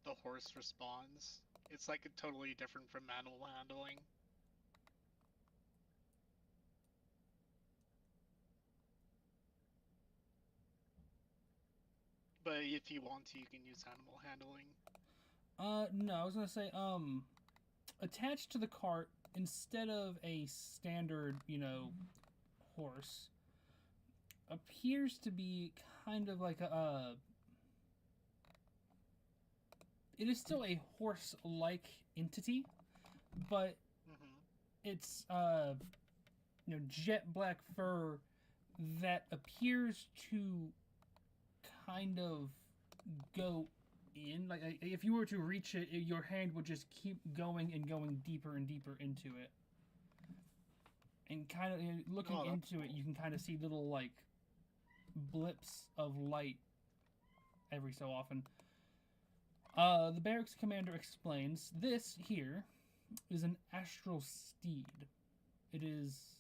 the horse responds. It's like totally different from manual handling. But if you want to, you can use animal handling. No, I was gonna say, attached to the cart, instead of a standard, horse, appears to be kind of like it is still a horse-like entity, but it's, jet black fur that appears to kind of go in. Like, if you were to reach it, your hand would just keep going and going deeper and deeper into it. And kind of looking into it, you can kind of see little, like, blips of light every so often. The barracks commander explains, this here is an astral steed. It is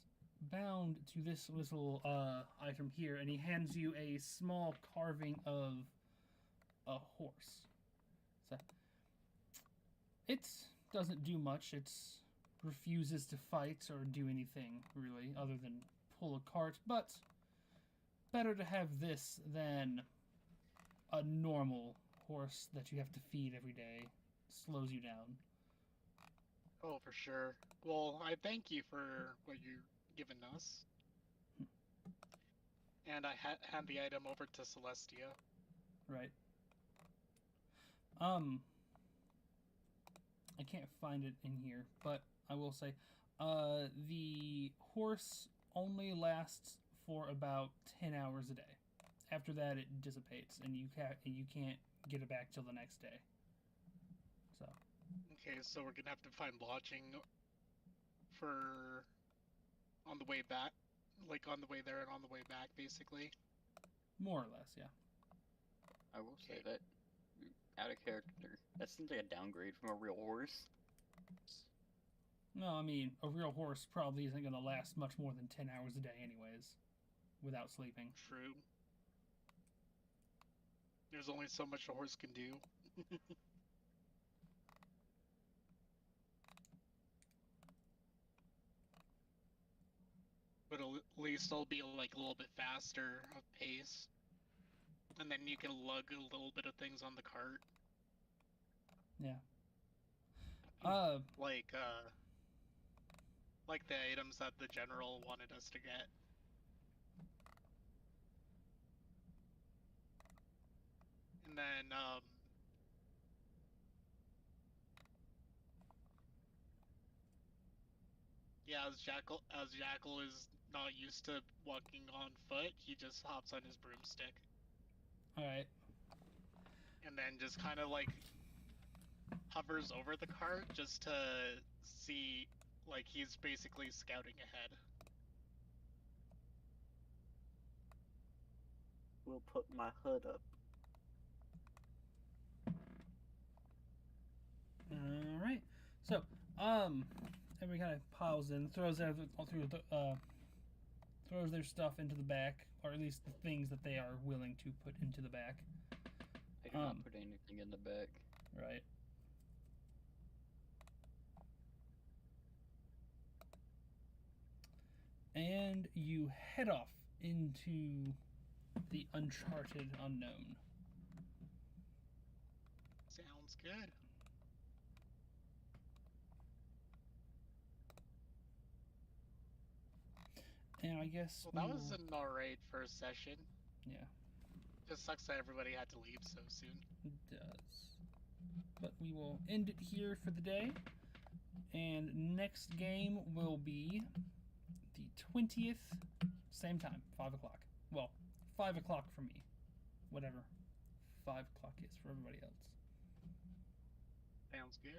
bound to this little item here, and he hands you a small carving of a horse. So it doesn't do much. It refuses to fight or do anything really other than pull a cart, but better to have this than a normal horse that you have to feed every day. Slows you down. Oh, for sure. Well, I thank you for what you've given us. And I hand the item over to Celestia. Right. I can't find it in here, but I will say, the horse only lasts for about 10 hours a day. After that, it dissipates, and you can't get it back till the next day. So. Okay, so we're gonna have to find lodging for on the way back, like on the way there and on the way back, basically. More or less, yeah. I will say that, out of character, that seems like a downgrade from a real horse. No, I mean, a real horse probably isn't going to last much more than 10 hours a day anyways, without sleeping. True. There's only so much a horse can do. But at least it'll be like a little bit faster of pace. And then you can lug a little bit of things on the cart. Yeah. Like the items that the general wanted us to get. And then, yeah, as Jackal is not used to walking on foot, he just hops on his broomstick. Alright. And then just kind of like hovers over the cart just to see, like he's basically scouting ahead. We'll put my hood up. Alright. So, everybody kind of piles in, throws their stuff into the back, or at least the things that they are willing to put into the back. I do not put anything in the back. Right. And you head off into the uncharted unknown. Sounds good. And I guess well, that was an alright first session. Yeah. Just sucks that everybody had to leave so soon. It does. But we will end it here for the day. And next game will be the 20th, same time, 5 o'clock. Well, 5 o'clock for me. Whatever 5 o'clock is for everybody else. Sounds good.